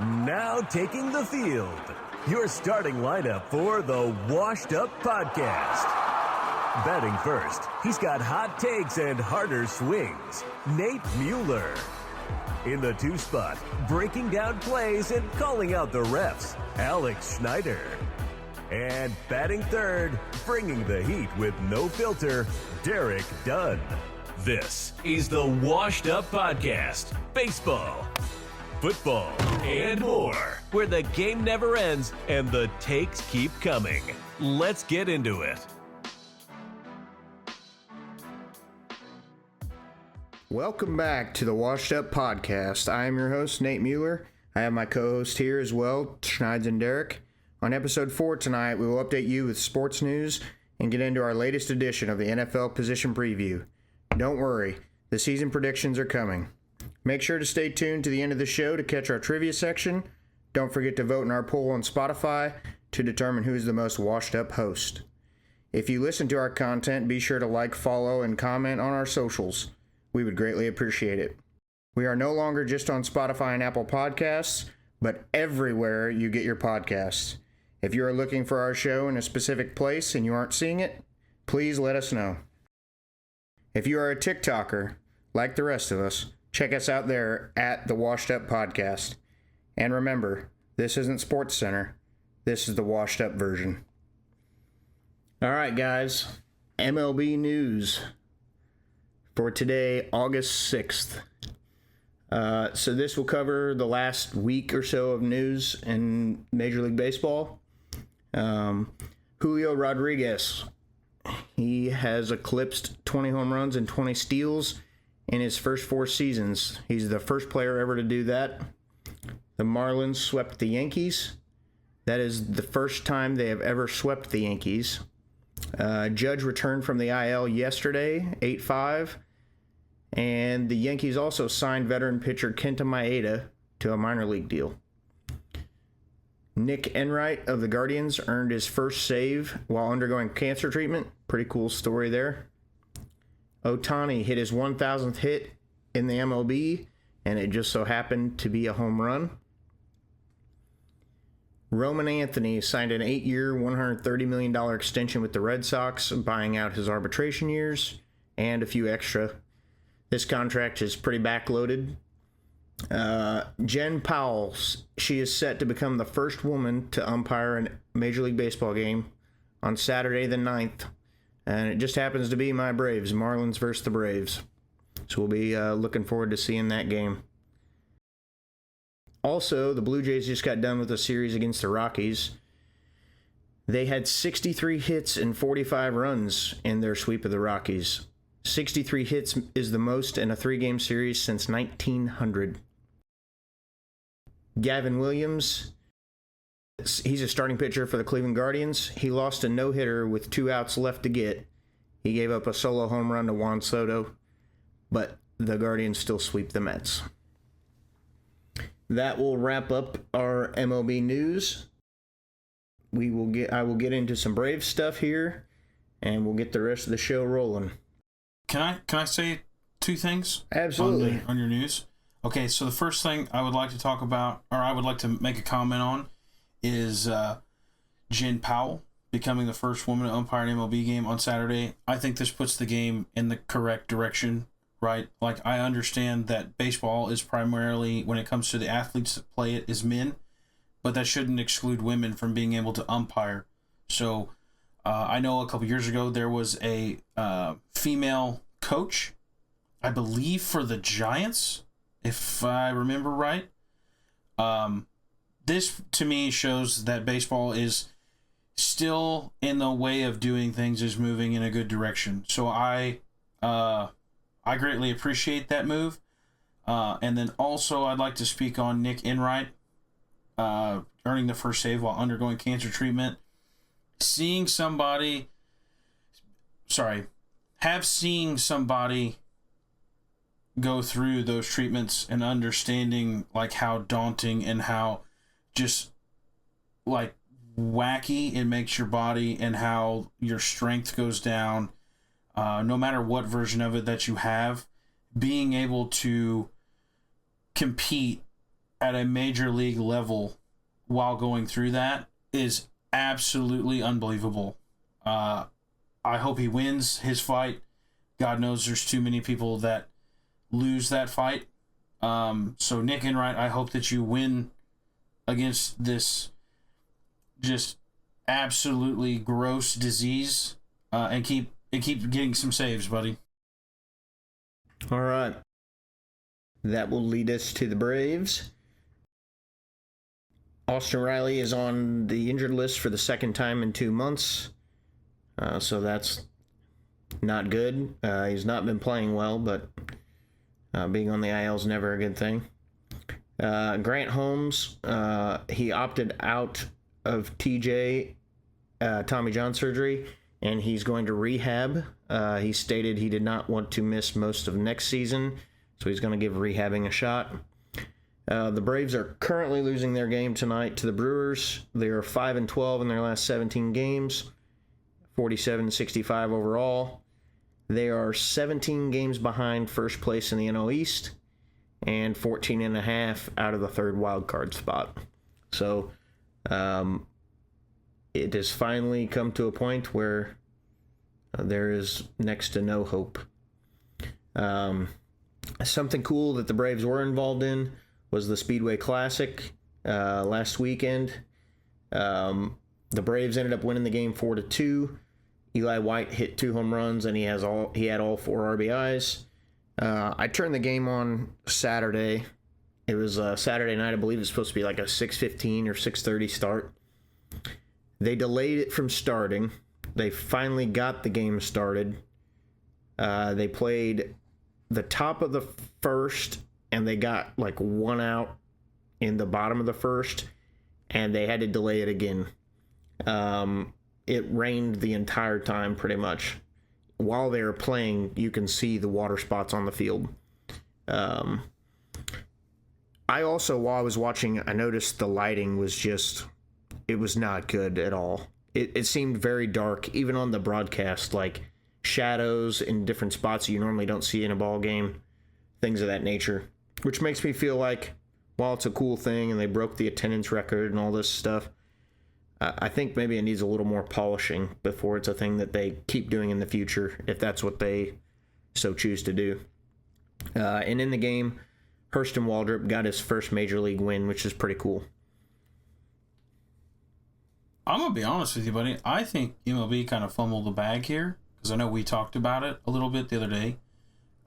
Now taking the field, your starting lineup for the Washed Up Podcast. Batting first, he's got hot takes and harder swings. Nate Mueller. In the 2 spot, breaking down plays and calling out the refs, Alex Schneider. And batting third, bringing the heat with no filter, Derek Dunn. This is the Washed Up Podcast. Baseball, football, and more, where the game never ends and the takes keep coming. Let's get into it. Welcome back to the Washed Up Podcast. I am your host, Nate Mueller. I have my co-host here as well, Schneids and Derek. On episode 4 tonight, we will update you with sports news and get into our latest edition of the NFL position preview. Don't worry, the season predictions are coming. Make sure to stay tuned to the end of the show to catch our trivia section. Don't forget to vote in our poll on Spotify to determine who is the most washed up host. If you listen to our content, be sure to like, follow, and comment on our socials. We would greatly appreciate it. We are no longer just on Spotify and Apple Podcasts, but everywhere you get your podcasts. If you are looking for our show in a specific place and you aren't seeing it, please let us know. If you are a TikToker, like the rest of us, check us out there at the Washed Up Podcast. And remember, this isn't Sports Center. This is the washed up version. All right, guys. MLB news for today, August 6th. So this will cover the last week or so of news in Major League Baseball. Julio Rodriguez, he has eclipsed 20 home runs and 20 steals in his first 4 seasons. He's the first player ever to do that. The Marlins swept the Yankees. That is the first time they have ever swept the Yankees. Judge returned from the IL yesterday, 8-5. And the Yankees also signed veteran pitcher Kenta Maeda to a minor league deal. Nick Enright of the Guardians earned his first save while undergoing cancer treatment. Pretty cool story there. Ohtani hit his 1,000th hit in the MLB, and it just so happened to be a home run. Roman Anthony signed an 8-year, $130 million extension with the Red Sox, buying out his arbitration years and a few extra. This contract is pretty backloaded. Jen Powell, she is set to become the first woman to umpire a Major League Baseball game on Saturday the 9th. And it just happens to be my Braves, Marlins versus the Braves. So we'll be looking forward to seeing that game. Also, the Blue Jays just got done with a series against the Rockies. They had 63 hits and 45 runs in their sweep of the Rockies. 63 hits is the most in a 3-game series since 1900. Gavin Williams, he's a starting pitcher for the Cleveland Guardians. He lost a no-hitter with 2 outs left to get. He gave up a solo home run to Juan Soto, but the Guardians still sweep the Mets. That will wrap up our MLB news. I will get into some Braves stuff here, and we'll get the rest of the show rolling. Can I say 2 things? Absolutely. On your news? Okay, so the first thing I would like to talk about, or I would like to make a comment on, is Jen Powell becoming the first woman to umpire an MLB game on Saturday. I think this puts the game in the correct direction, right? Like, I understand that baseball is primarily, when it comes to the athletes that play it, is men, but that shouldn't exclude women from being able to umpire. So I know a couple years ago there was a female coach, I believe for the Giants, if I remember right. This, to me, shows that baseball is still, in the way of doing things, is moving in a good direction. So I greatly appreciate that move. And then also I'd like to speak on Nick Enright earning the first save while undergoing cancer treatment. Seeing somebody go through those treatments and understanding like how daunting and how just like wacky it makes your body and how your strength goes down, no matter what version of it that you have, being able to compete at a major league level while going through that is absolutely unbelievable. I hope he wins his fight. God knows there's too many people that lose that fight. So Nick Enright, I hope that you win against this just absolutely gross disease, and keep getting some saves, buddy. All right. That will lead us to the Braves. Austin Riley is on the injured list for the second time in 2 months. So that's not good. He's not been playing well, but being on the IL is never a good thing. Grant Holmes, he opted out of Tommy John surgery, and he's going to rehab. He stated he did not want to miss most of next season, so he's going to give rehabbing a shot. The Braves are currently losing their game tonight to the Brewers. They are 5-12 in their last 17 games, 47-65 overall. They are 17 games behind first place in the NL East and 14 and a half out of the third wild card spot. So it has finally come to a point where there is next to no hope. Something cool that the Braves were involved in was the Speedway Classic last weekend. The Braves ended up winning the game 4-2. Eli White hit 2 home runs, and he had all 4 RBIs. I turned the game on Saturday. It was Saturday night. I believe it's supposed to be like a 6:15 or 6:30 start. They delayed it from starting. They finally got the game started. They played the top of the first, and they got like 1 out in the bottom of the first, and they had to delay it again. It rained the entire time pretty much. While they were playing, you can see the water spots on the field. I also, while I was watching, I noticed the lighting was just, it was not good at all. It seemed very dark, even on the broadcast, like shadows in different spots you normally don't see in a ball game, things of that nature, which makes me feel like, while it's a cool thing and they broke the attendance record and all this stuff, I think maybe it needs a little more polishing before it's a thing that they keep doing in the future, if that's what they so choose to do. And in the game, Hurston Waldrop got his first major league win, which is pretty cool. I'm going to be honest with you, buddy. I think MLB kind of fumbled the bag here, because I know we talked about it a little bit the other day.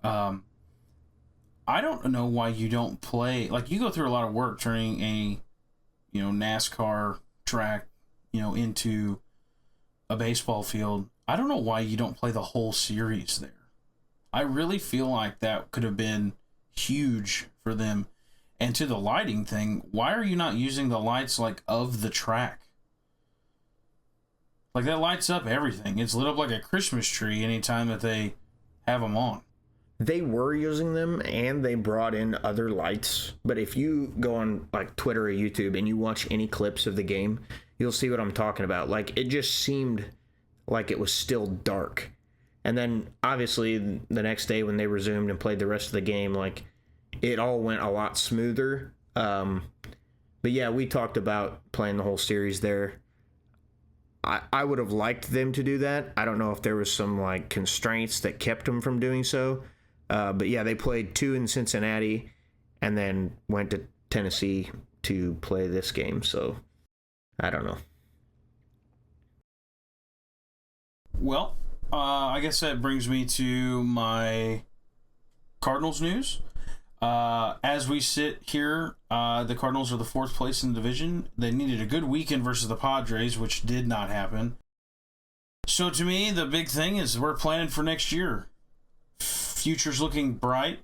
I don't know why you don't play, like, you go through a lot of work turning a, NASCAR track, into a baseball field. I don't know why you don't play the whole series there. I really feel like that could have been huge for them. And to the lighting thing, why are you not using the lights like of the track? Like, that lights up everything. It's lit up like a Christmas tree anytime that they have them on. They were using them, and they brought in other lights. But if you go on like Twitter or YouTube and you watch any clips of the game, you'll see what I'm talking about. Like, it just seemed like it was still dark. And then obviously the next day when they resumed and played the rest of the game, like, it all went a lot smoother. But yeah, we talked about playing the whole series there. I would have liked them to do that. I don't know if there was some like constraints that kept them from doing so. But yeah, they played 2 in Cincinnati and then went to Tennessee to play this game. So I don't know. Well, I guess that brings me to my Cardinals news. As we sit here, the Cardinals are the 4th place in the division. They needed a good weekend versus the Padres, which did not happen. So to me, the big thing is we're planning for next year. Future's looking bright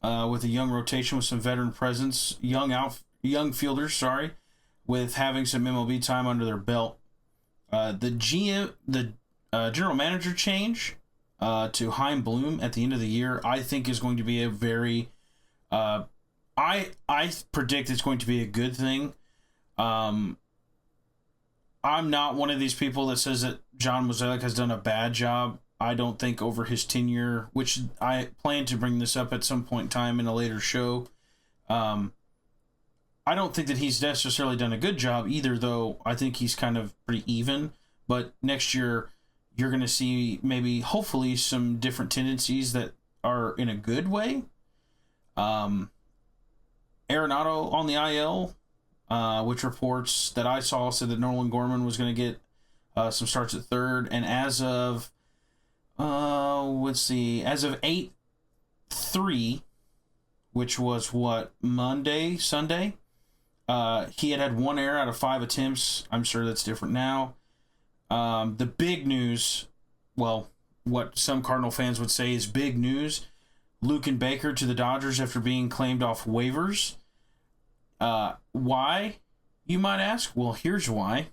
with a young rotation with some veteran presence, young fielders, with having some MLB time under their belt. The general manager change to Chaim Bloom at the end of the year, I think is going to be a very I predict it's going to be a good thing. I'm not one of these people that says that John Mozeliak has done a bad job. I don't think over his tenure, which I plan to bring this up at some point in time in a later show. I I don't think that he's necessarily done a good job either, though. I think he's kind of pretty even. But next year, you're going to see maybe, hopefully, some different tendencies that are in a good way. Arenado on the IL, which reports that I saw said that Nolan Gorman was going to get some starts at third. And as of, as of 8/3, which was Sunday, he had one error out of 5 attempts. I'm sure that's different now. The big news, well, what some Cardinal fans would say is big news, Luken Baker to the Dodgers after being claimed off waivers. Why, you might ask? Well, here's why,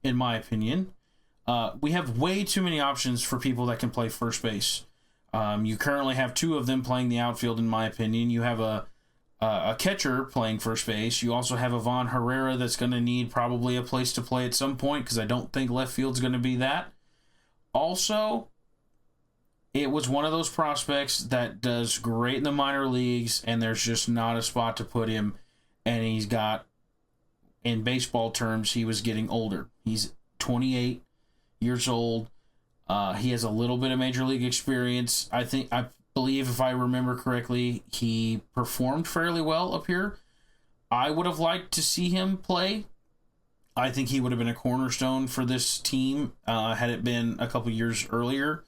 in my opinion. We have way too many options for people that can play first base. You currently have 2 of them playing the outfield, in my opinion. You have a catcher playing first base. You also have Ivan Herrera that's going to need probably a place to play at some point because I don't think left field's going to be that. Also, it was one of those prospects that does great in the minor leagues, and there's just not a spot to put him. And he's got, in baseball terms, he was getting older. He's 28 years old. He has a little bit of major league experience. I believe, if I remember correctly, he performed fairly well up here. I would have liked to see him play. I think he would have been a cornerstone for this team had it been a couple years earlier.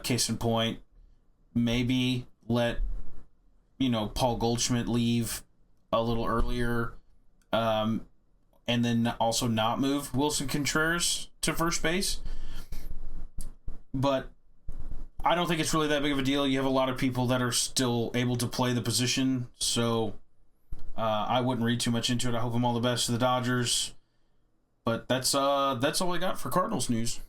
Case in point, maybe let Paul Goldschmidt leave a little earlier, and then also not move Wilson Contreras to first base. But I don't think it's really that big of a deal. You have a lot of people that are still able to play the position, so I wouldn't read too much into it. I hope them all the best to the Dodgers. But that's all I got for Cardinals news.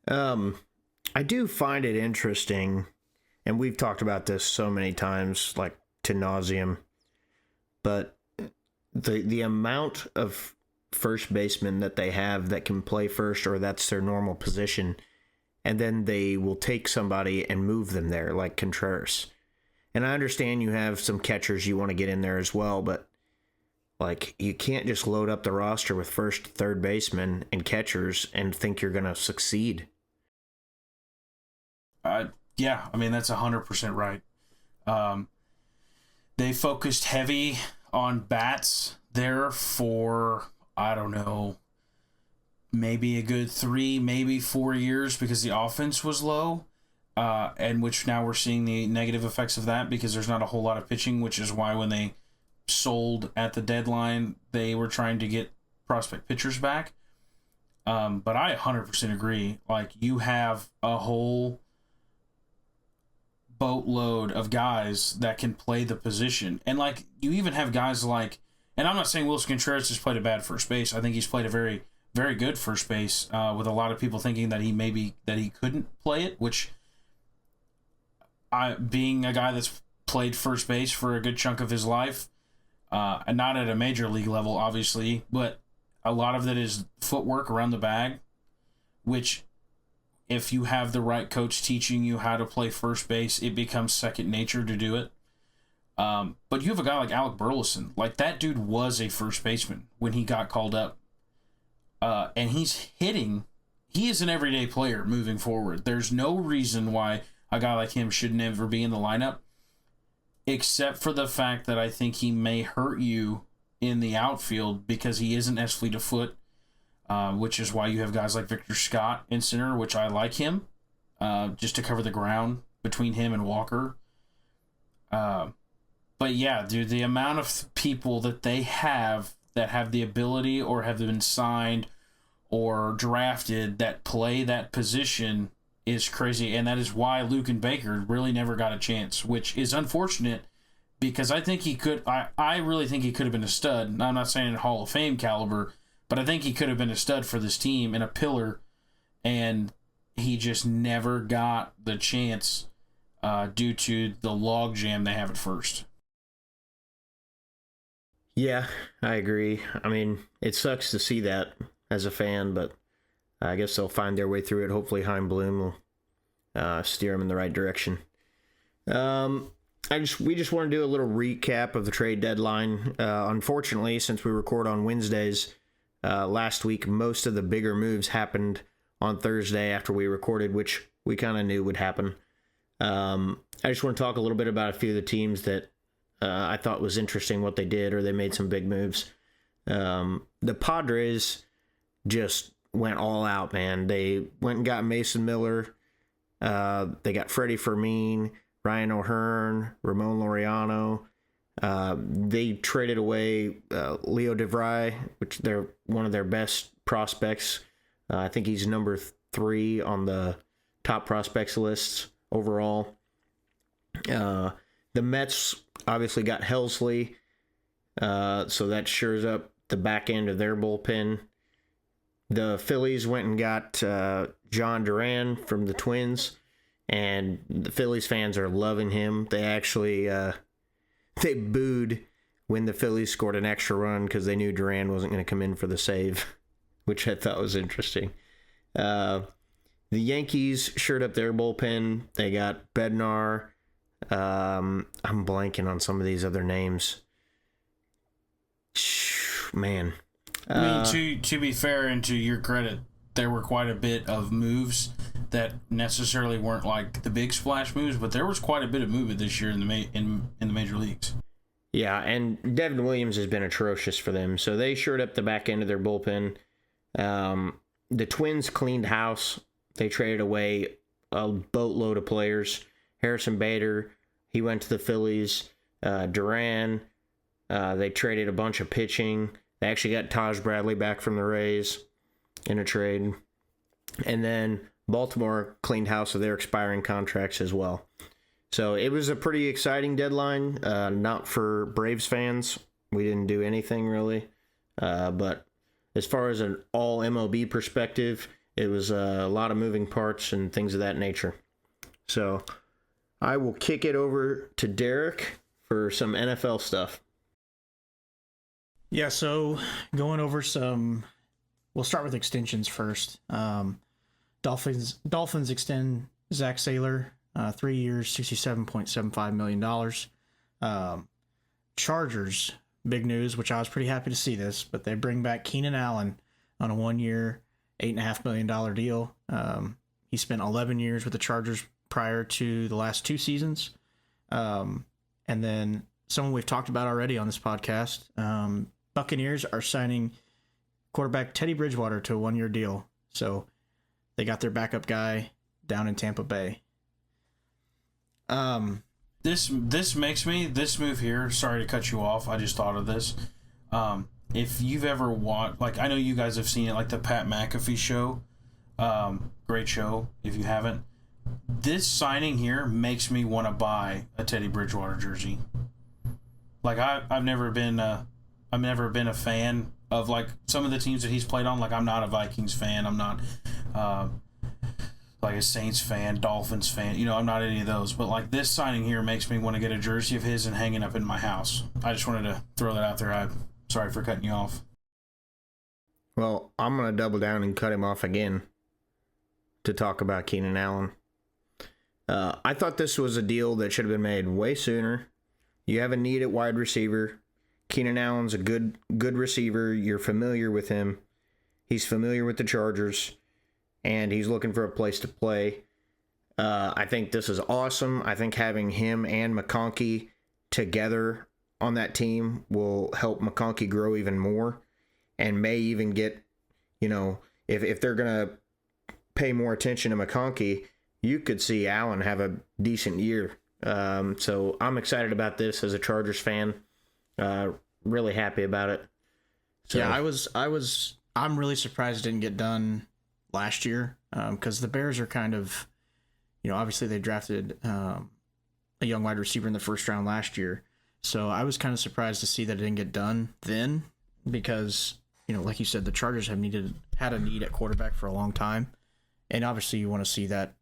I do find it interesting, and we've talked about this so many times, like to nauseum, but the amount of first basemen that they have that can play first, or that's their normal position, and then they will take somebody and move them there, like Contreras. And I understand you have some catchers you want to get in there as well, but like you can't just load up the roster with first, third basemen and catchers and think you're going to succeed. Yeah, I mean, that's 100% right. They focused heavy on bats there for, I don't know, maybe a good 3, maybe 4 years because the offense was low, and which now we're seeing the negative effects of that because there's not a whole lot of pitching, which is why when they sold at the deadline, they were trying to get prospect pitchers back. But I 100% agree. Like, you have a whole boatload of guys that can play the position. And, like, you even have guys like, and I'm not saying Wilson Contreras has played a bad first base. I think he's played a very, very good first base, with a lot of people thinking that he couldn't play it, which being a guy that's played first base for a good chunk of his life, and not at a major league level, obviously, but a lot of that is footwork around the bag, which if you have the right coach teaching you how to play first base, it becomes second nature to do it. But you have a guy like Alec Burleson. Like, that dude was a first baseman when he got called up. And he's hitting. He is an everyday player moving forward. There's no reason why a guy like him should never be in the lineup, except for the fact that I think he may hurt you in the outfield because he isn't as fleet of foot, which is why you have guys like Victor Scott in center, which I like him, just to cover the ground between him and Walker. But yeah, dude, the amount of people that they have that have the ability or have been signed or drafted that play that position is crazy. And that is why Luken Baker really never got a chance, which is unfortunate because I think he could, I really think he could have been a stud. I'm not saying in Hall of Fame caliber, but I think he could have been a stud for this team and a pillar, and he just never got the chance due to the logjam they have at first. Yeah, I agree. I mean, it sucks to see that as a fan, but I guess they'll find their way through it. Hopefully Heim Bloom will steer them in the right direction. we just want to do a little recap of the trade deadline. Unfortunately, since we record on Wednesdays, last week most of the bigger moves happened on Thursday after we recorded, which we kind of knew would happen. I just want to talk a little bit about a few of the teams that I thought was interesting what they did, or they made some big moves. The Padres just went all out, man. They went and got Mason Miller. They got Freddie Fermin, Ryan O'Hearn, Ramon Laureano. They traded away Leo DeVry, which they're one of their best prospects. I think he's number 3 on the top prospects lists overall. The Mets obviously got Helsley, so that shores up the back end of their bullpen. The Phillies went and got John Duran from the Twins, and the Phillies fans are loving him. They actually they booed when the Phillies scored an extra run because they knew Duran wasn't going to come in for the save, which I thought was interesting. The Yankees shored up their bullpen. They got Bednar. I'm blanking on some of these other names. Man. I mean, to be fair and to your credit, there were quite a bit of moves that necessarily weren't like the big splash moves, but there was quite a bit of movement this year in the major leagues. Yeah, and Devin Williams has been atrocious for them, so they shored up the back end of their bullpen. The Twins cleaned house. They traded away a boatload of players. Harrison Bader, he went to the Phillies. Duran, they traded a bunch of pitching. They actually got Taj Bradley back from the Rays in a trade. And then Baltimore cleaned house of their expiring contracts as well. So it was a pretty exciting deadline, not for Braves fans. We didn't do anything really. But as far as an all MLB perspective, it was a lot of moving parts and things of that nature. So I will kick it over to Derek for some NFL stuff. Yeah, so going over we'll start with extensions first. Dolphins extend Zach Saylor, 3 years, $67.75 million. Chargers, big news, which I was pretty happy to see this, but they bring back Keenan Allen on a 1 year, $8.5 million deal. He spent 11 years with the Chargers prior to the last 2 seasons. And then someone we've talked about already on this podcast, Buccaneers are signing quarterback Teddy Bridgewater to a 1 year deal. So they got their backup guy down in Tampa Bay. This move here, sorry to cut you off, I just thought of this. If you've ever watched, like, I know you guys have seen it, like the Pat McAfee show. Great show if you haven't. This signing here makes me want to buy a Teddy Bridgewater jersey. Like, I've never been a fan of, like, some of the teams that he's played on. Like, I'm not a Vikings fan. I'm not like a Saints fan, Dolphins fan. You know, I'm not any of those. But, like, this signing here makes me want to get a jersey of his and hang it up in my house. I just wanted to throw that out there. I'm sorry for cutting you off. Well, I'm going to double down and cut him off again to talk about Keenan Allen. I thought this was a deal that should have been made way sooner. You have a need at wide receiver. Keenan Allen's a good receiver. You're familiar with him. He's familiar with the Chargers, and he's looking for a place to play. I think this is awesome. I think having him and McConkey together on that team will help McConkey grow even more, and may even get, you know, if they're going to pay more attention to McConkey, you could see Allen have a decent year. So I'm excited about this as a Chargers fan. Really happy about it. So, yeah, I'm really surprised it didn't get done last year, because the Bears are kind of, you know, obviously they drafted a young wide receiver in the first round last year. So I was kind of surprised to see that it didn't get done then, because, you know, like you said, the Chargers have had a need at quarterback for a long time. And obviously you want to see that.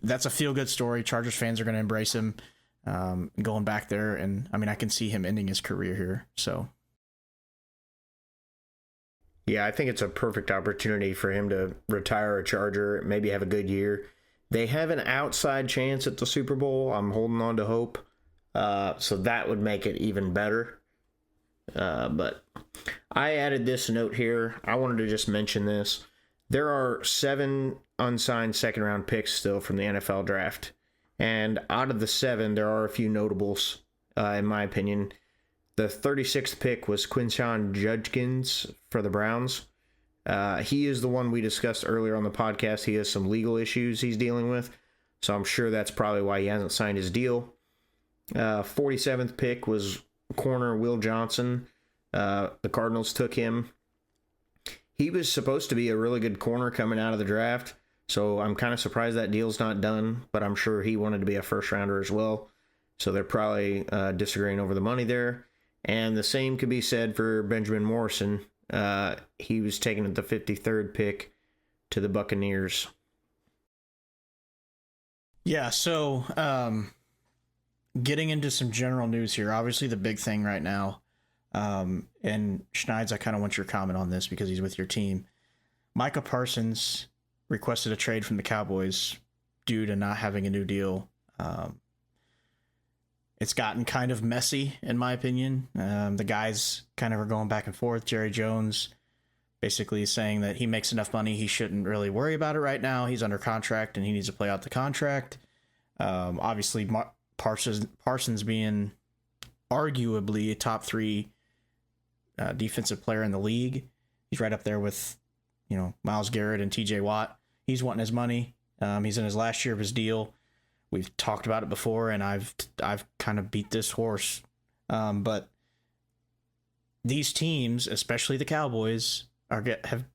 That's a feel-good story. Chargers fans are going to embrace him going back there. And, I mean, I can see him ending his career here. So, yeah, I think it's a perfect opportunity for him to retire a Charger, maybe have a good year, They have an outside chance at the Super Bowl. I'm holding on to hope. So that would make it even better. But I added this note here. I wanted to just mention this. There are 7 unsigned second-round picks still from the NFL draft. And out of the 7, there are a few notables, in my opinion. The 36th pick was Quinshon Judkins for the Browns. He is the one we discussed earlier on the podcast. He has some legal issues he's dealing with, so I'm sure that's probably why he hasn't signed his deal. 47th pick was corner Will Johnson. The Cardinals took him. He was supposed to be a really good corner coming out of the draft, so I'm kind of surprised that deal's not done, but I'm sure he wanted to be a first-rounder as well, so they're probably disagreeing over the money there. And the same could be said for Benjamin Morrison. He was taken at the 53rd pick to the Buccaneers. Yeah, so getting into some general news here, obviously the big thing right now, and Schneids, I kind of want your comment on this because he's with your team. Micah Parsons requested a trade from the Cowboys due to not having a new deal. It's gotten kind of messy, in my opinion. The guys kind of are going back and forth. Jerry Jones basically saying that he makes enough money, he shouldn't really worry about it right now. He's under contract, and he needs to play out the contract. Obviously, Parsons being arguably a top 3 defensive player in the league. He's right up there with, Myles Garrett and TJ Watt. He's wanting his money. He's in his last year of his deal. We've talked about it before, and I've kind of beat this horse. But these teams, especially the Cowboys, have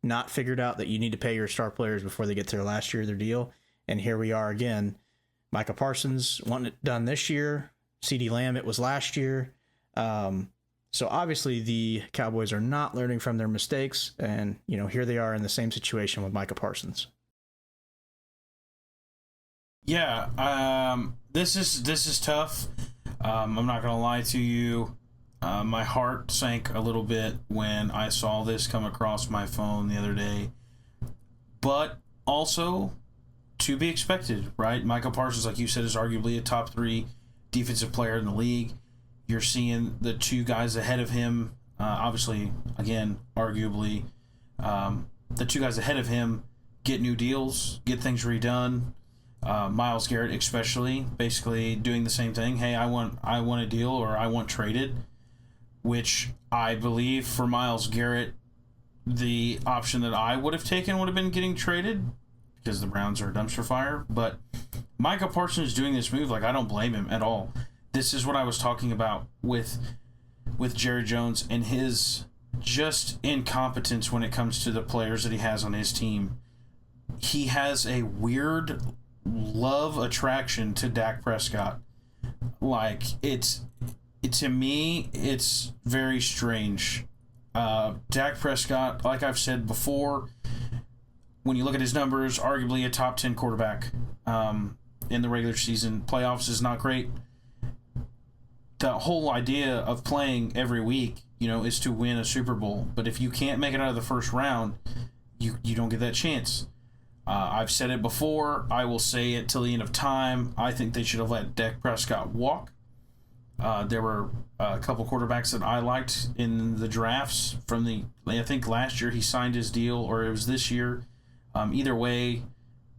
not figured out that you need to pay your star players before they get to their last year of their deal. And here we are again. Micah Parsons wanting it done this year. CeeDee Lamb, it was last year. So obviously the Cowboys are not learning from their mistakes. And, here they are in the same situation with Micah Parsons. Yeah, this is tough. I'm not gonna lie to you. My heart sank a little bit when I saw this come across my phone the other day. But also, to be expected, right? Micah Parsons, like you said, is arguably a top 3 defensive player in the league. You're seeing the 2 guys ahead of him. Obviously, again, arguably, the 2 guys ahead of him get new deals, get things redone. Myles Garrett especially, basically doing the same thing. Hey, I want a deal, or I want traded, which I believe for Myles Garrett, the option that I would have taken would have been getting traded because the Browns are a dumpster fire. But Micah Parsons doing this move, I don't blame him at all. This is what I was talking about with Jerry Jones and his just incompetence when it comes to the players that he has on his team. He has a weird love attraction to Dak Prescott. To me, it's very strange. Dak Prescott, like I've said before, when you look at his numbers, arguably a top 10 quarterback in the regular season. Playoffs is not great. The whole idea of playing every week, is to win a Super Bowl. But if you can't make it out of the first round, you don't get that chance. I've said it before. I will say it till the end of time. I think they should have let Dak Prescott walk. There were a couple quarterbacks that I liked in the drafts I think last year he signed his deal, or it was this year. Either way,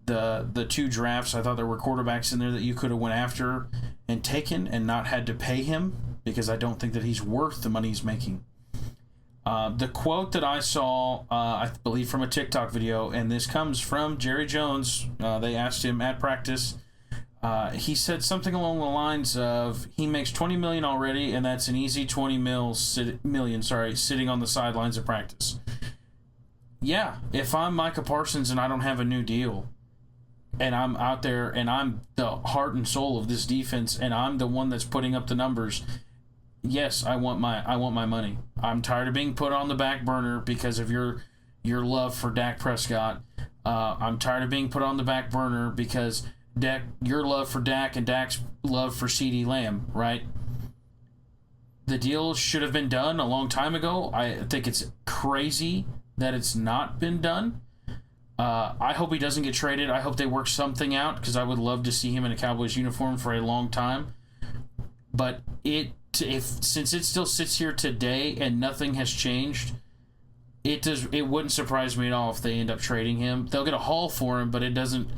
the 2 drafts, I thought there were quarterbacks in there that you could have went after and taken and not had to pay him, because I don't think that he's worth the money he's making. The quote that I saw, I believe from a TikTok video, and this comes from Jerry Jones. They asked him at practice. He said something along the lines of, he makes $20 million already, and that's an easy $20 million sitting on the sidelines of practice. Yeah, if I'm Micah Parsons and I don't have a new deal, and I'm out there and I'm the heart and soul of this defense, and I'm the one that's putting up the numbers, yes, I want my money. I'm tired of being put on the back burner because of your love for Dak Prescott. I'm tired of being put on the back burner because your love for Dak and Dak's love for CeeDee Lamb, right? The deal should have been done a long time ago. I think it's crazy that it's not been done. I hope he doesn't get traded. I hope they work something out because I would love to see him in a Cowboys uniform for a long time. But since it still sits here today and nothing has changed, it wouldn't surprise me at all if they end up trading him. They'll get a haul for him, but it doesn't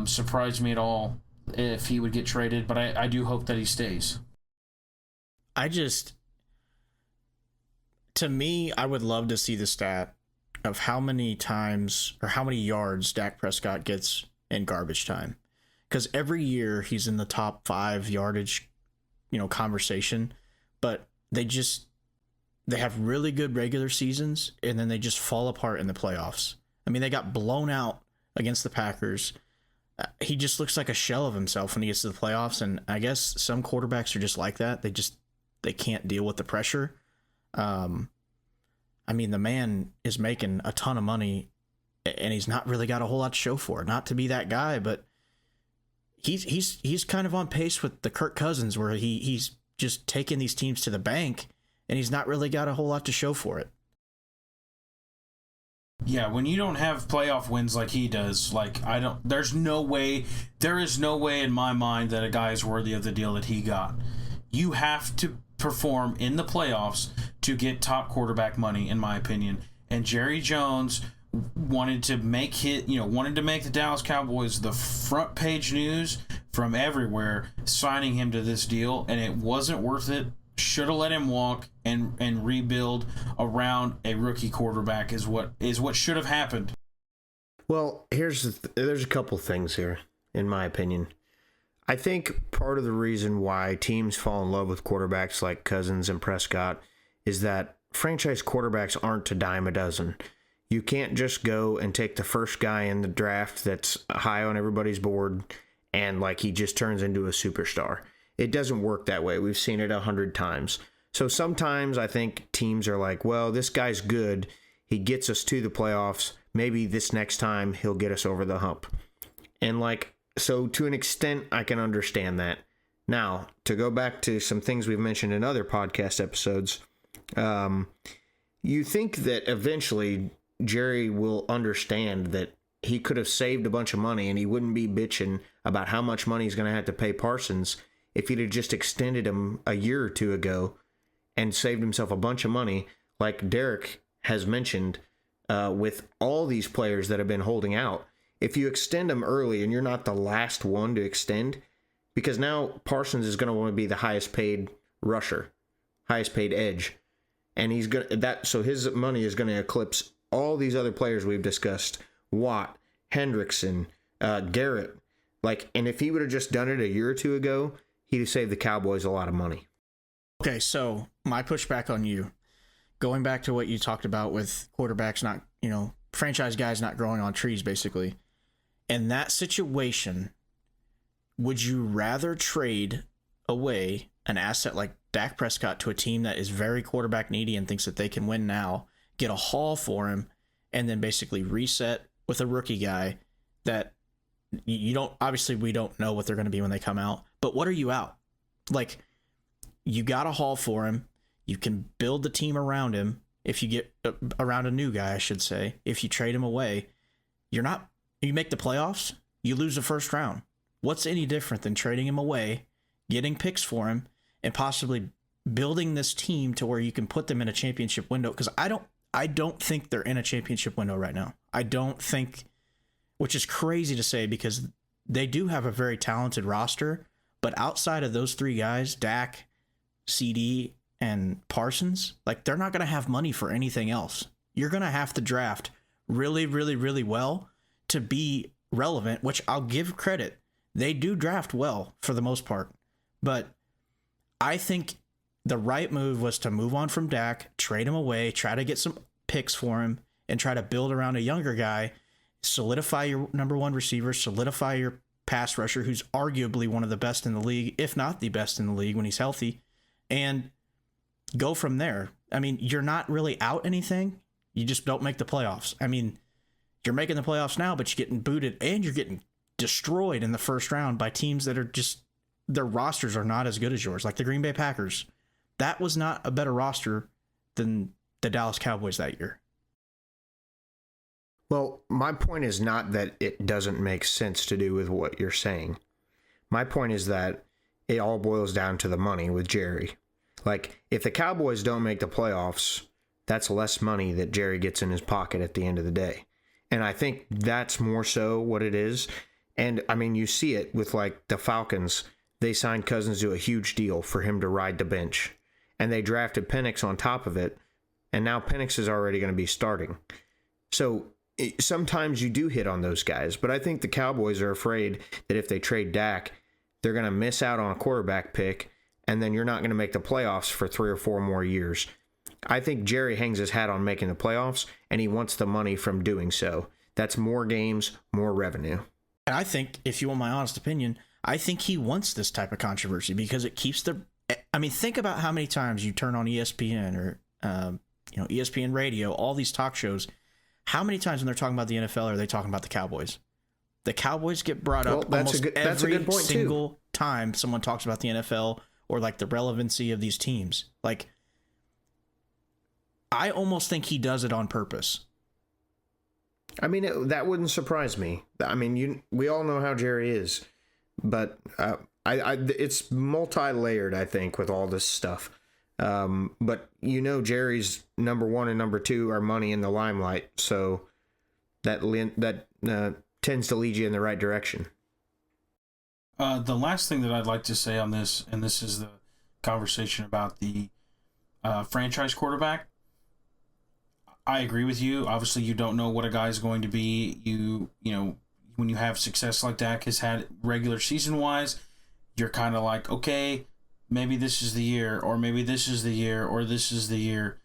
surprise me at all if he would get traded. But I do hope that he stays. To me, I would love to see the stat of how many times or how many yards Dak Prescott gets in garbage time. Because every year he's in the top 5 yardage, conversation, but they have really good regular seasons and then they just fall apart in the playoffs. I mean, they got blown out against the Packers. He just looks like a shell of himself when he gets to the playoffs, and I guess some quarterbacks are just like that. They can't deal with the pressure. I mean, the man is making a ton of money and he's not really got a whole lot to show for it. Not to be that guy, but he's kind of on pace with the Kirk Cousins where he's just taking these teams to the bank and he's not really got a whole lot to show for it. Yeah, when you don't have playoff wins like he does, there is no way in my mind that a guy is worthy of the deal that he got. You have to perform in the playoffs to get top quarterback money, in my opinion. And Jerry Jones wanted to make the Dallas Cowboys the front page news from everywhere, signing him to this deal, and it wasn't worth it. Should have let him walk and rebuild around a rookie quarterback is what should have happened. Well, there's a couple things here, in my opinion. I think part of the reason why teams fall in love with quarterbacks like Cousins and Prescott is that franchise quarterbacks aren't a dime a dozen. You can't just go and take the first guy in the draft that's high on everybody's board and he just turns into a superstar. It doesn't work that way. We've seen it 100 times. So sometimes I think teams are like, well, this guy's good. He gets us to the playoffs. Maybe this next time he'll get us over the hump. And so to an extent, I can understand that. Now, to go back to some things we've mentioned in other podcast episodes, you think that eventually Jerry will understand that he could have saved a bunch of money and he wouldn't be bitching about how much money he's going to have to pay Parsons if he'd have just extended him a year or two ago and saved himself a bunch of money, like Derek has mentioned, with all these players that have been holding out. If you extend them early and you're not the last one to extend, because now Parsons is going to want to be the highest paid rusher, highest paid edge, and so his money is going to eclipse all these other players we've discussed: Watt, Hendrickson, Garrett. And if he would have just done it a year or two ago, he'd have saved the Cowboys a lot of money. Okay, so my pushback on you, going back to what you talked about with quarterbacks not, franchise guys not growing on trees, basically. In that situation, would you rather trade away an asset like Dak Prescott to a team that is very quarterback needy and thinks that they can win now, get a haul for him, and then basically reset with a rookie guy that you don't, obviously we don't know what they're going to be when they come out, but what are you out? You got a haul for him. You can build the team around him. If you get around a new guy, I should say, if you trade him away, you make the playoffs, you lose the first round. What's any different than trading him away, getting picks for him, and possibly building this team to where you can put them in a championship window? Because I don't think they're in a championship window right now. I don't think, which is crazy to say because they do have a very talented roster, but outside of those 3 guys, Dak, CD, and Parsons, they're not going to have money for anything else. You're going to have to draft really, really, really well to be relevant, which I'll give credit. They do draft well for the most part, but I think the right move was to move on from Dak, trade him away, try to get some picks for him, and try to build around a younger guy, solidify your number 1 receiver, solidify your pass rusher, who's arguably one of the best in the league, if not the best in the league when he's healthy, and go from there. I mean, you're not really out anything. You just don't make the playoffs. I mean, you're making the playoffs now, but you're getting booted and you're getting destroyed in the first round by teams that are just, their rosters are not as good as yours, like the Green Bay Packers. That was not a better roster than the Dallas Cowboys that year. Well, my point is not that it doesn't make sense to do with what you're saying. My point is that it all boils down to the money with Jerry. Like, if the Cowboys don't make the playoffs, that's less money that Jerry gets in his pocket at the end of the day. And I think that's more so what it is. And, I mean, you see it with, like, the Falcons. They signed Cousins to a huge deal for him to ride the bench. And they drafted Penix on top of it. And now Penix is already going to be starting. So sometimes you do hit on those guys. But I think the Cowboys are afraid that if they trade Dak, they're going to miss out on a quarterback pick. And then you're not going to make the playoffs for 3 or 4 more years. I think Jerry hangs his hat on making the playoffs, and he wants the money from doing so. That's more games, more revenue. And I think, if you want my honest opinion, I think he wants this type of controversy because it keeps the... I mean, think about how many times you turn on ESPN or ESPN radio, all these talk shows. How many times when they're talking about the NFL are they talking about the Cowboys? The Cowboys get brought up almost every single time someone talks about the NFL or like the relevancy of these teams. Like, I almost think he does it on purpose. I mean, that wouldn't surprise me. I mean, we all know how Jerry is, but it's multi-layered, I think, with all this stuff. But Jerry's number 1 and number 2 are money in the limelight, so that tends to lead you in the right direction. The last thing that I'd like to say on this, and this is the conversation about the franchise quarterback. I agree with you. Obviously, you don't know what a guy's going to be. You know, when you have success like Dak has had regular season-wise, you're kind of like, okay, maybe this is the year, or maybe this is the year, or this is the year.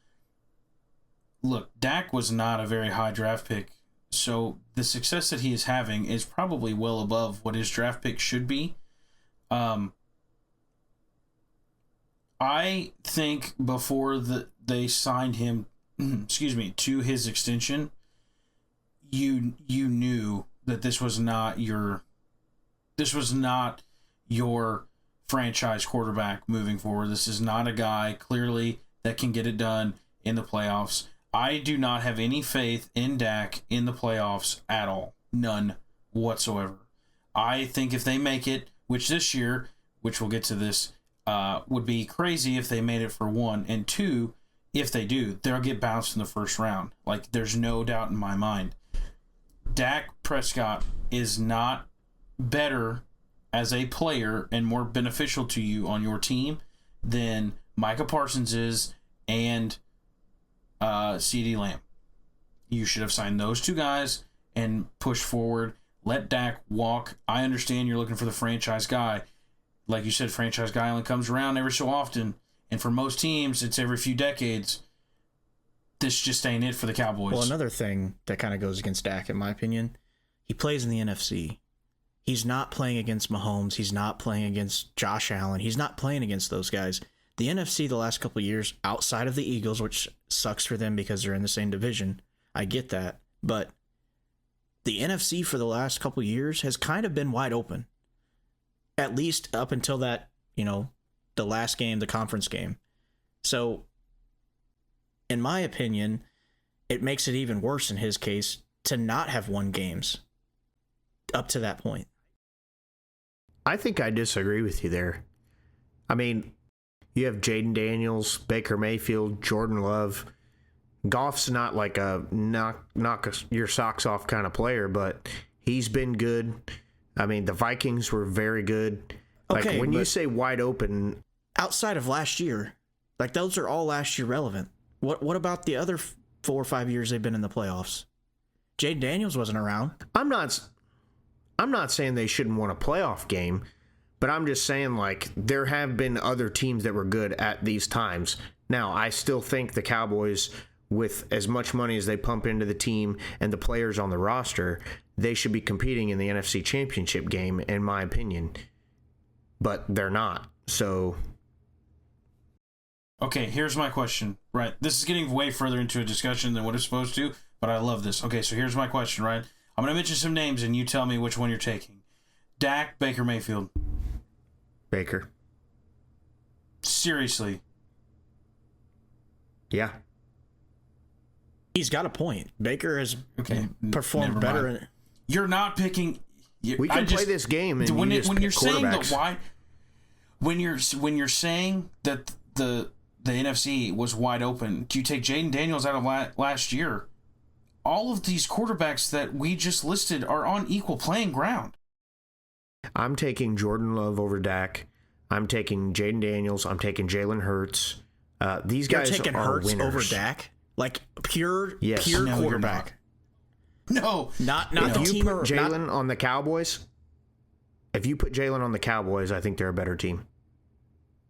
Look, Dak was not a very high draft pick, so the success that he is having is probably well above what his draft pick should be. I think before they signed him, to his extension, you knew that this was not your franchise quarterback moving forward. This is not a guy clearly that can get it done in the playoffs. I do not have any faith in Dak in the playoffs at all. None whatsoever. I think if they make it, which this year, which we'll get to this, would be crazy if they made it for 1, and 2, if they do, they'll get bounced in the first round. Like, there's no doubt in my mind. Dak Prescott is not better as a player and more beneficial to you on your team than Micah Parsons is and CeeDee Lamb. You should have signed those 2 guys and pushed forward. Let Dak walk. I understand you're looking for the franchise guy. Like you said, franchise guy only comes around every so often. And for most teams, it's every few decades. This just ain't it for the Cowboys. Well, another thing that kind of goes against Dak, in my opinion, he plays in the NFC. He's not playing against Mahomes. He's not playing against Josh Allen. He's not playing against those guys. The NFC the last couple of years, outside of the Eagles, which sucks for them because they're in the same division, I get that. But the NFC for the last couple of years has kind of been wide open. At least up until that, the last game, the conference game. So, in my opinion, it makes it even worse in his case to not have won games up to that point. I think I disagree with you there. I mean, you have Jaden Daniels, Baker Mayfield, Jordan Love. Goff's not like a knock your socks off kind of player, but he's been good. I mean, the Vikings were very good. Like, okay, when you say wide open... Outside of last year, like, those are all last year relevant. What about the other 4 or 5 years they've been in the playoffs? Jaden Daniels wasn't around. I'm not saying they shouldn't win a playoff game, but I'm just saying, like, there have been other teams that were good at these times. Now, I still think the Cowboys, with as much money as they pump into the team and the players on the roster, they should be competing in the NFC Championship game, in my opinion. But they're not, so... Okay, here's my question, right? This is getting way further into a discussion than what it's supposed to, but I love this. Okay, so here's my question, right? I'm going to mention some names, and you tell me which one you're taking. Dak, Baker Mayfield. Baker. Seriously? Yeah. He's got a point. Baker has performed better. You're not picking. We can play this game, and when you're saying quarterbacks. that when you're saying that the NFC was wide open, do you take Jaden Daniels out of last year? All of these quarterbacks that we just listed are on equal playing ground. I'm taking Jordan Love over Dak. I'm taking Jaden Daniels. I'm taking Jalen Hurts. These guys You're taking are Hurts winners. over Dak, like pure No, quarterback. No, not If the you team. put Jalen on the Cowboys, I think they're a better team.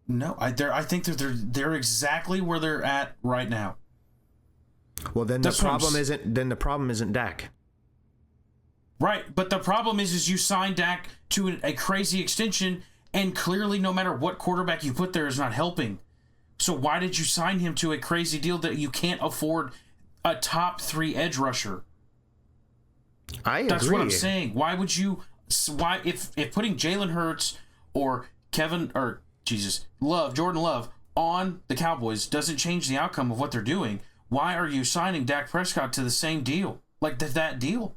no. I think that they're exactly where they're at right now. Well, then the problem isn't Dak. Right, but the problem is you signed Dak to a crazy extension, and clearly no matter what quarterback you put there is not helping. So why did you sign him to a crazy deal that you can't afford a top 3 edge rusher? I agree. That's what I'm saying. Why would you? Why if putting Jalen Hurts or Jordan Love on the Cowboys doesn't change the outcome of what they're doing? Why are you signing Dak Prescott to the same deal, like that deal?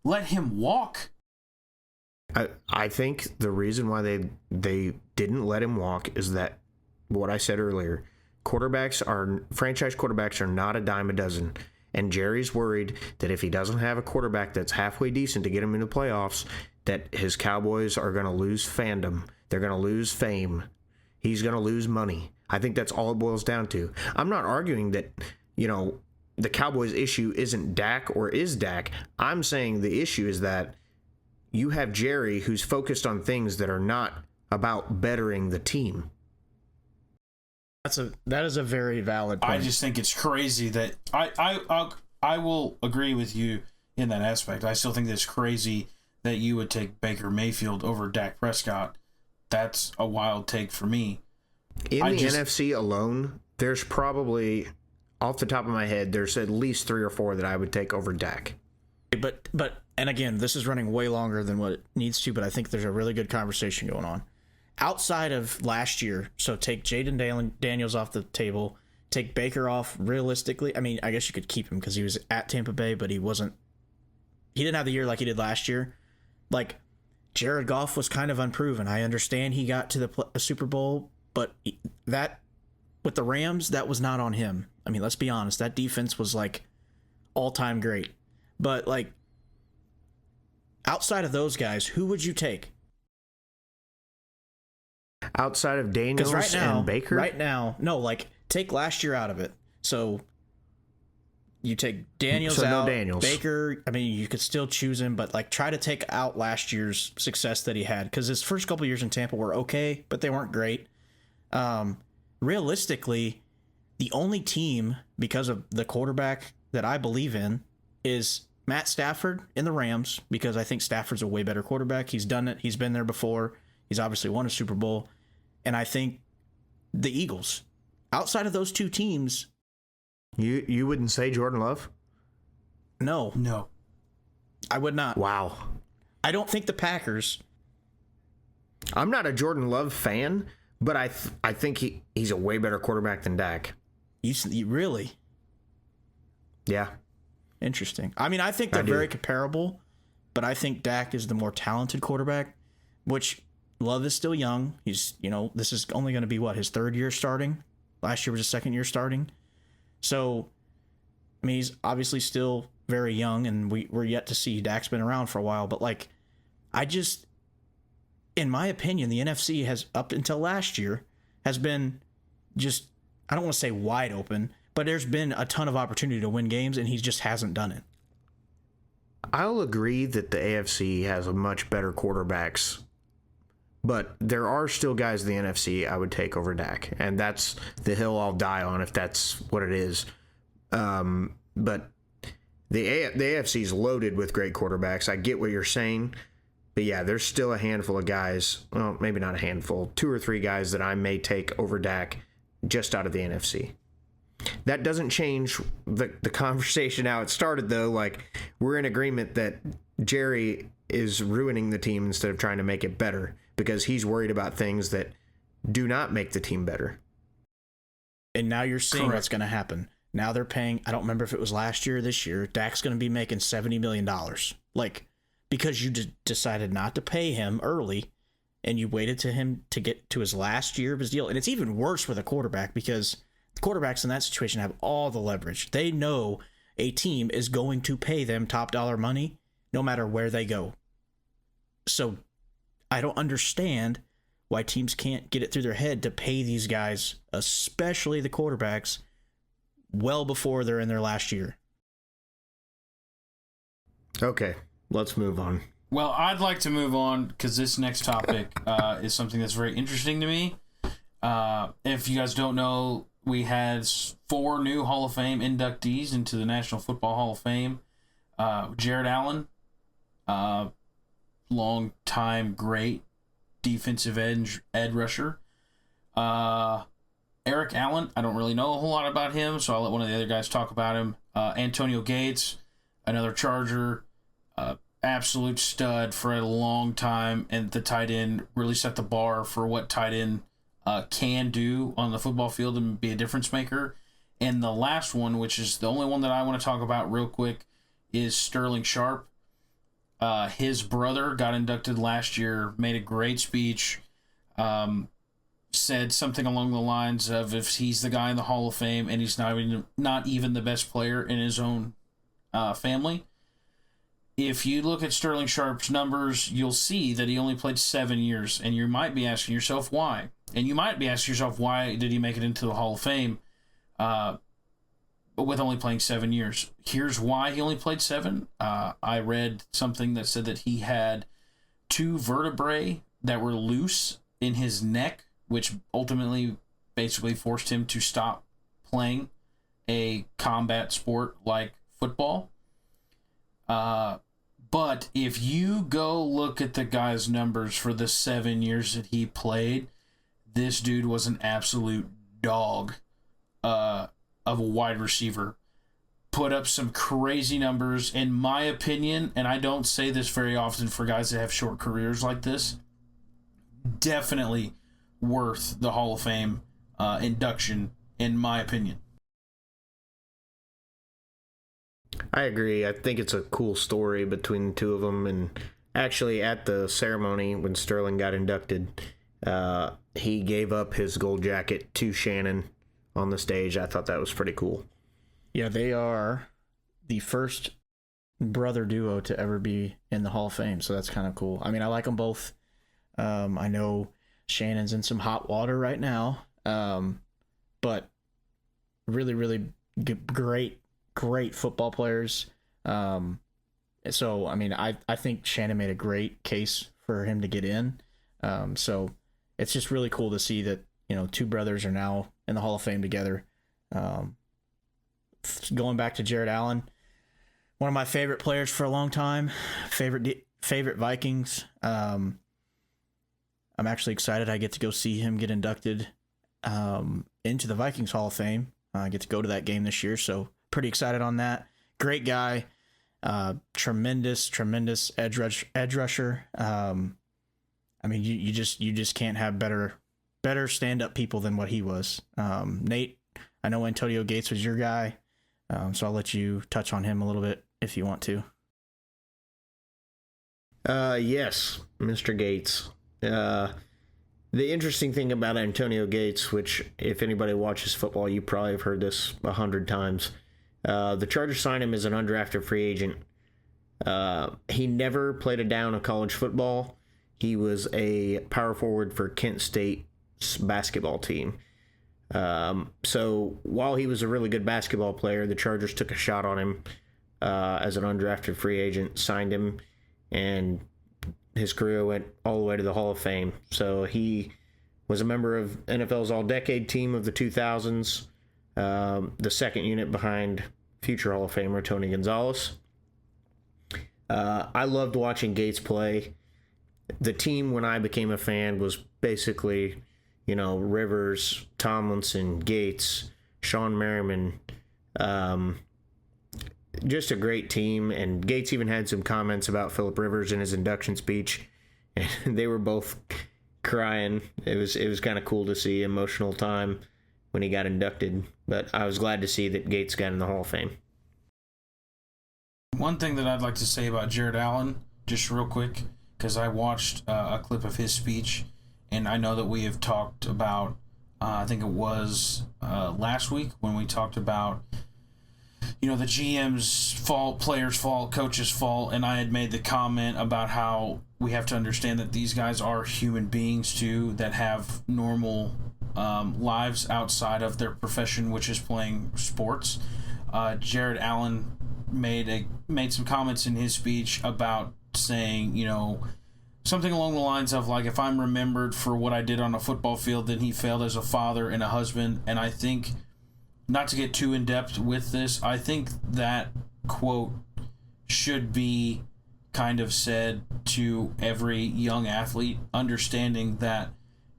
Let him walk. I think the reason why they didn't let him walk is that what I said earlier. Franchise quarterbacks are not a dime a dozen. And Jerry's worried that if he doesn't have a quarterback that's halfway decent to get him into playoffs, that his Cowboys are going to lose fandom. They're going to lose fame. He's going to lose money. I think that's all it boils down to. I'm not arguing that, the Cowboys' issue isn't Dak or is Dak. I'm saying the issue is that you have Jerry who's focused on things that are not about bettering the team. That is a very valid point. I just think it's crazy that I will agree with you in that aspect. I still think it's crazy that you would take Baker Mayfield over Dak Prescott. That's a wild take for me. In the NFC alone, there's probably, off the top of my head, there's at least 3 or 4 that I would take over Dak. But and again, this is running way longer than what it needs to, but I think there's a really good conversation going on. Outside of last year, so take Jaden Daniels off the table, take Baker off realistically. I mean, I guess you could keep him because he was at Tampa Bay, but he didn't have the year like he did last year. Like, Jared Goff was kind of unproven. I understand he got to the Super Bowl, but that, with the Rams, that was not on him. I mean, let's be honest. That defense was, like, all-time great. But, like, outside of those guys, who would you take? Outside of Daniels and Baker? Right now, no, like, take last year out of it. So you take Daniels out, no Daniels. Baker, I mean, you could still choose him, but, like, try to take out last year's success that he had. Because his first couple years in Tampa were okay, but they weren't great. Realistically, the only team, because of the quarterback that I believe in, is Matt Stafford in the Rams, because I think Stafford's a way better quarterback. He's done it. He's been there before. He's obviously won a Super Bowl. And I think the Eagles. Outside of those two teams... You wouldn't say Jordan Love? No. I would not. Wow. I don't think the Packers... I'm not a Jordan Love fan, but I think he's a way better quarterback than Dak. You really? Yeah. Interesting. I mean, I think they're very comparable, but I think Dak is the more talented quarterback, which Love is still young. He's, this is only going to be, his 3rd year starting? Last year was his 2nd year starting. So, I mean, he's obviously still very young, and we're yet to see. Dak's been around for a while, but, like, in my opinion, the NFC has, up until last year, has been just, I don't want to say wide open, but there's been a ton of opportunity to win games, and he just hasn't done it. I'll agree that the AFC has a much better quarterbacks, but there are still guys in the NFC I would take over Dak, and that's the hill I'll die on if that's what it is. But the AFC is loaded with great quarterbacks. I get what you're saying, but yeah, there's still a handful of guys, well, maybe not a handful, 2 or 3 guys that I may take over Dak just out of the NFC. That doesn't change the conversation how it started, though. Like, we're in agreement that Jerry is ruining the team instead of trying to make it better because he's worried about things that do not make the team better. And now you're seeing Correct. what's going to happen. Now they're paying, I don't remember if it was last year or this year, Dak's going to be making $70 million. Like, because you decided not to pay him early and you waited to him to get to his last year of his deal. And it's even worse with a quarterback because quarterbacks in that situation have all the leverage. They know a team is going to pay them top dollar money no matter where they go. So I don't understand why teams can't get it through their head to pay these guys, especially the quarterbacks, well before they're in their last year. Okay, let's move on. Well, I'd like to move on because this next topic is something that's very interesting to me. If you guys don't know, we had 4 new Hall of Fame inductees into the National Football Hall of Fame. Jared Allen, long-time great defensive edge rusher. Eric Allen, I don't really know a whole lot about him, so I'll let one of the other guys talk about him. Antonio Gates, another Charger, absolute stud for a long time, and the tight end really set the bar for what tight end can do on the football field and be a difference maker. And the last one, which is the only one that I want to talk about real quick, is Sterling Sharp. His brother got inducted last year, made a great speech, said something along the lines of if he's the guy in the Hall of Fame and he's not even the best player in his own family. If you look at Sterling Sharp's numbers, you'll see that he only played 7 years, and you might be asking yourself why. And you might be asking yourself, why did he make it into the Hall of Fame with only playing 7 years? Here's why he only played 7. I read something that said that he had 2 vertebrae that were loose in his neck, which ultimately basically forced him to stop playing a combat sport like football. But if you go look at the guy's numbers for the 7 years that he played, this dude was an absolute dog of a wide receiver. Put up some crazy numbers, in my opinion, and I don't say this very often for guys that have short careers like this. Definitely worth the Hall of Fame induction, in my opinion. I agree. I think it's a cool story between the two of them. And actually, at the ceremony when Sterling got inducted, he gave up his gold jacket to Shannon on the stage. I thought that was pretty cool. Yeah, they are the first brother duo to ever be in the Hall of Fame, so that's kind of cool. I mean, I like them both. I know Shannon's in some hot water right now, but really, really great football players. So, I mean, I think Shannon made a great case for him to get in. So it's just really cool to see that, you know, 2 brothers are now in the Hall of Fame together. Going back to Jared Allen, one of my favorite players for a long time, favorite Vikings. I'm actually excited I get to go see him get inducted into the Vikings Hall of Fame. I get to go to that game this year, so pretty excited on that. Great guy, tremendous edge rusher. I mean, you just can't have better stand-up people than what he was. Nate, I know Antonio Gates was your guy, so I'll let you touch on him a little bit if you want to. Yes, Mr. Gates. The interesting thing about Antonio Gates, which if anybody watches football, you probably have heard this 100 times. The Chargers signed him as an undrafted free agent. He never played a down of college football. He was a power forward for Kent State's basketball team. So while he was a really good basketball player, the Chargers took a shot on him as an undrafted free agent, signed him, and his career went all the way to the Hall of Fame. So he was a member of NFL's All-Decade team of the 2000s, the second unit behind future Hall of Famer Tony Gonzalez. I loved watching Gates play. The team, when I became a fan, was basically, you know, Rivers, Tomlinson, Gates, Sean Merriman, just a great team. And Gates even had some comments about Phillip Rivers in his induction speech, and they were both crying. It was kind of cool to see emotional time when he got inducted. But I was glad to see that Gates got in the Hall of Fame. One thing that I'd like to say about Jared Allen, just real quick, because I watched a clip of his speech, and I know that we have talked about, I think it was last week when we talked about, the GM's fault, players' fault, coach's fault, and I had made the comment about how we have to understand that these guys are human beings too, that have normal lives outside of their profession, which is playing sports. Jared Allen made some comments in his speech about saying, something along the lines of, like, if I'm remembered for what I did on a football field, then he failed as a father and a husband. And I think, not to get too in-depth with this, I think that quote should be kind of said to every young athlete, understanding that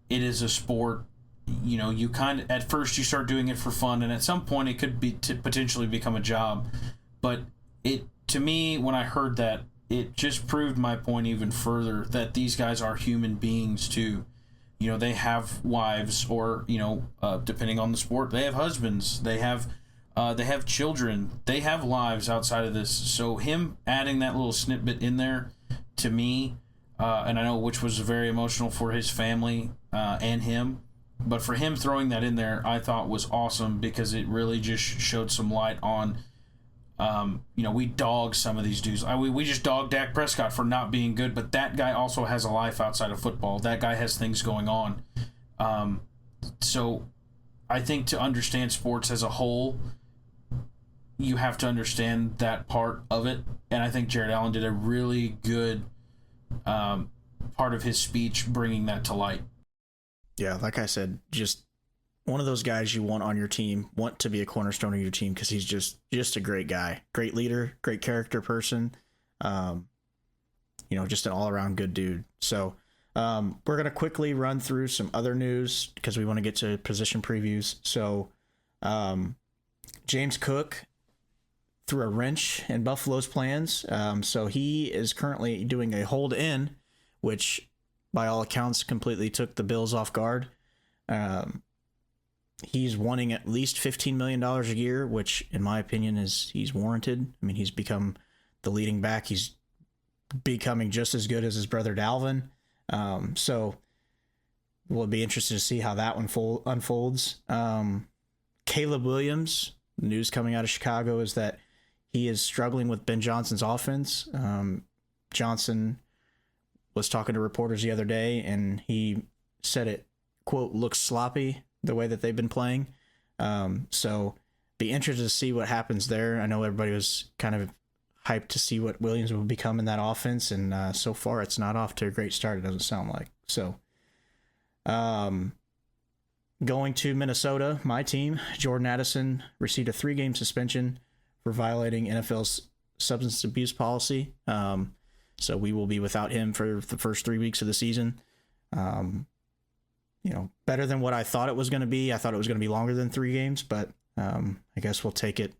it is a sport. You kind of, at first you start doing it for fun, and at some point it could be to potentially become a job. But to me, when I heard that, it just proved my point even further, that these guys are human beings too. They have wives, or depending on the sport, they have husbands, they have children, they have lives outside of this. So him adding that little snippet in there, to me, and I know which was very emotional for his family and him, but for him throwing that in there, I thought was awesome, because it really just showed some light on. We dog some of these dudes. We just dog Dak Prescott for not being good, but that guy also has a life outside of football. That guy has things going on. So I think to understand sports as a whole, you have to understand that part of it. And I think Jared Allen did a really good part of his speech bringing that to light. Yeah, like I said, just one of those guys you want on your team, want to be a cornerstone of your team, because he's just a great guy, great leader, great character person, just an all-around good dude. So we're going to quickly run through some other news because we want to get to position previews. So James Cook threw a wrench in Buffalo's plans. So he is currently doing a hold-in, which by all accounts completely took the Bills off guard. He's wanting at least $15 million a year, which in my opinion he's warranted. I mean, he's become the leading back. He's becoming just as good as his brother Dalvin. So we'll be interested to see how that one unfolds. Caleb Williams, news coming out of Chicago is that he is struggling with Ben Johnson's offense. Johnson was talking to reporters the other day, and he said it, quote, looks sloppy the way that they've been playing. So be interested to see what happens there. I know everybody was kind of hyped to see what Williams will become in that offense, and so far it's not off to a great start, it doesn't sound like. So going to Minnesota, my team, Jordan Addison received a 3-game suspension for violating NFL's substance abuse policy. So we will be without him for the first 3 weeks of the season. Better than what I thought it was going to be. I thought it was going to be longer than 3 games, but I guess we'll take it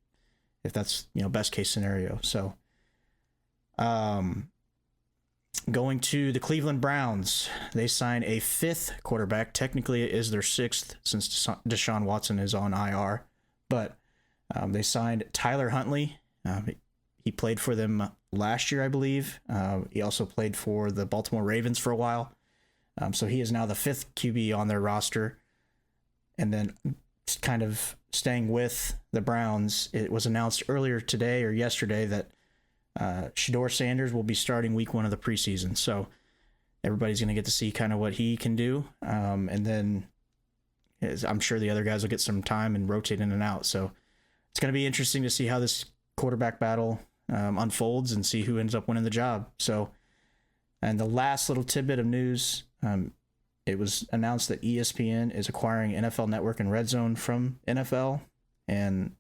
if that's, best case scenario. So going to the Cleveland Browns, they signed a 5th quarterback. Technically it is their 6th since Deshaun Watson is on IR, but they signed Tyler Huntley. He played for them last year, I believe. He also played for the Baltimore Ravens for a while. So he is now the 5th QB on their roster. And then kind of staying with the Browns, it was announced earlier today or yesterday that Shedeur Sanders will be starting week 1 of the preseason. So everybody's going to get to see kind of what he can do. And then I'm sure the other guys will get some time and rotate in and out. So it's going to be interesting to see how this quarterback battle unfolds and see who ends up winning the job. So, and the last little tidbit of news, it was announced that ESPN is acquiring NFL Network and Red Zone from NFL, and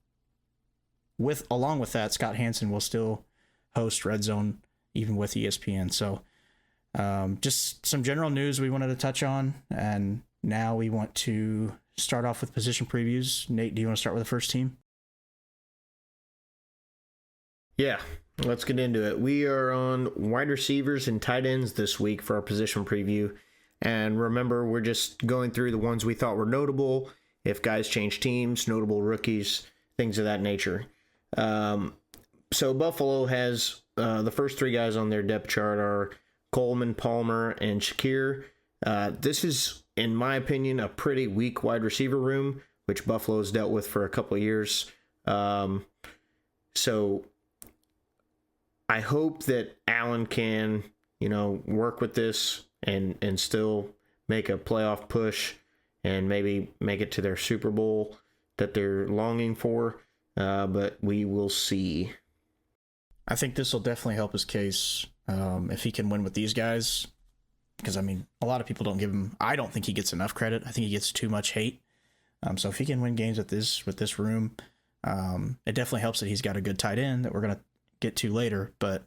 along with that, Scott Hansen will still host Red Zone even with ESPN. So, just some general news we wanted to touch on, and now we want to start off with position previews. Nate, do you want to start with the first team? Yeah, let's get into it. We are on wide receivers and tight ends this week for our position preview. And remember, we're just going through the ones we thought were notable if guys change teams, notable rookies, things of that nature. So Buffalo has the first three guys on their depth chart are Coleman, Palmer, and Shakir. This is, in my opinion, a pretty weak wide receiver room, which Buffalo's dealt with for a couple of years. So I hope that Allen can, work with this and still make a playoff push and maybe make it to their Super Bowl that they're longing for. But we will see. I think this will definitely help his case if he can win with these guys. Because, a lot of people don't give him... I don't think he gets enough credit. I think he gets too much hate. So if he can win games with this room, it definitely helps that he's got a good tight end that we're going to get to later. But,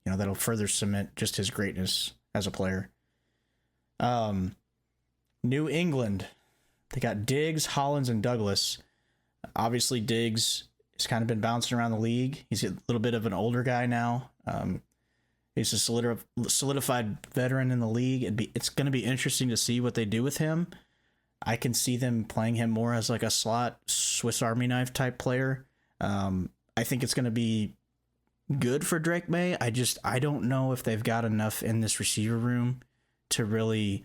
that'll further cement just his greatness as a player. New England. They got Diggs, Hollins, and Douglas. Obviously, Diggs has kind of been bouncing around the league. He's a little bit of an older guy now. He's a solidified veteran in the league. It's going to be interesting to see what they do with him. I can see them playing him more as like a slot Swiss Army knife type player. I think it's going to be good for Drake May. I don't know if they've got enough in this receiver room to really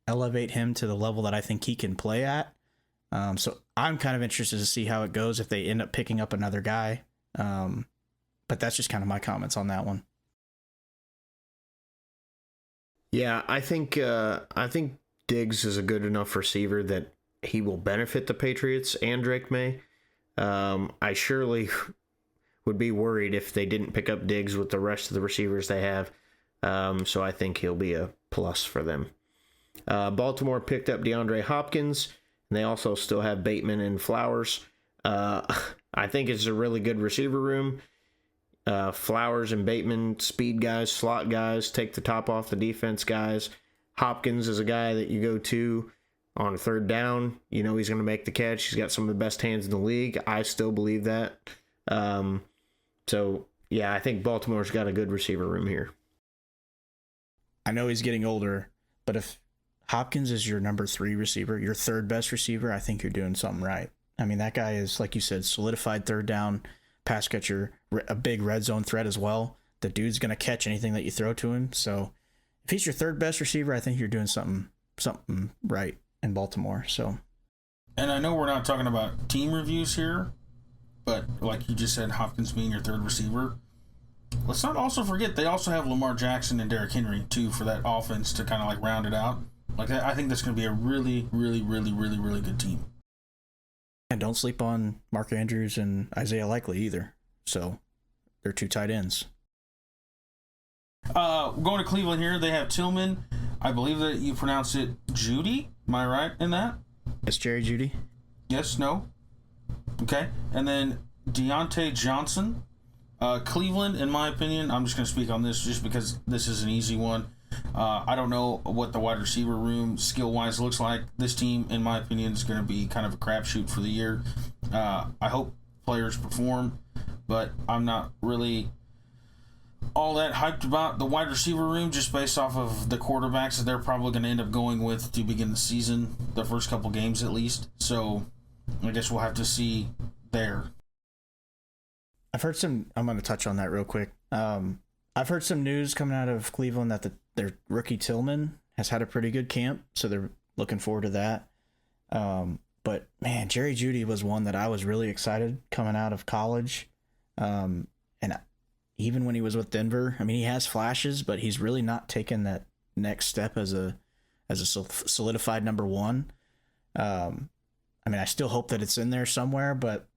elevate him to the level that I think he can play at. So I'm kind of interested to see how it goes if they end up picking up another guy. But that's just kind of my comments on that one. Yeah, I think Diggs is a good enough receiver that he will benefit the Patriots and Drake May. I surely would be worried if they didn't pick up Diggs with the rest of the receivers they have. So I think he'll be a plus for them. Baltimore picked up DeAndre Hopkins, and they also still have Bateman and Flowers. I think it's a really good receiver room. Flowers and Bateman, speed guys, slot guys, take the top off the defense guys. Hopkins is a guy that you go to on third down. He's going to make the catch. He's got some of the best hands in the league. I still believe that. So, yeah, I think Baltimore's got a good receiver room here. I know he's getting older, but if Hopkins is your number 3 receiver, your third best receiver, I think you're doing something right. That guy is, like you said, solidified third down pass catcher, a big red zone threat as well. The dude's going to catch anything that you throw to him. So if he's your third best receiver, I think you're doing something right in Baltimore. So, and I know we're not talking about team reviews here, but like you just said, Hopkins being your third receiver, let's not also forget they also have Lamar Jackson and Derrick Henry too for that offense to kind of like round it out. Like I think that's going to be a really, really, really, really, really good team. And don't sleep on Mark Andrews and Isaiah Likely either. So they're 2 tight ends. Going to Cleveland here, they have Tillman. I believe that you pronounce it Judy. Am I right in that? It's Jerry Judy. Yes, no? Okay. And then Deontay Johnson. Cleveland, in my opinion, I'm just going to speak on this just because this is an easy one. I don't know what the wide receiver room skill-wise looks like. This team, in my opinion, is going to be kind of a crapshoot for the year. I hope players perform, but I'm not really all that hyped about the wide receiver room just based off of the quarterbacks that they're probably going to end up going with to begin the season, the first couple games at least. So I guess we'll have to see there. I've heard I'm going to touch on that real quick. I've heard some news coming out of Cleveland that their rookie Tillman has had a pretty good camp, so they're looking forward to that. But, man, Jerry Jeudy was one that I was really excited coming out of college. And even when he was with Denver, he has flashes, but he's really not taken that next step as a solidified number 1. I still hope that it's in there somewhere, but,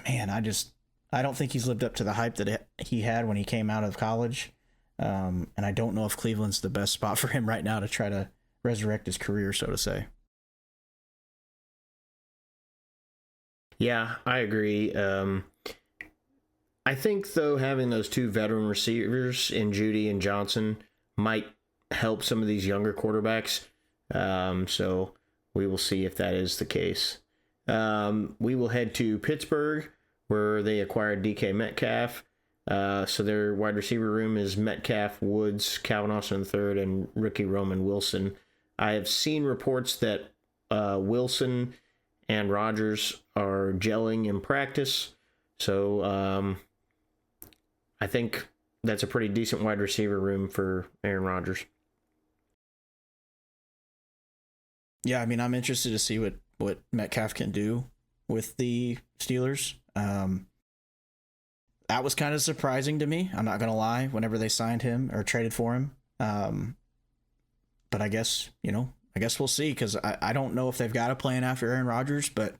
man, I don't think he's lived up to the hype that he had when he came out of college. And I don't know if Cleveland's the best spot for him right now to try to resurrect his career, so to say. Yeah, I agree. I think, though, having those 2 veteran receivers in Judy and Johnson might help some of these younger quarterbacks. So we will see if that is the case. We will head to Pittsburgh, where they acquired DK Metcalf. So their wide receiver room is Metcalf, Woods, Calvin Austin III, and rookie Roman Wilson. I have seen reports that Wilson and Rodgers are gelling in practice. So I think that's a pretty decent wide receiver room for Aaron Rodgers. Yeah, I mean, I'm interested to see what Metcalf can do with the Steelers. That was kind of surprising to me. I'm not going to lie, whenever they signed him or traded for him. But I guess we'll see, because I don't know if they've got a plan after Aaron Rodgers, but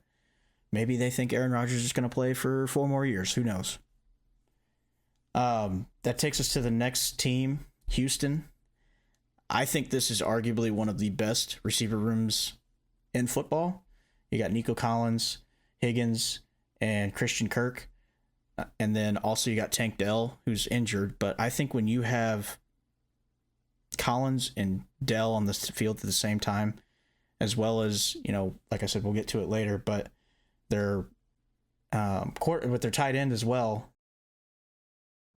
maybe they think Aaron Rodgers is going to play for 4 more years. Who knows? That takes us to the next team, Houston. I think this is arguably one of the best receiver rooms in football. You got Nico Collins, Higgins, and Christian Kirk. And then also you got Tank Dell, who's injured. But I think when you have Collins and Dell on the field at the same time, as well as, like I said, we'll get to it later, but their with their tight end as well,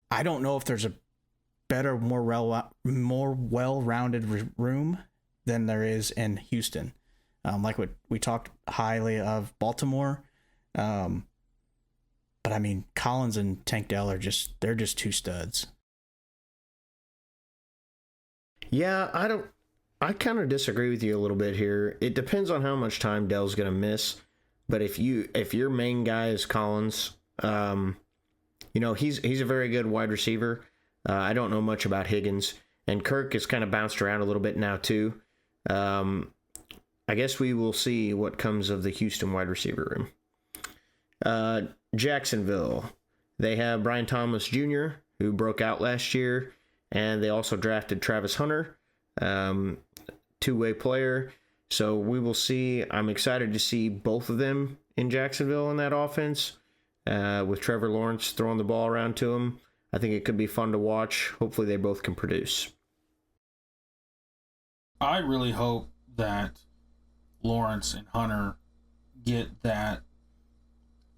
I don't know if there's a better, more well-rounded room than there is in Houston. Like what we talked highly of Baltimore. But I mean, Collins and Tank Dell they're just 2 studs. Yeah, I kind of disagree with you a little bit here. It depends on how much time Dell's going to miss. But if your main guy is Collins, he's a very good wide receiver. I don't know much about Higgins, and Kirk has kind of bounced around a little bit now too. I guess we will see what comes of the Houston wide receiver room. Jacksonville, they have Brian Thomas Jr., who broke out last year, and they also drafted Travis Hunter, 2-way player. So we will see. I'm excited to see both of them in Jacksonville in that offense, with Trevor Lawrence throwing the ball around to him. I think it could be fun to watch. Hopefully they both can produce. I really hope that Lawrence and Hunter get that,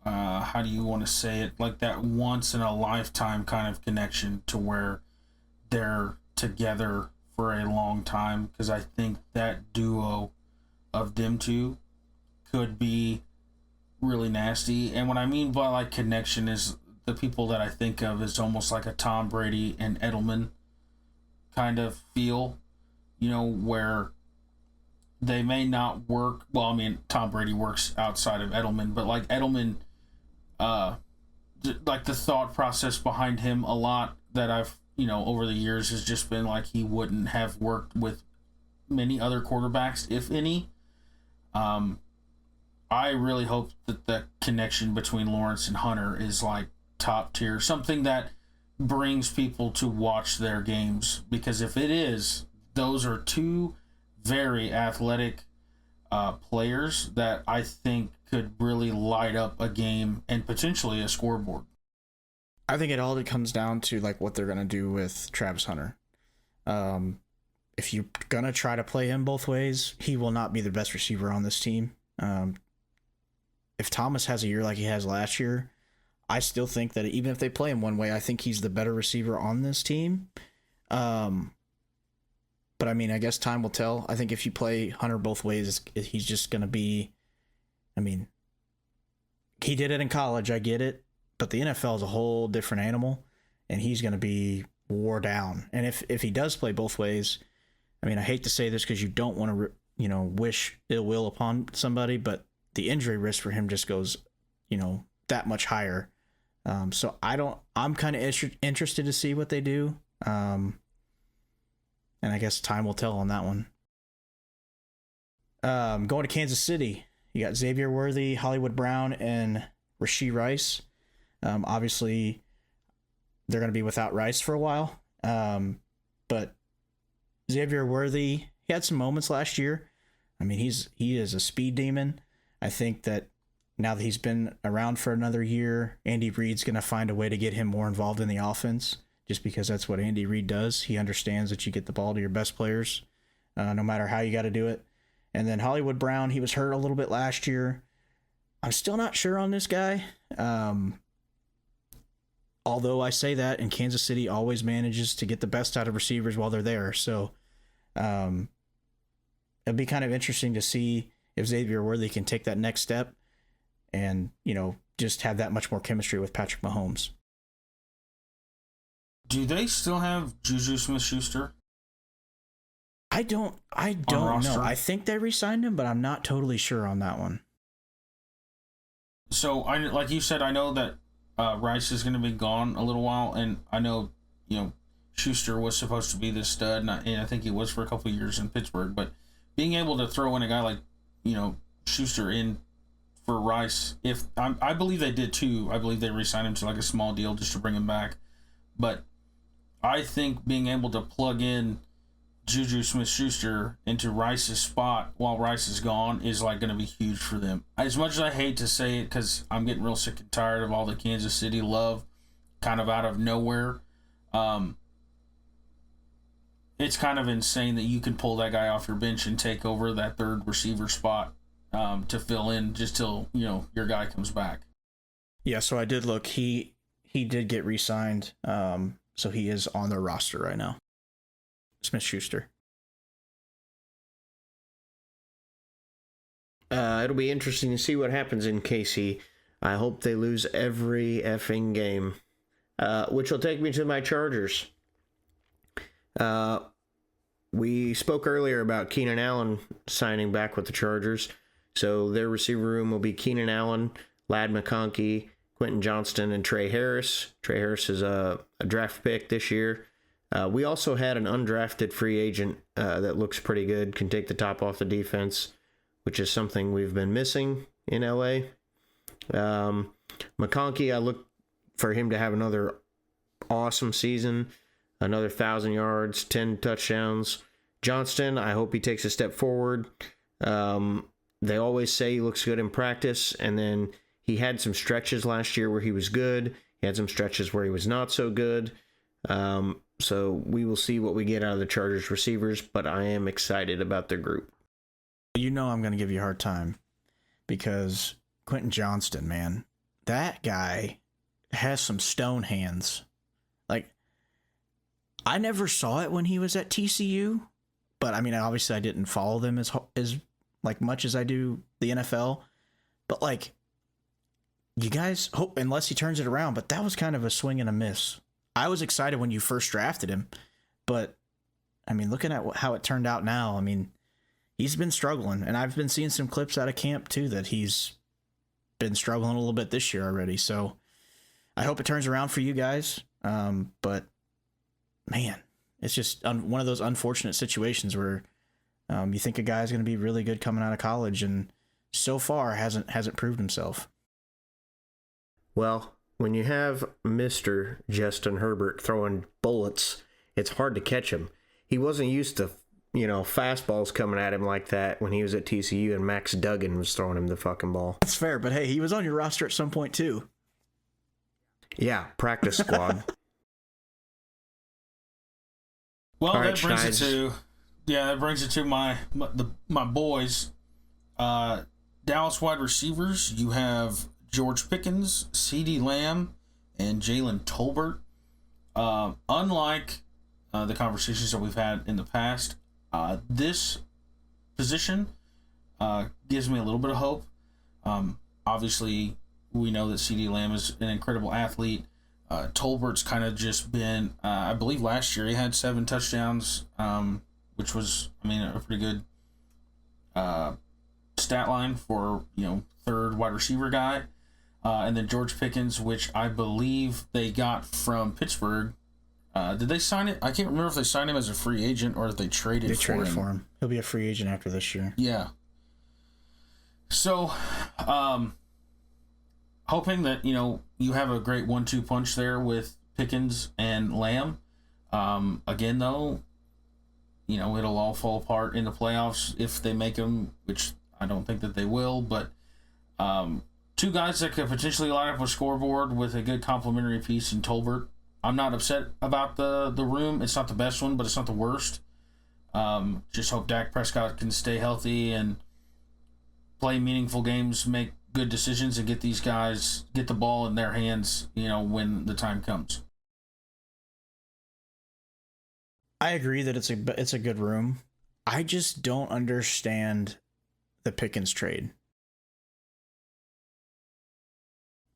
how do you want to say it, like that once in a lifetime kind of connection to where they're together for a long time, because I think that duo of them two could be really nasty. And what I mean by like connection is the people that I think of is almost like a Tom Brady and Edelman kind of feel, where they may not work. Well, I mean, Tom Brady works outside of Edelman, but like Edelman, like the thought process behind him a lot that I've, over the years has just been like he wouldn't have worked with many other quarterbacks, if any. I really hope that the connection between Lawrence and Hunter is like top tier, something that brings people to watch their games, because if it is, those are 2 very athletic players that I think could really light up a game and potentially a scoreboard. I think it all comes down to like what they're going to do with Travis Hunter. If you're going to try to play him both ways, he will not be the best receiver on this team. If Thomas has a year like he has last year, I still think that even if they play him one way, I think he's the better receiver on this team. But I mean, I guess time will tell. I think if you play Hunter both ways, he's just going to be, I mean, he did it in college, I get it, but the NFL is a whole different animal, and he's going to be wore down. And if he does play both ways, I mean, I hate to say this because you don't want to, wish ill will upon somebody, but the injury risk for him just goes, that much higher. So I'm kind of interested to see what they do. And I guess time will tell on that one. Going to Kansas City, you got Xavier Worthy, Hollywood Brown, and Rashee Rice. Obviously, they're going to be without Rice for a while. But Xavier Worthy, he had some moments last year. I mean, he is a speed demon. I think that now that he's been around for another year, Andy Reid's going to find a way to get him more involved in the offense, just because that's what Andy Reid does. He understands that you get the ball to your best players, no matter how you got to do it. And then Hollywood Brown, he was hurt a little bit last year. I'm still not sure on this guy. Although I say that, and Kansas City always manages to get the best out of receivers while they're there. So it'd be kind of interesting to see if Xavier Worthy can take that next step and, just have that much more chemistry with Patrick Mahomes. Do they still have Juju Smith-Schuster? I don't know. I think they re-signed him, but I'm not totally sure on that one. So, like you said, I know that Rice is going to be gone a little while, and I know, Schuster was supposed to be the stud, and I think he was for a couple of years in Pittsburgh, but being able to throw in a guy like, Schuster in for Rice, I believe they did too. I believe they re-signed him to like a small deal just to bring him back. But I think being able to plug in Juju Smith-Schuster into Rice's spot while Rice is gone is like going to be huge for them. As much as I hate to say it, because I'm getting real sick and tired of all the Kansas City love kind of out of nowhere, it's kind of insane that you can pull that guy off your bench and take over that third receiver spot to fill in just till your guy comes back. Yeah, so I did look. He did get re-signed, so he is on their roster right now. Smith-Schuster. It'll be interesting to see what happens in KC. I hope they lose every effing game. Which will take me to my Chargers. We spoke earlier about Keenan Allen signing back with the Chargers. So their receiver room will be Keenan Allen, Ladd McConkey, Quentin Johnston, and Trey Harris. Trey Harris is a draft pick this year. We also had an undrafted free agent that looks pretty good, can take the top off the defense, which is something we've been missing in LA. McConkey, I look for him to have another awesome season, another 1,000 yards, 10 touchdowns. Johnston, I hope he takes a step forward. They always say he looks good in practice, and then he had some stretches last year where he was good. He had some stretches where he was not so good. So we will see what we get out of the Chargers receivers, but I am excited about their group. I'm going to give you a hard time because Quentin Johnston, man, that guy has some stone hands. Like, I never saw it when he was at TCU, but I mean, obviously I didn't follow them as like much as I do the NFL, but like, you guys hope, unless he turns it around, but that was kind of a swing and a miss. I was excited when you first drafted him, but I mean, looking at how it turned out now, I mean, he's been struggling, and I've been seeing some clips out of camp too that he's been struggling a little bit this year already. So I hope it turns around for you guys. But man, it's just one of those unfortunate situations where you think a guy's going to be really good coming out of college, and so far hasn't proved himself. Well, when you have Mr. Justin Herbert throwing bullets, it's hard to catch him. He wasn't used to, fastballs coming at him like that when he was at TCU and Max Duggan was throwing him the fucking ball. That's fair, but hey, he was on your roster at some point too. Yeah, practice squad. Well, All right, that brings it to my boys. Dallas wide receivers, you have George Pickens, CeeDee Lamb, and Jalen Tolbert. Unlike the conversations that we've had in the past, this position gives me a little bit of hope. Obviously, we know that CeeDee Lamb is an incredible athlete. Tolbert's kind of just been, I believe last year he had 7 touchdowns, which was, a pretty good stat line for, third wide receiver guy. And then George Pickens, which I believe they got from Pittsburgh. Did they sign it? I can't remember if they signed him as a free agent or if they traded for him. He'll be a free agent after this year. Yeah. So, hoping that, you have a great 1-2 punch there with Pickens and Lamb. Again, though, it'll all fall apart in the playoffs if they make them, which I don't think that they will, but 2 guys that could potentially line up a scoreboard with a good complementary piece in Tolbert. I'm not upset about the room. It's not the best one, but it's not the worst. Just hope Dak Prescott can stay healthy and play meaningful games, make good decisions, and get these guys, get the ball in their hands, when the time comes. I agree that it's a good room. I just don't understand the Pickens trade.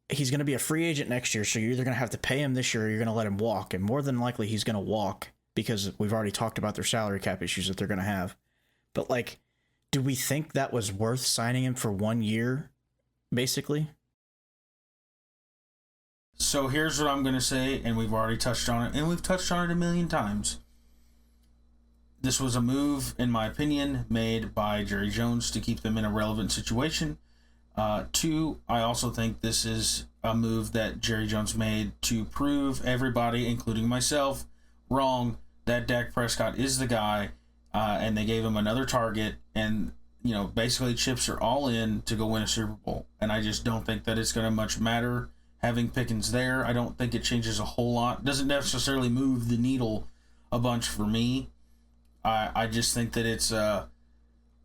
He's going to be a free agent next year, so you're either going to have to pay him this year or you're going to let him walk. And more than likely, he's going to walk because we've already talked about their salary cap issues that they're going to have. But, like, do we think that was worth signing him for 1 year, basically? So here's what I'm going to say, and we've already touched on it, and we've touched on it a million times. This was a move, in my opinion, made by Jerry Jones to keep them in a relevant situation. Two, I also think this is a move that Jerry Jones made to prove everybody, including myself, wrong, that Dak Prescott is the guy, and they gave him another target, and, you know, basically chips are all in to go win a Super Bowl. And I just don't think that it's going to much matter having Pickens there. I don't think it changes a whole lot. Doesn't necessarily move the needle a bunch for me. I just think that it's,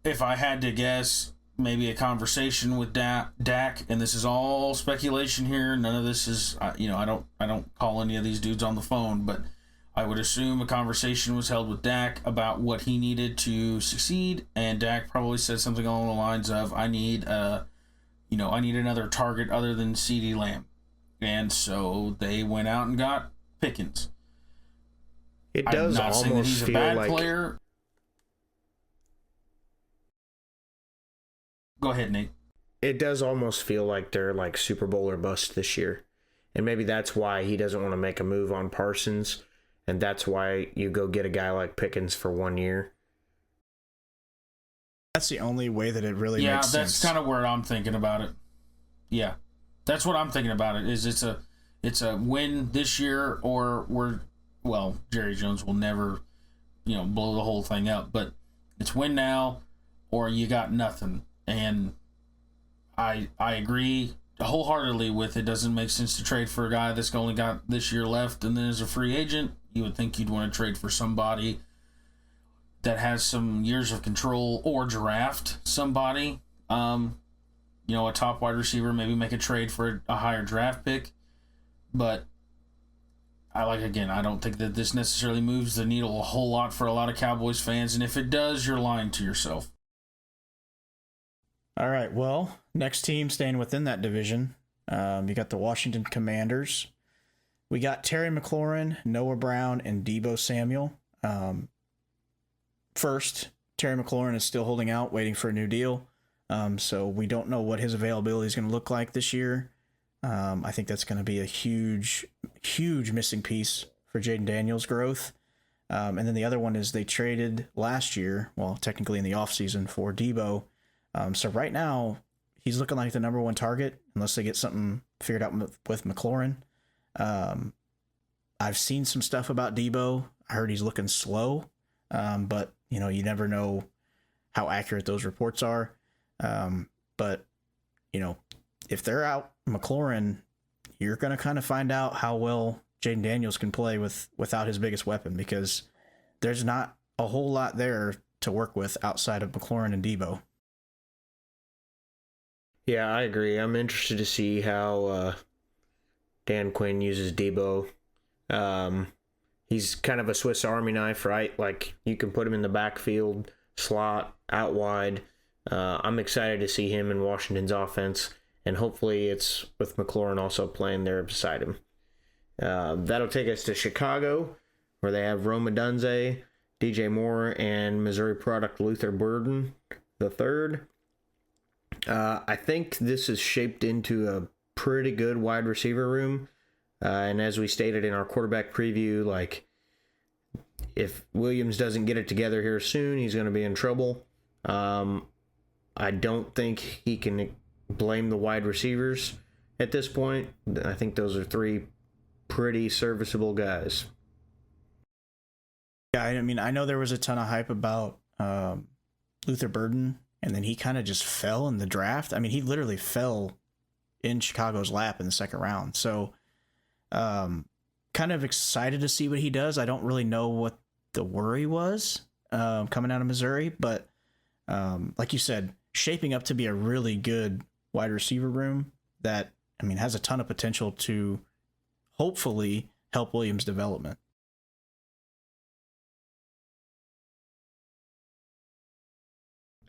if I had to guess, maybe a conversation with Dak, and this is all speculation here. None of this is, I don't call any of these dudes on the phone, but I would assume a conversation was held with Dak about what he needed to succeed, and Dak probably said something along the lines of, I need another target other than CeeDee Lamb. And so they went out and got Pickens. It does I'm not saying that almost he's a feel bad like player. Go ahead, Nate. it does almost feel like they're like Super Bowl or bust this year. And maybe that's why he doesn't want to make a move on Parsons, and that's why you go get a guy like Pickens for 1 year. That's the only way that it really makes sense. Yeah, that's kind of where I'm thinking about it. Yeah, that's what I'm thinking about it. Is it's a win this year, or Jerry Jones will never, blow the whole thing up. But it's win now, or you got nothing. And I agree wholeheartedly with it. Doesn't make sense to trade for a guy that's only got this year left, and then as a free agent, you would think you'd want to trade for somebody that has some years of control, or draft somebody, a top wide receiver, maybe make a trade for a higher draft pick. But I don't think that this necessarily moves the needle a whole lot for a lot of Cowboys fans, and if it does, you're lying to yourself. All right, well, next team staying within that division, you got the Washington Commanders. We got Terry McLaurin, Noah Brown, and Deebo Samuel. First, Terry McLaurin is still holding out, waiting for a new deal. So we don't know what his availability is going to look like this year. I think that's going to be a huge, huge missing piece for Jaden Daniels' growth. And then the other one is they traded last year, well, technically in the offseason, for Deebo. So right now, he's looking like the number one target, unless they get something figured out with McLaurin. I've seen some stuff about Deebo. I heard he's looking slow, but you never know how accurate those reports are. But if they're out McLaurin, you're going to kind of find out how well Jaden Daniels can play without his biggest weapon, because there's not a whole lot there to work with outside of McLaurin and Deebo. Yeah, I agree. I'm interested to see how Dan Quinn uses Deebo. He's kind of a Swiss Army knife, right? Like, you can put him in the backfield, slot, out wide. I'm excited to see him in Washington's offense, and hopefully it's with McLaurin also playing there beside him. That'll take us to Chicago, where they have Rome Odunze, DJ Moore, and Missouri product Luther Burden III. I think this is shaped into a pretty good wide receiver room. And as we stated in our quarterback preview, like, if Williams doesn't get it together here soon, he's going to be in trouble. I don't think he can blame the wide receivers at this point. I think those are three pretty serviceable guys. Yeah, I mean, I know there was a ton of hype about Luther Burden, and then he kind of just fell in the draft. I mean, he literally fell in Chicago's lap in the second round. So, kind of excited to see what he does. I don't really know what the worry was coming out of Missouri, but like you said, shaping up to be a really good wide receiver room that, I mean, has a ton of potential to hopefully help Williams' development.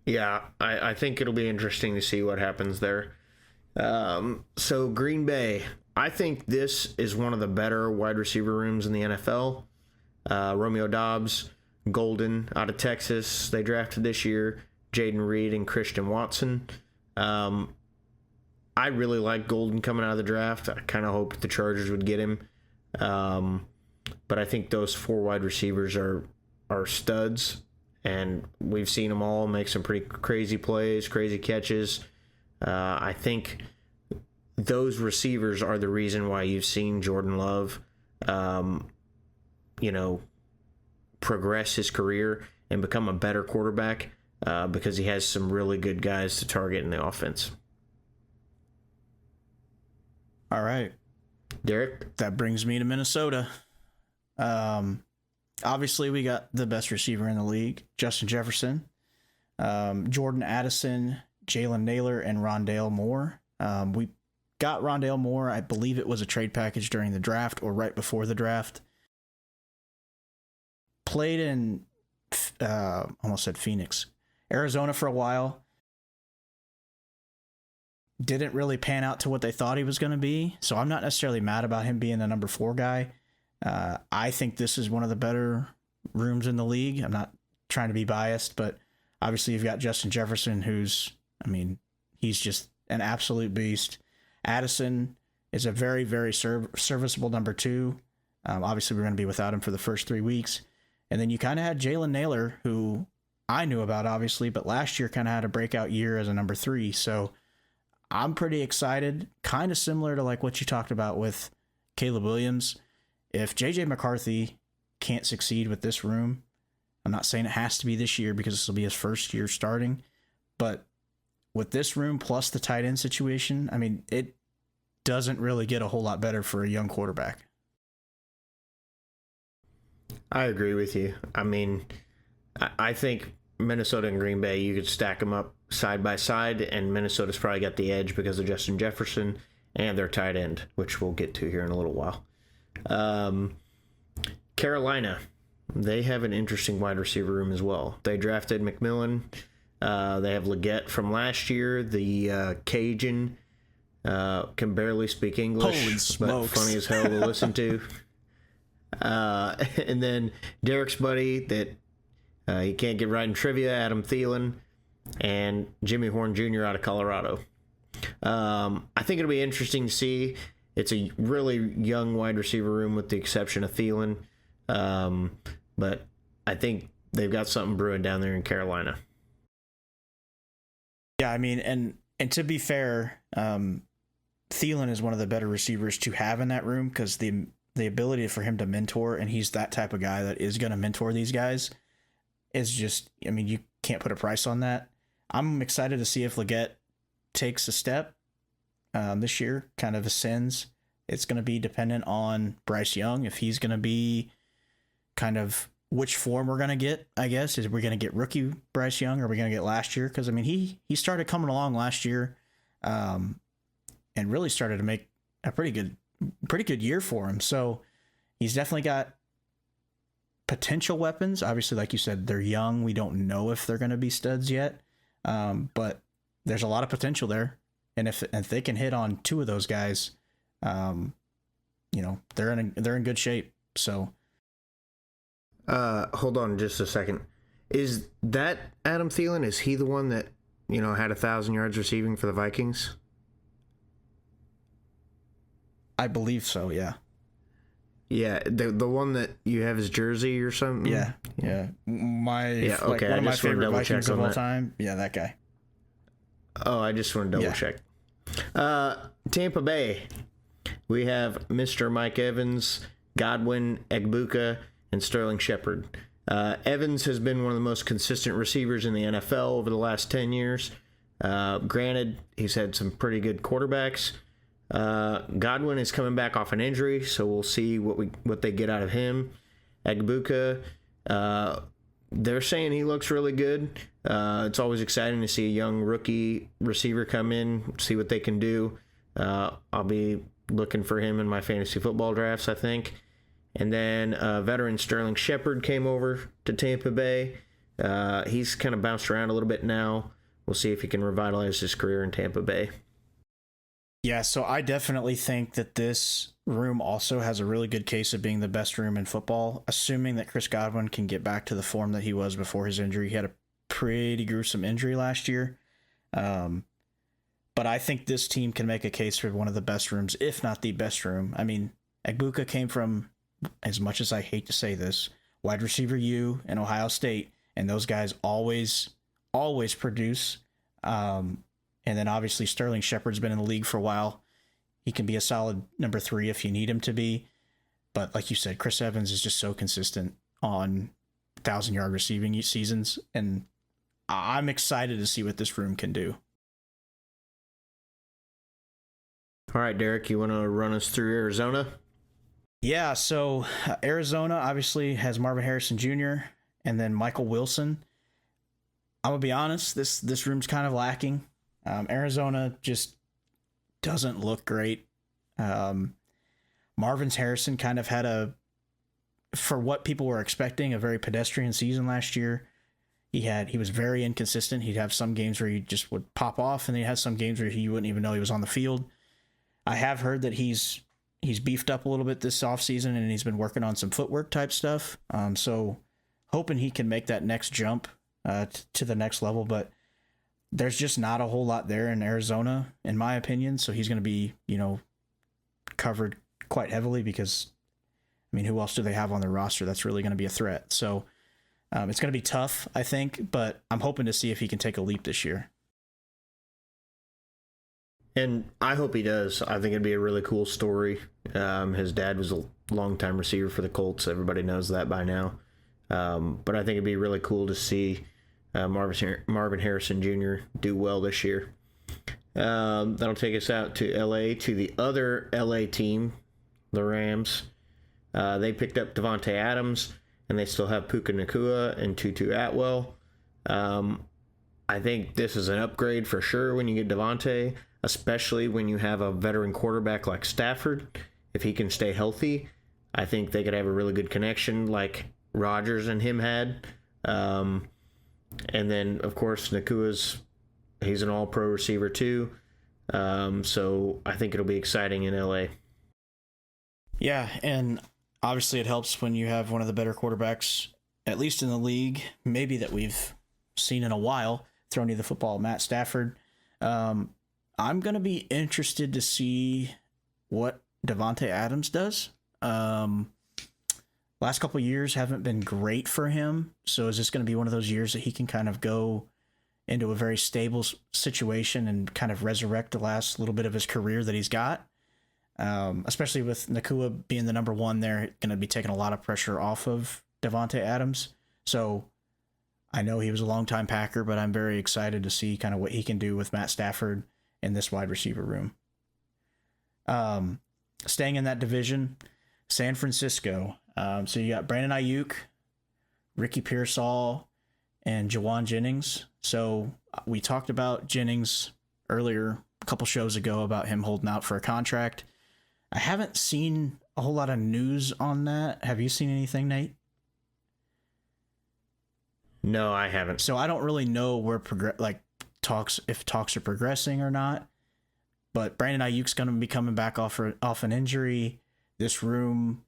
Yeah, I think it'll be interesting to see what happens there. So Green Bay, I think this is one of the better wide receiver rooms in the NFL. Romeo Doubs, Golden out of Texas, they drafted this year, Jaden Reed and Christian Watson. I really like Golden coming out of the draft. I kind of hoped the Chargers would get him. But I think those 4 wide receivers are studs, and we've seen them all make some pretty crazy plays, crazy catches. I think those receivers are the reason why you've seen Jordan Love, progress his career and become a better quarterback because he has some really good guys to target in the offense. All right. Derek? That brings me to Minnesota. Obviously, we got the best receiver in the league, Justin Jefferson, Jordan Addison, Jalen Naylor, and Rondale Moore. We got Rondale Moore. I believe it was a trade package during the draft or right before the draft. Played in, almost said Phoenix, Arizona for a while. Didn't really pan out to what they thought he was going to be. So I'm not necessarily mad about him being the number 4 guy. I think this is one of the better rooms in the league. I'm not trying to be biased, but obviously you've got Justin Jefferson, he's just an absolute beast. Addison is a very, very serviceable number 2. Obviously we're going to be without him for the first 3 weeks. And then you kind of had Jalen Naylor, who I knew about, obviously, but last year kind of had a breakout year as a number 3. So I'm pretty excited, kind of similar to like what you talked about with Caleb Williams. If J.J. McCarthy can't succeed with this room, I'm not saying it has to be this year because this will be his first year starting, but with this room plus the tight end situation, it doesn't really get a whole lot better for a young quarterback. I agree with you. I think Minnesota and Green Bay, you could stack them up side by side, and Minnesota's probably got the edge because of Justin Jefferson and their tight end, which we'll get to here in a little while. Carolina, they have an interesting wide receiver room as well. They drafted McMillan. They have Leggett from last year. The Cajun can barely speak English, Holy but smokes. funny as hell to listen to. And then Derek's buddy that he can't get right in trivia, Adam Thielen, and Jimmy Horn Jr. out of Colorado. I think it'll be interesting to see. It's a really young wide receiver room with the exception of Thielen. But I think they've got something brewing down there in Carolina. Yeah, and to be fair, Thielen is one of the better receivers to have in that room because the ability for him to mentor, and he's that type of guy that is going to mentor these guys, is just, you can't put a price on that. I'm excited to see if Leggett takes a step this year, kind of ascends. It's going to be dependent on Bryce Young, if he's going to be kind of which form we're going to get, I guess. Is we going to get rookie Bryce Young, or are we going to get last year? Because, he started coming along last year and really started to make a pretty good year for him. So he's definitely got potential weapons. Obviously, like you said, they're young. We don't know if they're going to be studs yet. But there's a lot of potential there. And if they can hit on 2 of those guys, they're in good shape. So hold on just a second. Is that Adam Thielen? Is he the one that, had 1,000 yards receiving for the Vikings? I believe so, yeah. Yeah, the one that you have his jersey or something? Yeah. One of my favorite Vikings of all time. Yeah, that guy. Oh, I just want to double check. Tampa Bay, we have Mr. Mike Evans, Godwin, Egbuka, and Sterling Shepard. Evans has been one of the most consistent receivers in the NFL over the last 10 years. Granted, he's had some pretty good quarterbacks. Godwin is coming back off an injury, so we'll see what they get out of him. Egbuka, they're saying he looks really good. It's always exciting to see a young rookie receiver come in, see what they can do. I'll be looking for him in my fantasy football drafts, I think. And then veteran Sterling Shepard came over to Tampa Bay. He's kind of bounced around a little bit now. We'll see if he can revitalize his career in Tampa Bay. Yeah, so I definitely think that this room also has a really good case of being the best room in football, assuming that Chris Godwin can get back to the form that he was before his injury. He had a pretty gruesome injury last year. But I think this team can make a case for one of the best rooms, if not the best room. I mean, Egbuka came from, as much as I hate to say this, wide receiver U in Ohio State, and those guys always produce. And then obviously Sterling Shepard's been in the league for a while. He can be a solid number 3 if you need him to be. But like you said, Chris Evans is just so consistent on 1,000-yard receiving seasons, and I'm excited to see what this room can do. All right, Derek, you want to run us through Arizona? Yeah, so Arizona obviously has Marvin Harrison Jr. and then Michael Wilson. I'm going to be honest, this room's kind of lacking. Arizona just doesn't look great. Marvin's Harrison kind of had for what people were expecting, a very pedestrian season last year. He was very inconsistent. He'd have some games where he just would pop off, and then he had some games where you wouldn't even know he was on the field. I have heard that he's beefed up a little bit this offseason, and he's been working on some footwork type stuff. So hoping he can make that next jump to the next level, but there's just not a whole lot there in Arizona, in my opinion. So he's going to be, covered quite heavily because, I mean, who else do they have on their roster that's really going to be a threat? So it's going to be tough, I think, but I'm hoping to see if he can take a leap this year. And I hope he does. I think it'd be a really cool story. His dad was a longtime receiver for the Colts. Everybody knows that by now. But I think it'd be really cool to see Marvin Harrison Jr. do well this year. That'll take us out to L.A., to the other L.A. team, the Rams. They picked up Davante Adams, and they still have Puka Nacua and Tutu Atwell. I think this is an upgrade for sure when you get Davante, especially when you have a veteran quarterback like Stafford. If he can stay healthy, I think they could have a really good connection like Rodgers and him had. And then, of course, he's an all-pro receiver too. So I think it'll be exciting in LA. Yeah, and obviously it helps when you have one of the better quarterbacks, at least in the league, maybe that we've seen in a while, throwing you the football, Matt Stafford. I'm going to be interested to see what Davante Adams does. Last couple of years haven't been great for him. So is this going to be one of those years that he can kind of go into a very stable situation and kind of resurrect the last little bit of his career that he's got? Especially with Nacua being the number 1 there, going to be taking a lot of pressure off of Davante Adams. So I know he was a longtime Packer, but I'm very excited to see kind of what he can do with Matt Stafford in this wide receiver room. Staying in that division, San Francisco. So you got Brandon Ayuk, Ricky Pearsall, and Jawan Jennings. So we talked about Jennings earlier, a couple shows ago, about him holding out for a contract. I haven't seen a whole lot of news on that. Have you seen anything, Nate? No, I haven't. So I don't really know where talks are progressing or not. But Brandon Ayuk's going to be coming back off an injury. This room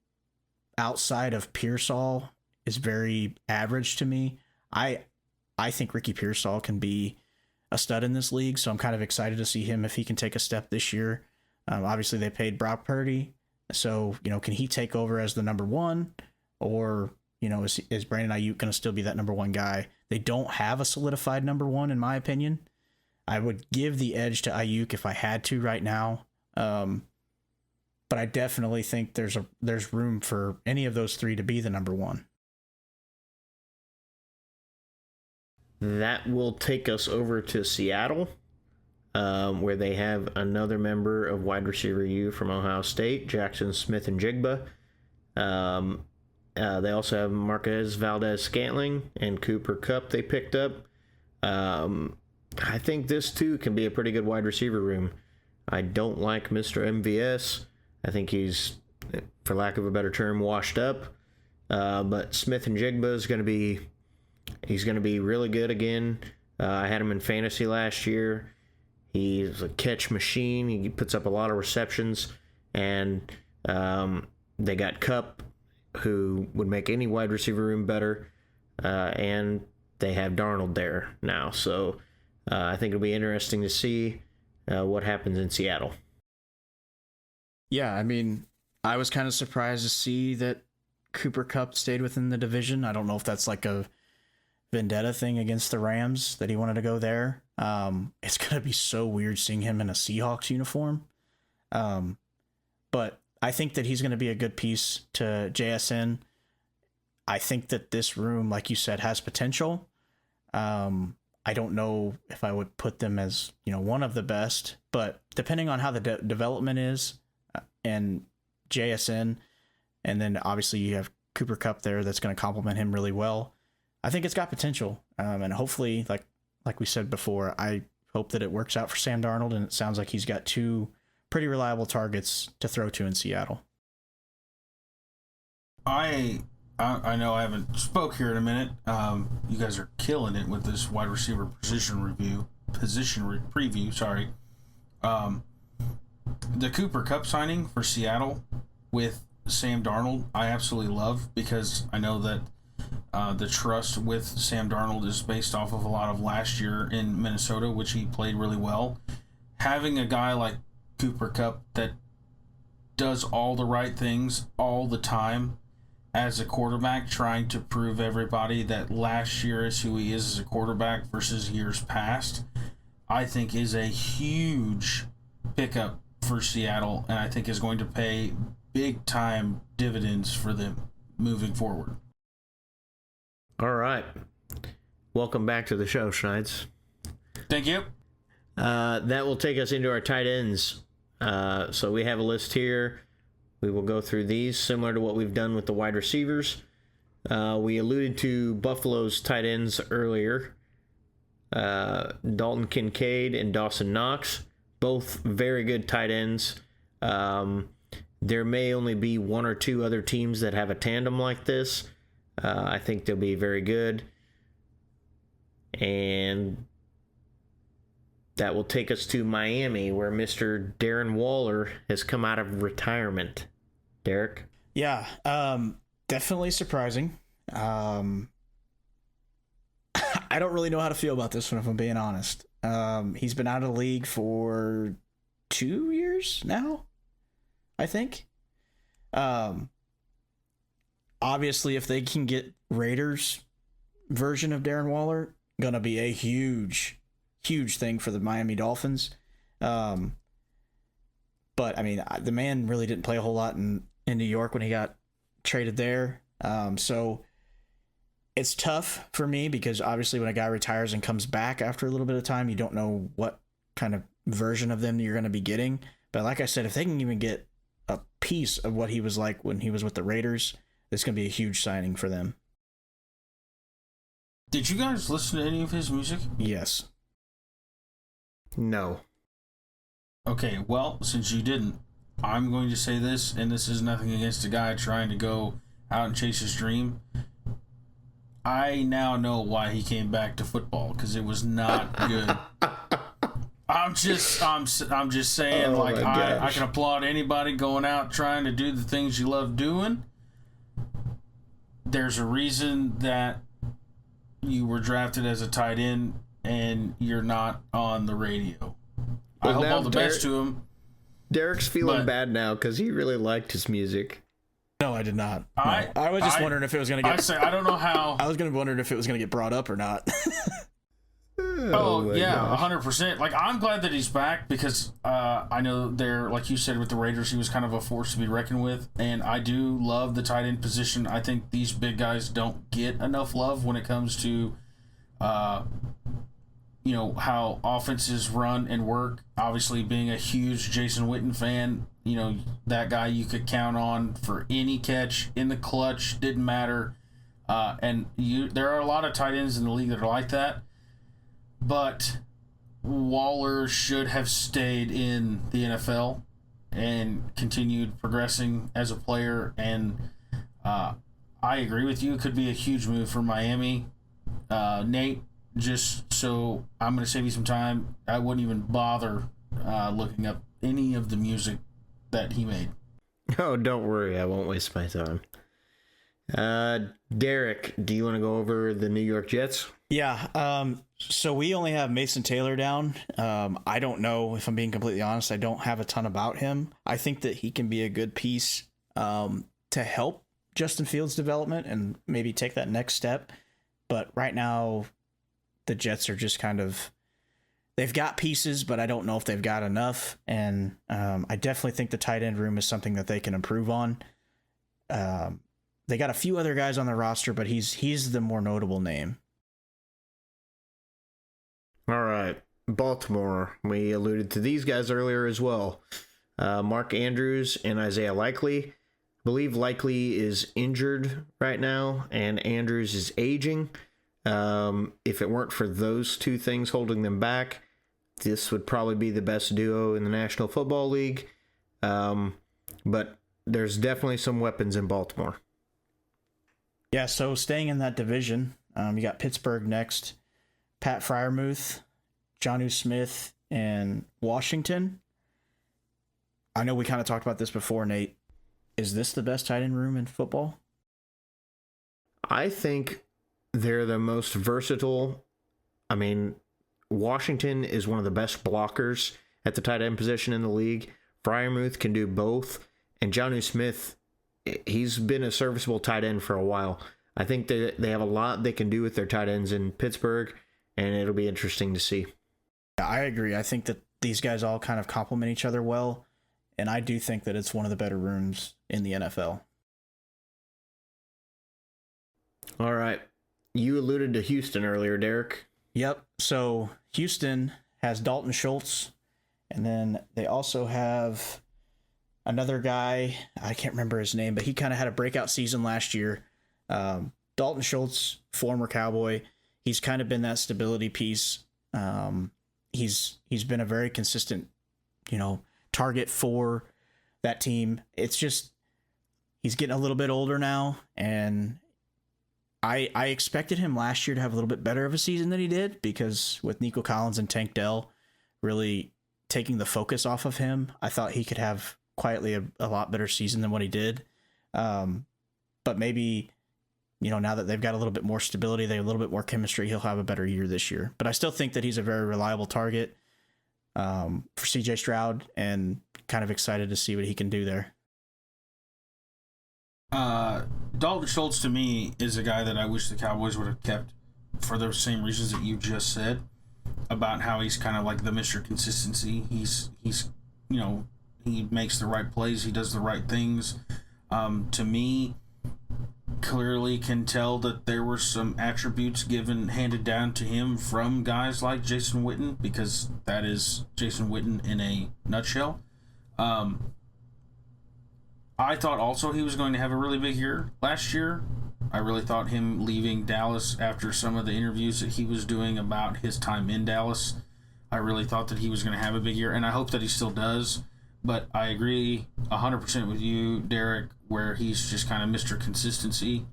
outside of Pearsall is very average to me. I think Ricky Pearsall can be a stud in this league, so I'm kind of excited to see him if he can take a step this year. Obviously, they paid Brock Purdy, so can he take over as the number 1, or is Brandon Ayuk going to still be that number 1 guy? They don't have a solidified number 1, in my opinion. I would give the edge to Ayuk if I had to right now. But I definitely think there's room for any of those 3 to be the number 1. That will take us over to Seattle, where they have another member of wide receiver U from Ohio State, Jackson Smith-Njigba. They also have Marquez Valdez-Scantling and Cooper Kupp they picked up. I think this, too, can be a pretty good wide receiver room. I don't like Mr. MVS. I think he's, for lack of a better term, washed up. But Smith-Njigba is going to be He's going to be really good again. I had him in fantasy last year. He's a catch machine. He puts up a lot of receptions. And they got Kupp, who would make any wide receiver room better. And they have Darnold there now. So I think it'll be interesting to see what happens in Seattle. Yeah, I mean, I was kind of surprised to see that Cooper Kupp stayed within the division. I don't know if that's like a vendetta thing against the Rams that he wanted to go there. It's going to be so weird seeing him in a Seahawks uniform. But I think that he's going to be a good piece to JSN. I think that this room, like you said, has potential. I don't know if I would put them as, one of the best, but depending on how the development is and JSN, and then obviously you have Cooper Kupp there that's going to complement him really well. I think it's got potential. And hopefully, like we said before, I hope that it works out for Sam Darnold, and it sounds like he's got two pretty reliable targets to throw to in Seattle. I know I haven't spoke here in a minute. You guys are killing it with this wide receiver preview. Sorry. The Cooper Kupp signing for Seattle with Sam Darnold, I absolutely love, because I know that the trust with Sam Darnold is based off of a lot of last year in Minnesota, which he played really well. Having a guy like Cooper Kupp that does all the right things all the time as a quarterback, trying to prove everybody that last year is who he is as a quarterback versus years past, I think is a huge pickup for Seattle, and I think is going to pay big time dividends for them moving forward. All right. Welcome back to the show, Schneids. Thank you. That will take us into our tight ends. So we have a list here. We will go through these, similar to what we've done with the wide receivers. We alluded to Buffalo's tight ends earlier. Dalton Kincaid and Dawson Knox, both very good tight ends. There may only be one or two other teams that have a tandem like this. I think they'll be very good. And that will take us to Miami, where Mr. Darren Waller has come out of retirement. Derek? Yeah, definitely surprising. I don't really know how to feel about this one, if I'm being honest. He's been out of the league for 2 years now, I think. Obviously, if they can get Raiders version of Darren Waller, gonna be a huge thing for the Miami Dolphins. But I mean, the man really didn't play a whole lot in New York when he got traded there. So it's tough for me, because obviously when a guy retires and comes back after a little bit of time, you don't know what kind of version of them you're going to be getting. But like I said, if they can even get a piece of what he was like when he was with the Raiders, it's going to be a huge signing for them. Did you guys listen to any of his music? Yes. No. Okay, well, since you didn't, I'm going to say this, and this is nothing against a guy trying to go out and chase his dream. I now know why he came back to football, because it was not good. I'm just saying, I can applaud anybody going out trying to do the things you love doing. There's a reason that you were drafted as a tight end and you're not on the radio. I hope all the best to him. Derek's feeling bad now because he really liked his music. No, I did not. No. I was just wondering if it was going to get... I don't know how... I was going to wonder if it was going to get brought up or not. Oh yeah, 100%. Like, I'm glad that he's back, because I know they're, like you said, with the Raiders, he was kind of a force to be reckoned with, and I do love the tight end position. I think these big guys don't get enough love when it comes to, how offenses run and work. Obviously, being a huge Jason Witten fan, that guy you could count on for any catch in the clutch, didn't matter. There are a lot of tight ends in the league that are like that. But Waller should have stayed in the NFL and continued progressing as a player. And I agree with you. It could be a huge move for Miami. Nate, just so I'm going to save you some time, I wouldn't even bother looking up any of the music that he made. Oh, don't worry. I won't waste my time. Derek, do you want to go over the New York Jets? Yeah. So we only have Mason Taylor down. I don't know, if I'm being completely honest. I don't have a ton about him. I think that he can be a good piece to help Justin Fields' development and maybe take that next step. But right now, the Jets are just kind of, they've got pieces, but I don't know if they've got enough. And I definitely think the tight end room is something that they can improve on. They got a few other guys on the roster, but he's the more notable name. All right. Baltimore. We alluded to these guys earlier as well. Mark Andrews and Isaiah Likely. I believe Likely is injured right now, and Andrews is aging. If it weren't for those two things holding them back, this would probably be the best duo in the National Football League. But there's definitely some weapons in Baltimore. Yeah, so staying in that division, you got Pittsburgh next, Pat Freiermuth, Jonnu Smith, and Washington. I know we kind of talked about this before, Nate. Is this the best tight end room in football? I think they're the most versatile. I mean, Washington is one of the best blockers at the tight end position in the league. Freiermuth can do both. And Jonnu Smith, he's been a serviceable tight end for a while. I think they have a lot they can do with their tight ends in Pittsburgh, and it'll be interesting to see. Yeah, I agree. I think that these guys all kind of complement each other well, and I do think that it's one of the better rooms in the NFL. All right. You alluded to Houston earlier, Derek. Yep. So Houston has Dalton Schultz, and then they also have another guy. I can't remember his name, but he kind of had a breakout season last year. Dalton Schultz, former Cowboy, he's kind of been that stability piece. He's been a very consistent, target for that team. It's just he's getting a little bit older now, and I expected him last year to have a little bit better of a season than he did, because with Nico Collins and Tank Dell really taking the focus off of him, I thought he could have quietly a lot better season than what he did. But maybe, now that they've got a little bit more stability, they have a little bit more chemistry, he'll have a better year this year. But I still think that he's a very reliable target for CJ Stroud, and kind of excited to see what he can do there. Dalton Schultz, to me, is a guy that I wish the Cowboys would have kept for the same reasons that you just said, about how he's kind of like the Mr. Consistency. He's he makes the right plays, he does the right things. To me, clearly can tell that there were some attributes handed down to him from guys like Jason Witten, because that is Jason Witten in a nutshell. I thought also he was going to have a really big year last year. I really thought him leaving Dallas after some of the interviews that he was doing about his time in Dallas, I really thought that he was going to have a big year, and I hope that he still does. But I agree 100% with you, Derek, where he's just kind of Mr. Consistency.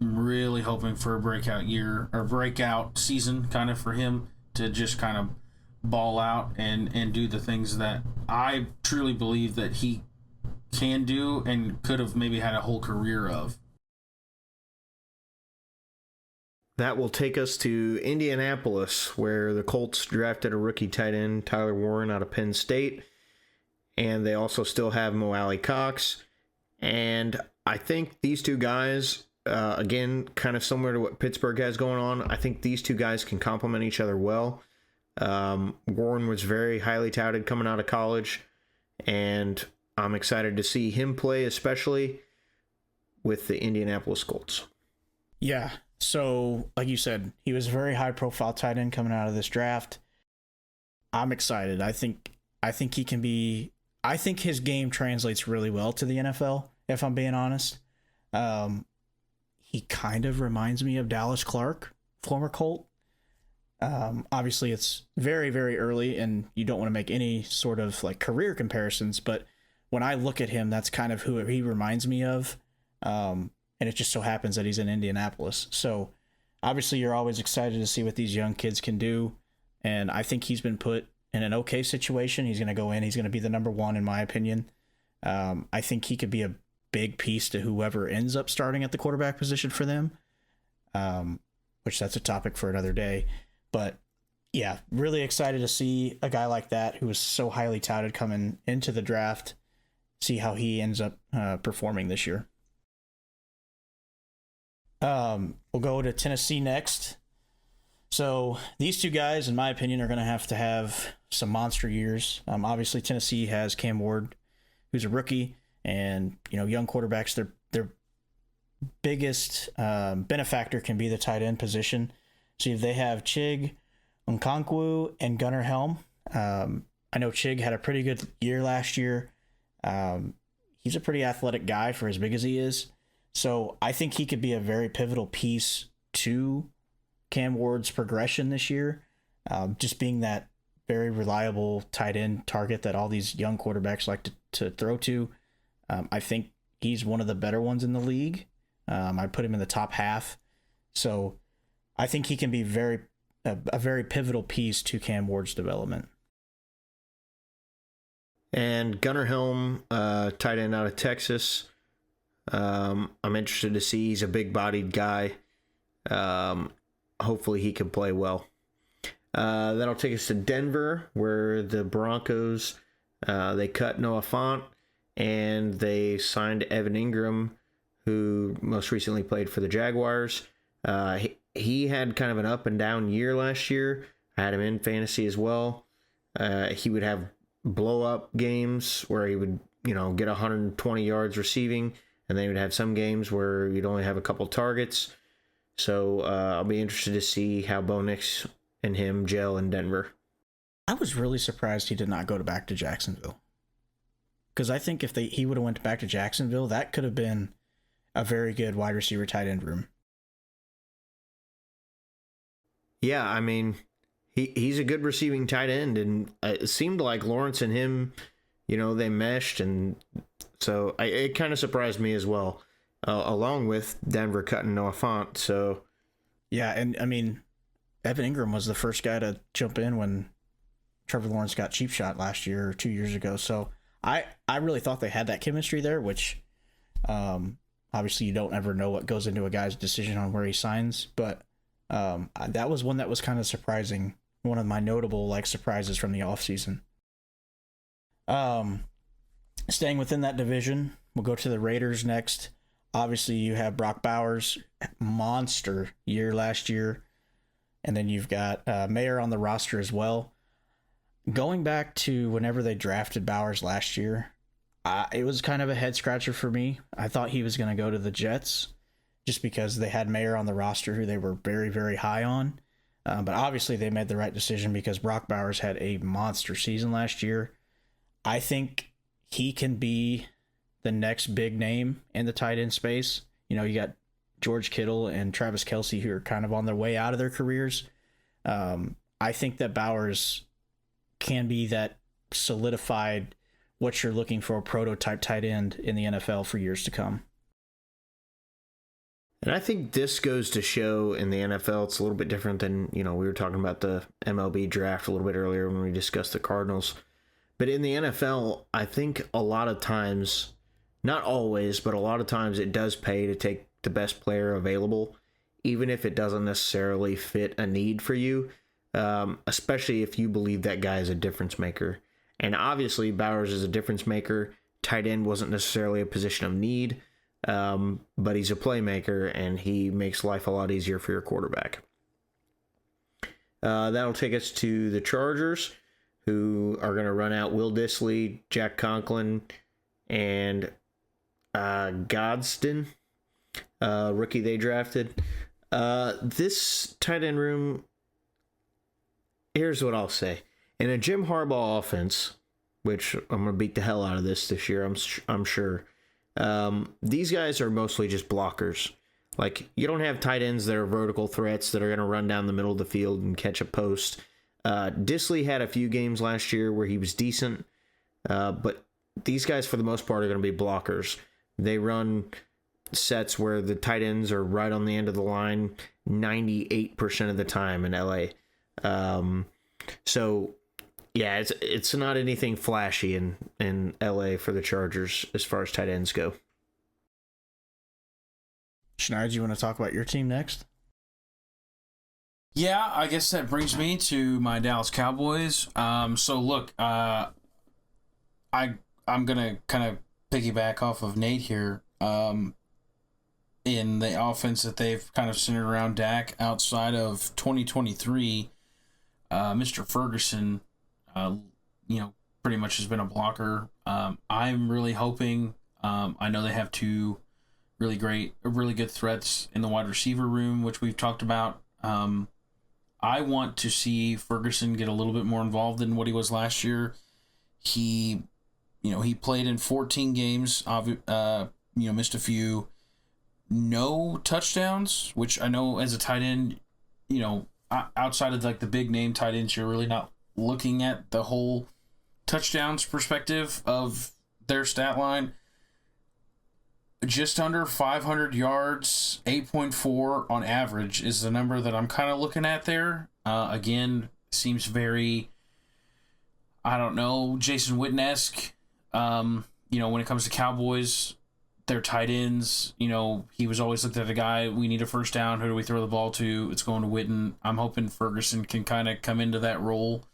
I'm really hoping for a breakout year, or breakout season kind of for him to just kind of ball out and do the things that I truly believe that he can do and could have maybe had a whole career of. That will take us to Indianapolis, where the Colts drafted a rookie tight end, Tyler Warren, out of Penn State. And they also still have Mo Alley Cox. And I think these two guys, again, kind of similar to what Pittsburgh has going on, I think these two guys can complement each other well. Warren was very highly touted coming out of college, and I'm excited to see him play, especially with the Indianapolis Colts. Yeah, so like you said, he was a very high-profile tight end coming out of this draft. I'm excited. I think he can be. I think his game translates really well to the NFL, if I'm being honest. He kind of reminds me of Dallas Clark, former Colt. Obviously, it's very, very early, and you don't want to make any sort of like career comparisons, but when I look at him, that's kind of who he reminds me of. And it just so happens that he's in Indianapolis. So obviously you're always excited to see what these young kids can do. And I think he's been put in an okay situation. He's going to go in. He's going to be the number one, in my opinion. I think he could be a big piece to whoever ends up starting at the quarterback position for them, which that's a topic for another day. But yeah, really excited to see a guy like that who was so highly touted coming into the draft, see how he ends up performing this year. We'll go to Tennessee next. So these two guys, in my opinion, are going to have some monster years. Obviously, Tennessee has Cam Ward, who's a rookie, and young quarterbacks, their biggest benefactor can be the tight end position. So they have Chig, Nkonkwo, and Gunnar Helm. I know Chig had a pretty good year last year. He's a pretty athletic guy for as big as he is. So I think he could be a very pivotal piece to Cam Ward's progression this year, just being that very reliable tight end target that all these young quarterbacks like to throw to. I think he's one of the better ones in the league. I'd put him in the top half. So I think he can be a very pivotal piece to Cam Ward's development. And Gunnar Helm, tight end out of Texas. I'm interested to see. He's a big-bodied guy. Hopefully he can play well. That'll take us to Denver, where the Broncos, they cut Noah Fant, and they signed Evan Ingram, who most recently played for the Jaguars. He had kind of an up-and-down year last year. I had him in fantasy as well. He would have blow-up games where he would, get 120 yards receiving, and then he would have some games where you'd only have a couple targets. So I'll be interested to see how Bo Nix and him gel in Denver. I was really surprised he did not go back to Jacksonville. Because I think if he would have went back to Jacksonville, that could have been a very good wide receiver tight end room. Yeah, I mean, he's a good receiving tight end, and it seemed like Lawrence and him, they meshed, and so it kind of surprised me as well. Along with Denver cutting Noah Fant. So, yeah, and I mean, Evan Ingram was the first guy to jump in when Trevor Lawrence got cheap shot last year or 2 years ago. So I really thought they had that chemistry there, which obviously you don't ever know what goes into a guy's decision on where he signs. But that was one that was kind of surprising. One of my notable surprises from the offseason. Staying within that division, we'll go to the Raiders next. Obviously, you have Brock Bowers, monster year last year. And then you've got Mayer on the roster as well. Going back to whenever they drafted Bowers last year, it was kind of a head scratcher for me. I thought he was going to go to the Jets just because they had Mayer on the roster who they were very, very high on. But obviously, they made the right decision because Brock Bowers had a monster season last year. I think he can be the next big name in the tight end space. You got George Kittle and Travis Kelce who are kind of on their way out of their careers. I think that Bowers can be that solidified what you're looking for, a prototype tight end in the NFL for years to come. And I think this goes to show in the NFL it's a little bit different than, we were talking about the MLB draft a little bit earlier when we discussed the Cardinals. But in the NFL, I think a lot of times, not always, but a lot of times it does pay to take the best player available, even if it doesn't necessarily fit a need for you, especially if you believe that guy is a difference maker. And obviously, Bowers is a difference maker. Tight end wasn't necessarily a position of need, but he's a playmaker, and he makes life a lot easier for your quarterback. That'll take us to the Chargers, who are going to run out Will Dissly, Jack Conklin, and Godston, rookie they drafted. This tight end room, here's what I'll say. In a Jim Harbaugh offense, which I'm going to beat the hell out of this year, I'm sure, these guys are mostly just blockers. You don't have tight ends that are vertical threats that are going to run down the middle of the field and catch a post. Dissly had a few games last year where he was decent, but these guys, for the most part, are going to be blockers. They run sets where the tight ends are right on the end of the line 98% of the time in LA. So yeah, it's not anything flashy in LA for the Chargers as far as tight ends go. Schneider, do you want to talk about your team next? Yeah, I guess that brings me to my Dallas Cowboys. So look, I'm gonna kind of piggyback off of Nate here. In the offense that they've kind of centered around Dak outside of 2023, Mr. Ferguson, pretty much has been a blocker. I'm really hoping. I know they have two really good threats in the wide receiver room, which we've talked about. I want to see Ferguson get a little bit more involved than what he was last year. He played in 14 games. Missed a few. No touchdowns, which I know as a tight end, outside of like the big name tight ends, you're really not looking at the whole touchdowns perspective of their stat line. Just under 500 yards, 8.4 on average is the number that I'm kind of looking at there. Again, seems very, I don't know, Jason Witten-esque. When it comes to Cowboys, their tight ends, he was always looked at a guy, we need a first down, who do we throw the ball to? It's going to Witten. I'm hoping Ferguson can kind of come into that role.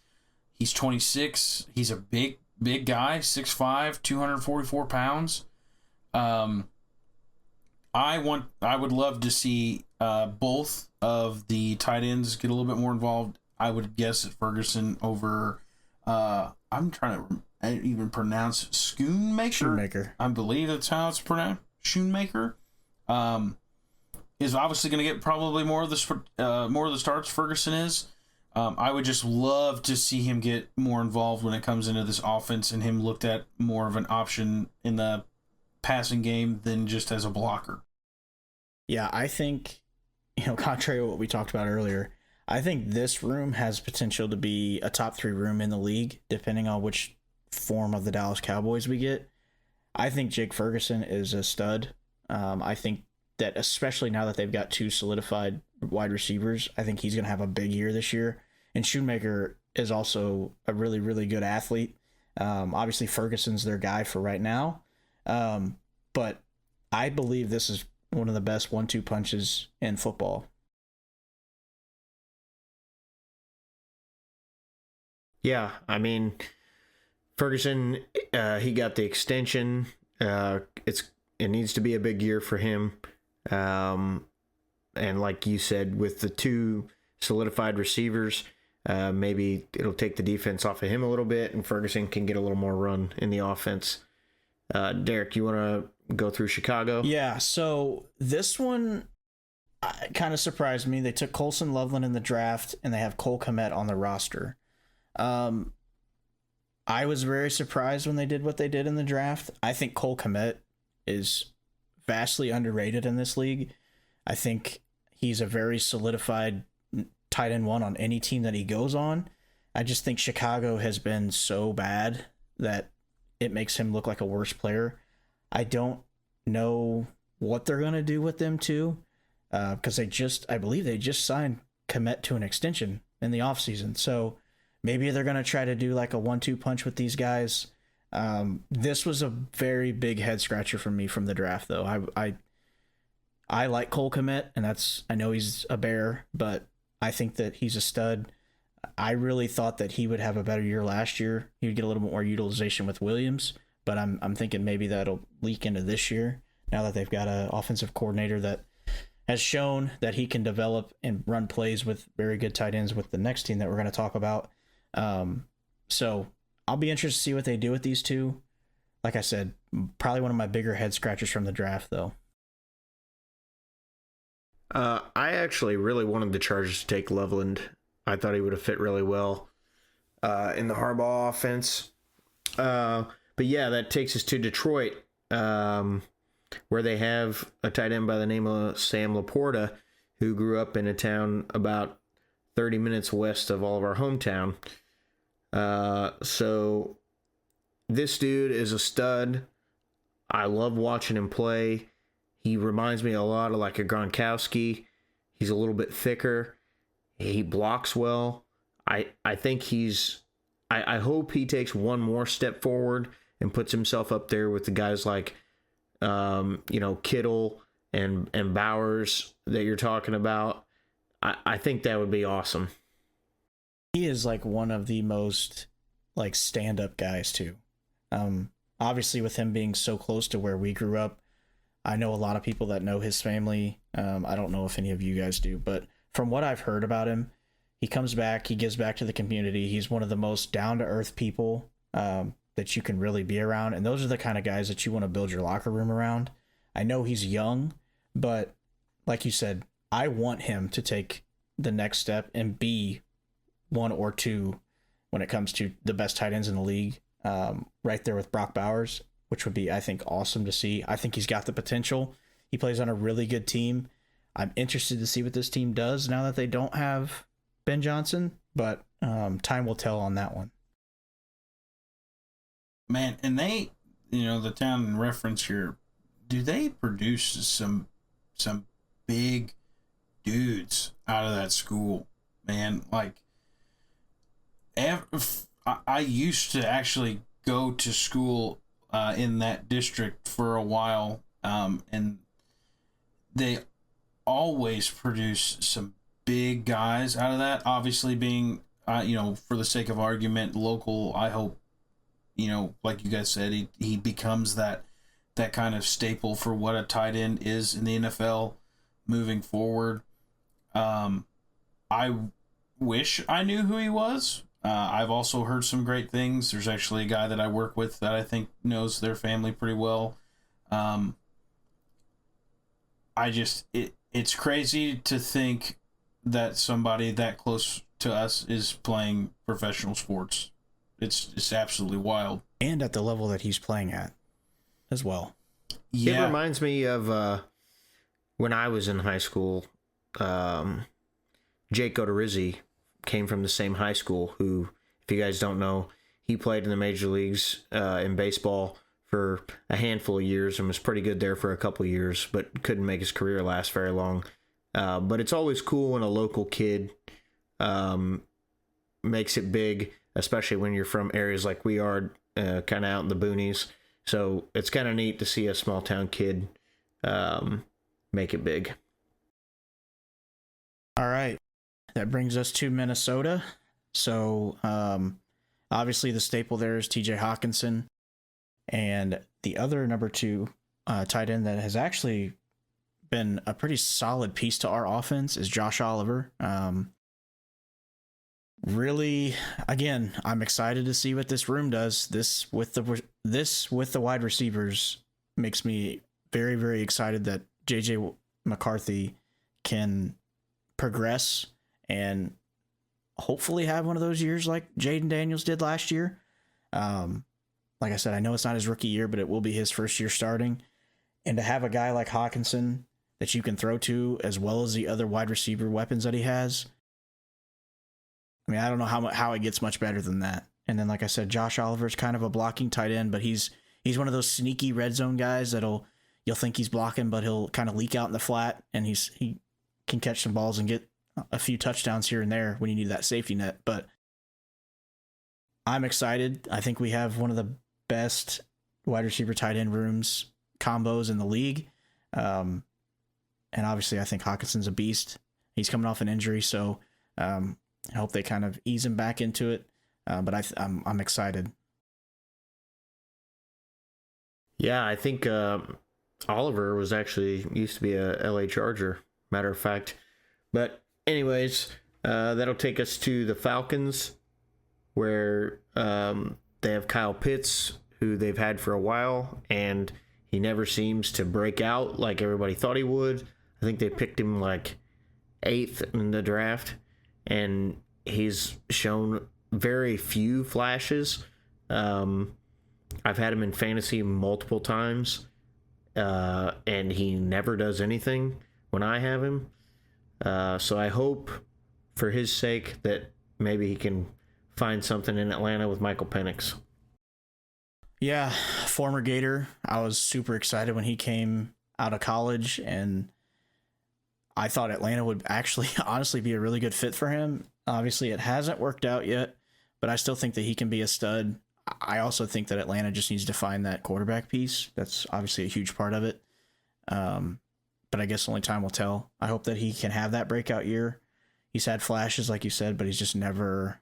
He's 26. He's a big guy, 6'5", 244 pounds. I would love to see both of the tight ends get a little bit more involved. I would guess at Ferguson over, I'm trying to even pronounce Schoonmaker. I believe that's how it's pronounced. Schoonmaker is obviously going to get probably more of the starts. Ferguson is. I would just love to see him get more involved when it comes into this offense and him looked at more of an option in the passing game than just as a blocker. Yeah, I think, contrary to what we talked about earlier, I think this room has potential to be a top 3 room in the league, depending on which form of the Dallas Cowboys we get. I think Jake Ferguson is a stud. I think that especially now that they've got 2 solidified wide receivers, I think he's going to have a big year this year. And Schoonmaker is also a really, really good athlete. Obviously, Ferguson's their guy for right now. But I believe this is one of the best 1-2 punches in football. Yeah, I mean, Ferguson, he got the extension. It needs to be a big year for him. And like you said, with the 2 solidified receivers, maybe it'll take the defense off of him a little bit, and Ferguson can get a little more run in the offense. Derek, you want to go through Chicago? Yeah, so this one kind of surprised me. They took Colson Loveland in the draft, and they have Cole Kmet on the roster. I was very surprised when they did what they did in the draft. I think Cole Kmet is vastly underrated in this league. I think he's a very solidified tight end 1 on any team that he goes on. I just think Chicago has been so bad that it makes him look like a worse player. I don't know what they're going to do with them too, because I believe they just signed Kmet to an extension in the offseason. So maybe they're going to try to do like a 1-2 punch with these guys. This was a very big head scratcher for me from the draft, though. I like Cole Kmet, and I know he's a Bear, but I think that he's a stud. I really thought that he would have a better year last year. He would get a little bit more utilization with Williams, but I'm thinking maybe that'll leak into this year now that they've got an offensive coordinator that has shown that he can develop and run plays with very good tight ends with the next team that we're going to talk about. So I'll be interested to see what they do with these 2. Like I said, probably one of my bigger head scratchers from the draft, though. I actually really wanted the Chargers to take Loveland. I thought he would have fit really well in the Harbaugh offense. But yeah, that takes us to Detroit, where they have a tight end by the name of Sam Laporta, who grew up in a town about 30 minutes west of all of our hometown. So this dude is a stud. I love watching him play. He reminds me a lot of like a Gronkowski. He's a little bit thicker. He blocks well. I think I hope he takes one more step forward and puts himself up there with the guys like, Kittle and Bowers that you're talking about. I think that would be awesome. He is like one of the most like stand-up guys too. Obviously with him being so close to where we grew up, I know a lot of people that know his family. I don't know if any of you guys do, but from what I've heard about him, he comes back, he gives back to the community. He's one of the most down-to-earth people that you can really be around. And those are the kind of guys that you want to build your locker room around. I know he's young, but like you said, I want him to take the next step and be one or two when it comes to the best tight ends in the league, right there with Brock Bowers, which would be, I think, awesome to see. I think he's got the potential. He plays on a really good team. I'm interested to see what this team does now that they don't have Ben Johnson, but time will tell on that one. Man, and they, the town in reference here, do they produce some big dudes out of that school, man? Like, I used to actually go to school in that district for a while, and they always produce some big guys out of that. Obviously, being for the sake of argument, local. I hope, like you guys said, he becomes that kind of staple for what a tight end is in the NFL moving forward. I wish I knew who he was. I've also heard some great things. There's actually a guy that I work with that I think knows their family pretty well. It's crazy to think that somebody that close to us is playing professional sports. It's absolutely wild. And at the level that he's playing at as well. Yeah. It reminds me of when I was in high school. Jake Odorizzi came from the same high school, who, if you guys don't know, he played in the major leagues in baseball for a handful of years and was pretty good there for a couple of years, but couldn't make his career last very long. But it's always cool when a local kid makes it big, especially when you're from areas like we are, kind of out in the boonies. So it's kind of neat to see a small town kid make it big. All right. That brings us to Minnesota. So obviously the staple there is TJ Hawkinson. And the other number 2 tight end that has actually been a pretty solid piece to our offense is Josh Oliver. Really, again, I'm excited to see what this room does. This with the wide receivers makes me very, very excited that JJ McCarthy can progress and hopefully have one of those years like Jaden Daniels did last year. Like I said, I know it's not his rookie year, but it will be his first year starting. And to have a guy like Hawkinson that you can throw to, as well as the other wide receiver weapons that he has, I mean, I don't know how it gets much better than that. And then, like I said, Josh Oliver's kind of a blocking tight end, but he's one of those sneaky red zone guys you'll think he's blocking, but he'll kind of leak out in the flat, and he can catch some balls and get a few touchdowns here and there when you need that safety net. But I'm excited. I think we have one of the best wide receiver tight end rooms combos in the league. And obviously I think Hawkinson's a beast. He's coming off an injury, so I hope they kind of ease him back into it. But I'm excited. Yeah, I think Oliver was actually used to be a LA Charger, matter of fact. But anyways, that'll take us to the Falcons, where they have Kyle Pitts, who they've had for a while, and he never seems to break out like everybody thought he would. I think they picked him like 8th in the draft, and he's shown very few flashes. I've had him in fantasy multiple times, and he never does anything when I have him. So I hope, for his sake, that maybe he can find something in Atlanta with Michael Penix. Yeah, former Gator. I was super excited when he came out of college, and I thought Atlanta would actually honestly be a really good fit for him. Obviously, it hasn't worked out yet, but I still think that he can be a stud. I also think that Atlanta just needs to find that quarterback piece. That's obviously a huge part of it. But I guess only time will tell. I hope that he can have that breakout year. He's had flashes, like you said, but he's never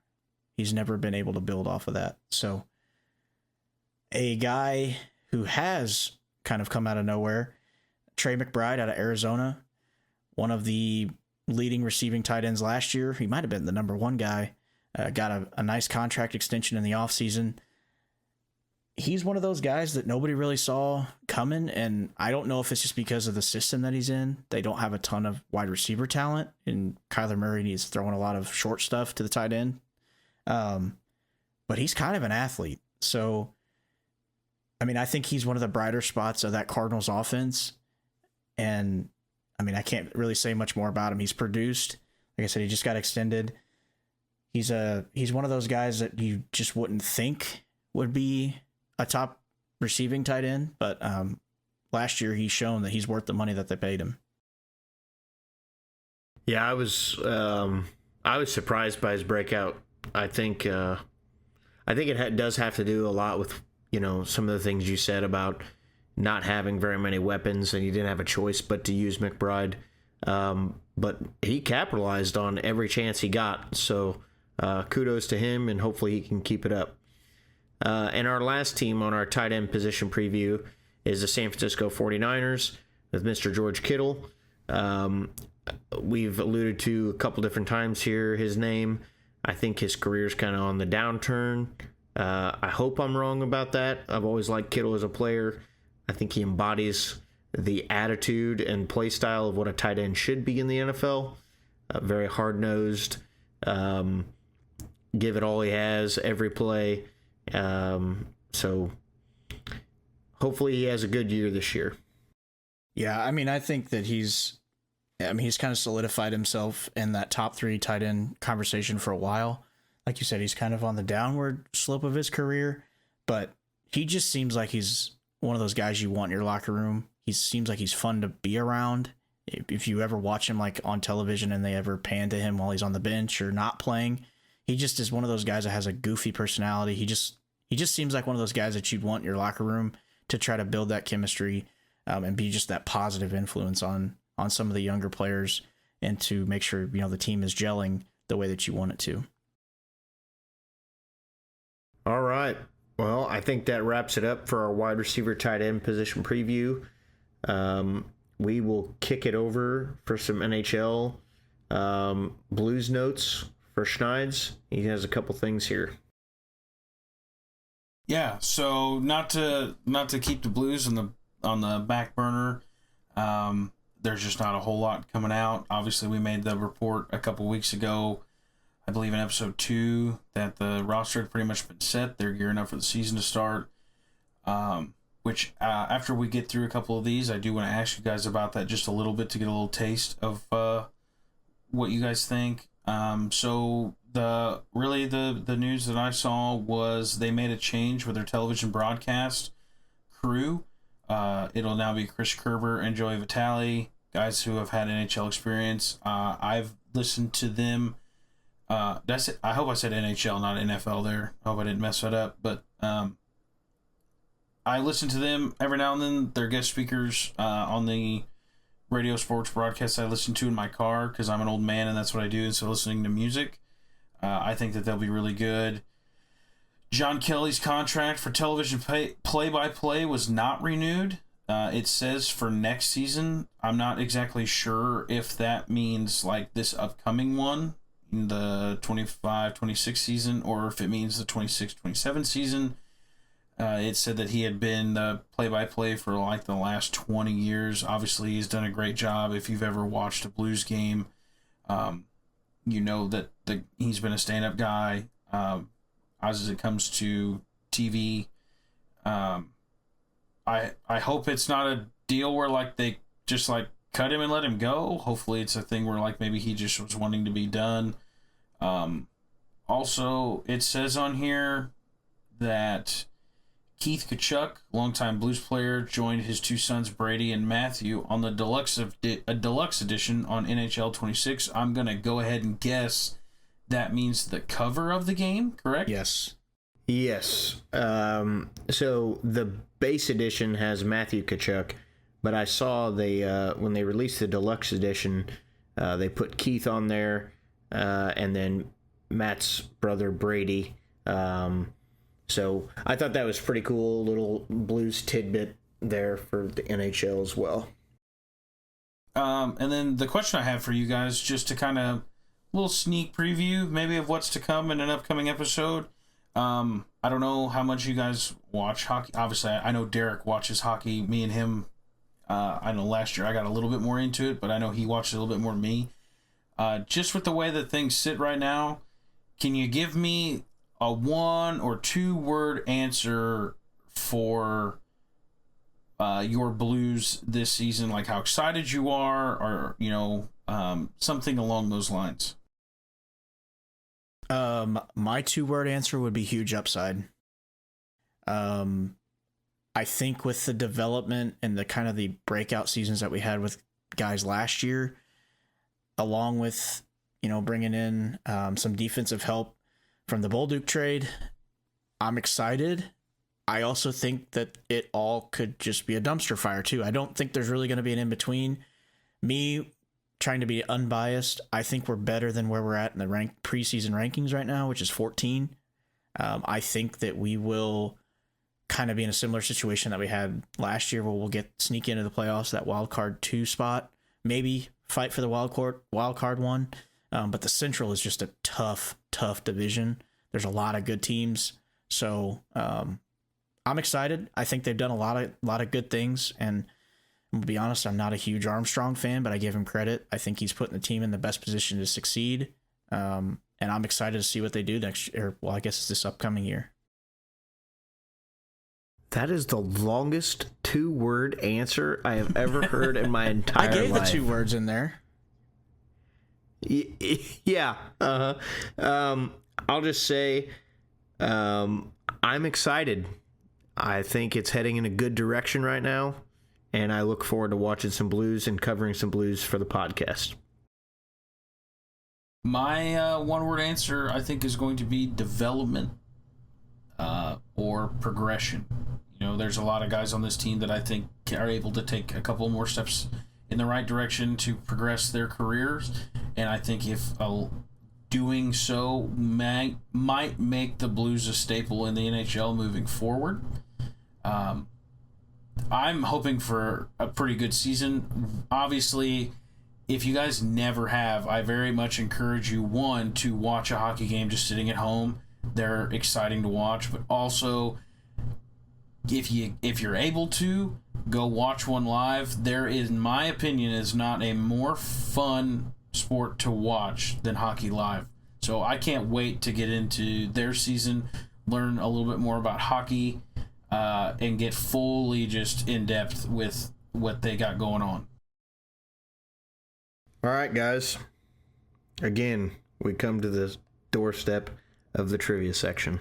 been able to build off of that. So a guy who has kind of come out of nowhere, Trey McBride out of Arizona, one of the leading receiving tight ends last year. He might have been the number one guy. Got a nice contract extension in the offseason. He's one of those guys that nobody really saw coming, and I don't know if it's just because of the system that he's in. They don't have a ton of wide receiver talent, and Kyler Murray needs throwing a lot of short stuff to the tight end. But he's kind of an athlete. So, I mean, I think he's one of the brighter spots of that Cardinals offense. And, I mean, I can't really say much more about him. He's produced. Like I said, he just got extended. He's one of those guys that you just wouldn't think would be a top receiving tight end, but last year he's shown that he's worth the money that they paid him. Yeah, I was surprised by his breakout. I think it does have to do a lot with, you know, some of the things you said about not having very many weapons, and he didn't have a choice but to use McBride. But he capitalized on every chance he got, so kudos to him, and hopefully he can keep it up. And our last team on our tight end position preview is the San Francisco 49ers with Mr. George Kittle. We've alluded to a couple different times here his name. I think his career's kind of on the downturn. I hope I'm wrong about that. I've always liked Kittle as a player. I think he embodies the attitude and play style of what a tight end should be in the NFL. Very hard-nosed. Give it all he has every play. So hopefully he has a good year this year. Yeah, I mean, I think that he's kind of solidified himself in that top 3 tight end conversation for a while. Like you said, he's kind of on the downward slope of his career, but he just seems like he's one of those guys you want in your locker room. He seems like he's fun to be around. If you ever watch him like on television and they ever pan to him while he's on the bench or not playing, he just is one of those guys that has a goofy personality. He just seems like one of those guys that you'd want in your locker room to try to build that chemistry and be just that positive influence on some of the younger players, and to make sure, you know, the team is gelling the way that you want it to. All right. Well, I think that wraps it up for our wide receiver tight end position preview. We will kick it over for some NHL Blues notes for Schneids. He has a couple things here. Yeah, so not to keep the Blues on the back burner. There's just not a whole lot coming out. Obviously, we made the report a couple weeks ago, I believe in episode 2, that the roster had pretty much been set. They're gearing up for the season to start. Which after we get through a couple of these, I do want to ask you guys about that just a little bit to get a little taste of what you guys think. So the news that I saw was they made a change with their television broadcast crew. It'll now be Chris Kerber and Joey Vitale, guys who have had NHL experience. I've listened to them. That's it. I hope I said NHL, not NFL there. I hope I didn't mess that up. But I listen to them every now and then. They're guest speakers on the radio sports broadcasts I listen to in my car, because I'm an old man and that's what I do. So listening to music, I think that they'll be really good. John Kelly's contract for television play-by-play was not renewed. It says for next season. I'm not exactly sure if that means like this upcoming one, the 25-26 season, or if it means the 26-27 season. It said that he had been the play-by-play for like the last 20 years. Obviously, he's done a great job. If you've ever watched a Blues game, you know that he's been a stand-up guy. As it comes to TV, I hope it's not a deal where like they just like cut him and let him go. Hopefully, it's a thing where like maybe he just was wanting to be done. Also, it says on here that Keith Kachuk, longtime Blues player, joined his two sons Brady and Matthew on the deluxe edition on NHL 26. I'm going to go ahead and guess that means the cover of the game, correct? Yes. So the base edition has Matthew Kachuk, but I saw when they released the deluxe edition, they put Keith on there, and then Matt's brother Brady. So I thought that was pretty cool, little Blues tidbit there for the NHL as well. And then the question I have for you guys, just to kind of little sneak preview maybe of what's to come in an upcoming episode. I don't know how much you guys watch hockey. Obviously, I know Derek watches hockey. Me and him, I know last year I got a little bit more into it, but I know he watched a little bit more than me. Just with the way that things sit right now, can you give me a 1 or 2 word answer for your Blues this season, like how excited you are, or something along those lines? My 2-word answer would be huge upside. I think with the development and the kind of the breakout seasons that we had with guys last year, along with bringing in some defensive help from the Bolduc trade, I'm excited. I also think that it all could just be a dumpster fire too. I don't think there's really going to be an in-between. Me trying to be unbiased, I think we're better than where we're at in the preseason rankings right now, which is 14. I think that we will kind of be in a similar situation that we had last year, where we'll sneak into the playoffs, that wild card 2 spot, maybe fight for the wild card 1. But the Central is just a tough division. There's a lot of good teams. So I'm excited. I think they've done a lot of good things. And I'm gonna be honest, I'm not a huge Armstrong fan, but I give him credit. I think he's putting the team in the best position to succeed. And I'm excited to see what they do next year. Well, I guess it's this upcoming year. That is the longest 2-word answer I have ever heard in my entire life. I gave the 2 words in there. Yeah. I'll just say I'm excited. I think it's heading in a good direction right now, and I look forward to watching some Blues and covering some Blues for the podcast. My 1-word answer, I think, is going to be development or progression. There's a lot of guys on this team that I think are able to take a couple more steps in the right direction to progress their careers, and I think if doing so might make the Blues a staple in the NHL moving forward. I'm hoping for a pretty good season. Obviously, if you guys never have, I very much encourage you, 1, to watch a hockey game just sitting at home. They're exciting to watch, but also if you're able to, go watch one live. There is, in my opinion, is not a more fun sport to watch than hockey live. So I can't wait to get into their season, learn a little bit more about hockey, and get fully just in depth with what they got going on. All right, guys. Again, we come to the doorstep of the trivia section.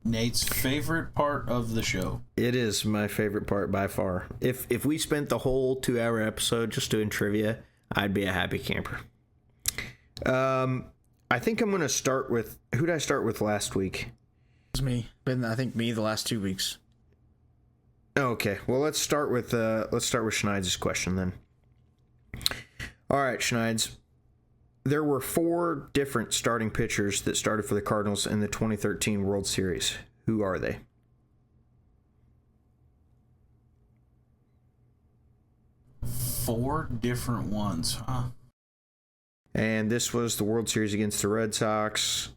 Nate's favorite part of the show. It is my favorite part by far. If we spent the whole 2-hour episode just doing trivia, I'd be a happy camper. I think I'm going to start with... Who did I start with last week? It was me. I think me the last 2 weeks. Okay. Well, let's start with Schneids' question then. All right, Schneids. There were 4 different starting pitchers that started for the Cardinals in the 2013 World Series. Who are they? Four different ones, huh? And this was the World Series against the Red Sox.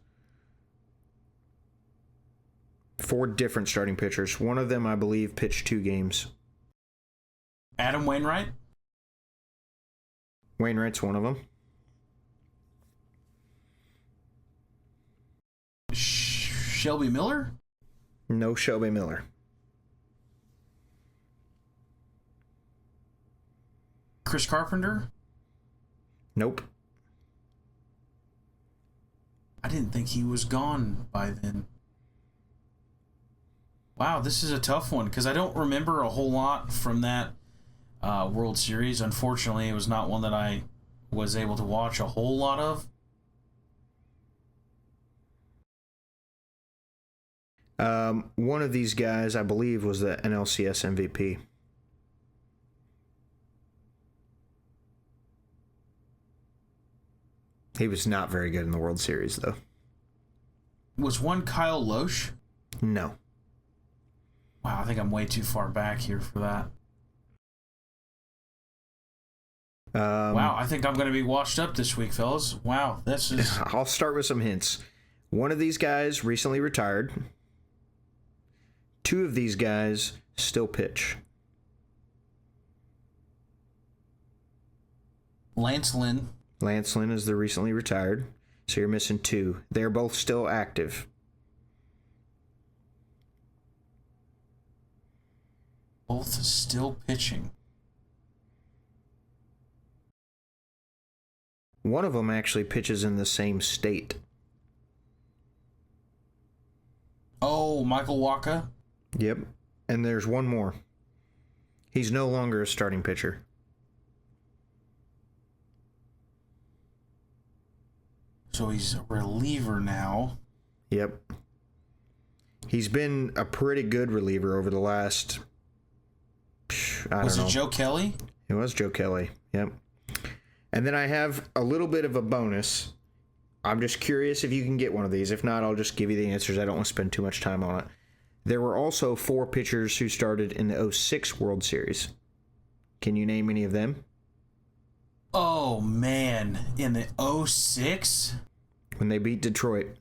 4 different starting pitchers. One of them, I believe, pitched 2 games. Adam Wainwright? Wainwright's one of them. Shelby Miller? No Shelby Miller. Chris Carpenter? Nope. I didn't think he was gone by then. Wow, this is a tough one because I don't remember a whole lot from that World Series. Unfortunately, it was not one that I was able to watch a whole lot of. One of these guys, I believe, was the NLCS MVP. He was not very good in the World Series, though. Was one Kyle Loesch? No. Wow, I think I'm way too far back here for that. Wow, I think I'm going to be washed up this week, fellas. Wow, this is... I'll start with some hints. One of these guys recently retired. Two of these guys still pitch. Lance Lynn. Lance Lynn is the recently retired, so you're missing two. They're both still active. Both still pitching. One of them actually pitches in the same state. Oh, Michael Wacha? Yep. And there's one more. He's no longer a starting pitcher. So he's a reliever now. Yep. He's been a pretty good reliever over the last... I don't know. Was it Joe Kelly? It was Joe Kelly. Yep. And then I have a little bit of a bonus. I'm just curious if you can get one of these. If not, I'll just give you the answers. I don't want to spend too much time on it. There were also 4 pitchers who started in the 06 World Series. Can you name any of them? Oh, man. In the 06? When they beat Detroit.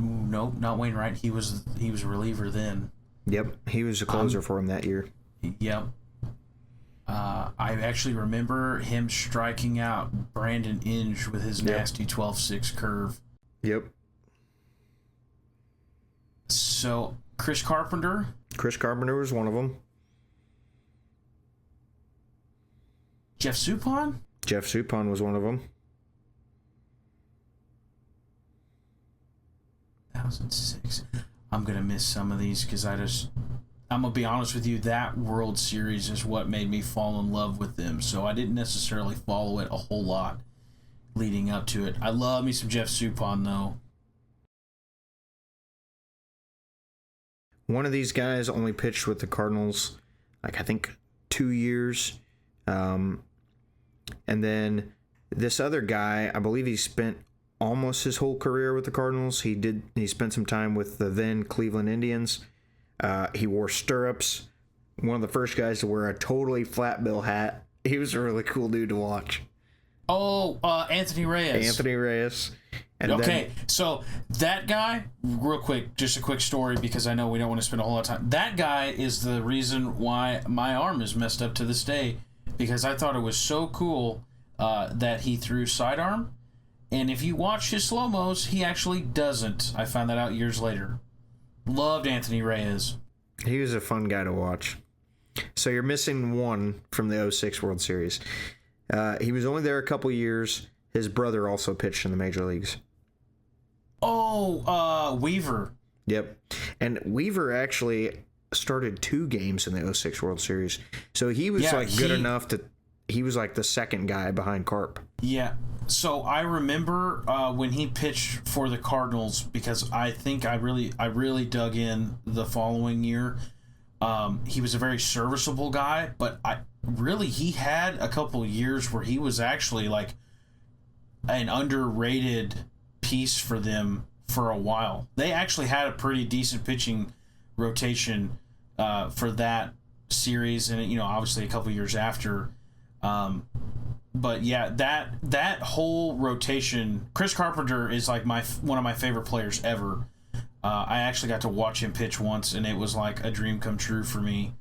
Nope, not Wainwright. He was a reliever then. Yep, he was a closer for him that year. Yep. I actually remember him striking out Brandon Inge with his nasty 12-6 curve. Yep. So, Chris Carpenter? Chris Carpenter was one of them. Jeff Suppan? Jeff Suppan was one of them. 2006. I'm going to miss some of these because I'm going to be honest with you, that World Series is what made me fall in love with them. So I didn't necessarily follow it a whole lot leading up to it. I love me some Jeff Suppan, though. One of these guys only pitched with the Cardinals, I think 2 years. And then this other guy, I believe he spent almost his whole career with the Cardinals. He spent some time with the then Cleveland Indians. He wore stirrups. One of the first guys to wear a totally flat bill hat. He was a really cool dude to watch. Oh, Anthony Reyes. Anthony Reyes. And okay, so that guy, real quick, just a quick story because I know we don't want to spend a whole lot of time. That guy is the reason why my arm is messed up to this day because I thought it was so cool that he threw sidearm. And if you watch his slow-mos, he actually doesn't. I found that out years later. Loved Anthony Reyes. He was a fun guy to watch. So you're missing one from the 06 World Series. He was only there a couple years. His brother also pitched in the major leagues. Oh, Weaver. Yep. And Weaver actually started 2 games in the 06 World Series. So he was good enough that he was like the second guy behind Carp. Yeah. So I remember when he pitched for the Cardinals because I think I really dug in the following year. He was a very serviceable guy, but he had a couple years where he was actually like an underrated piece for them for a while. They actually had a pretty decent pitching rotation for that series, and obviously a couple years after. But yeah, that whole rotation, Chris Carpenter is like one of my favorite players ever. I actually got to watch him pitch once, and it was like a dream come true for me.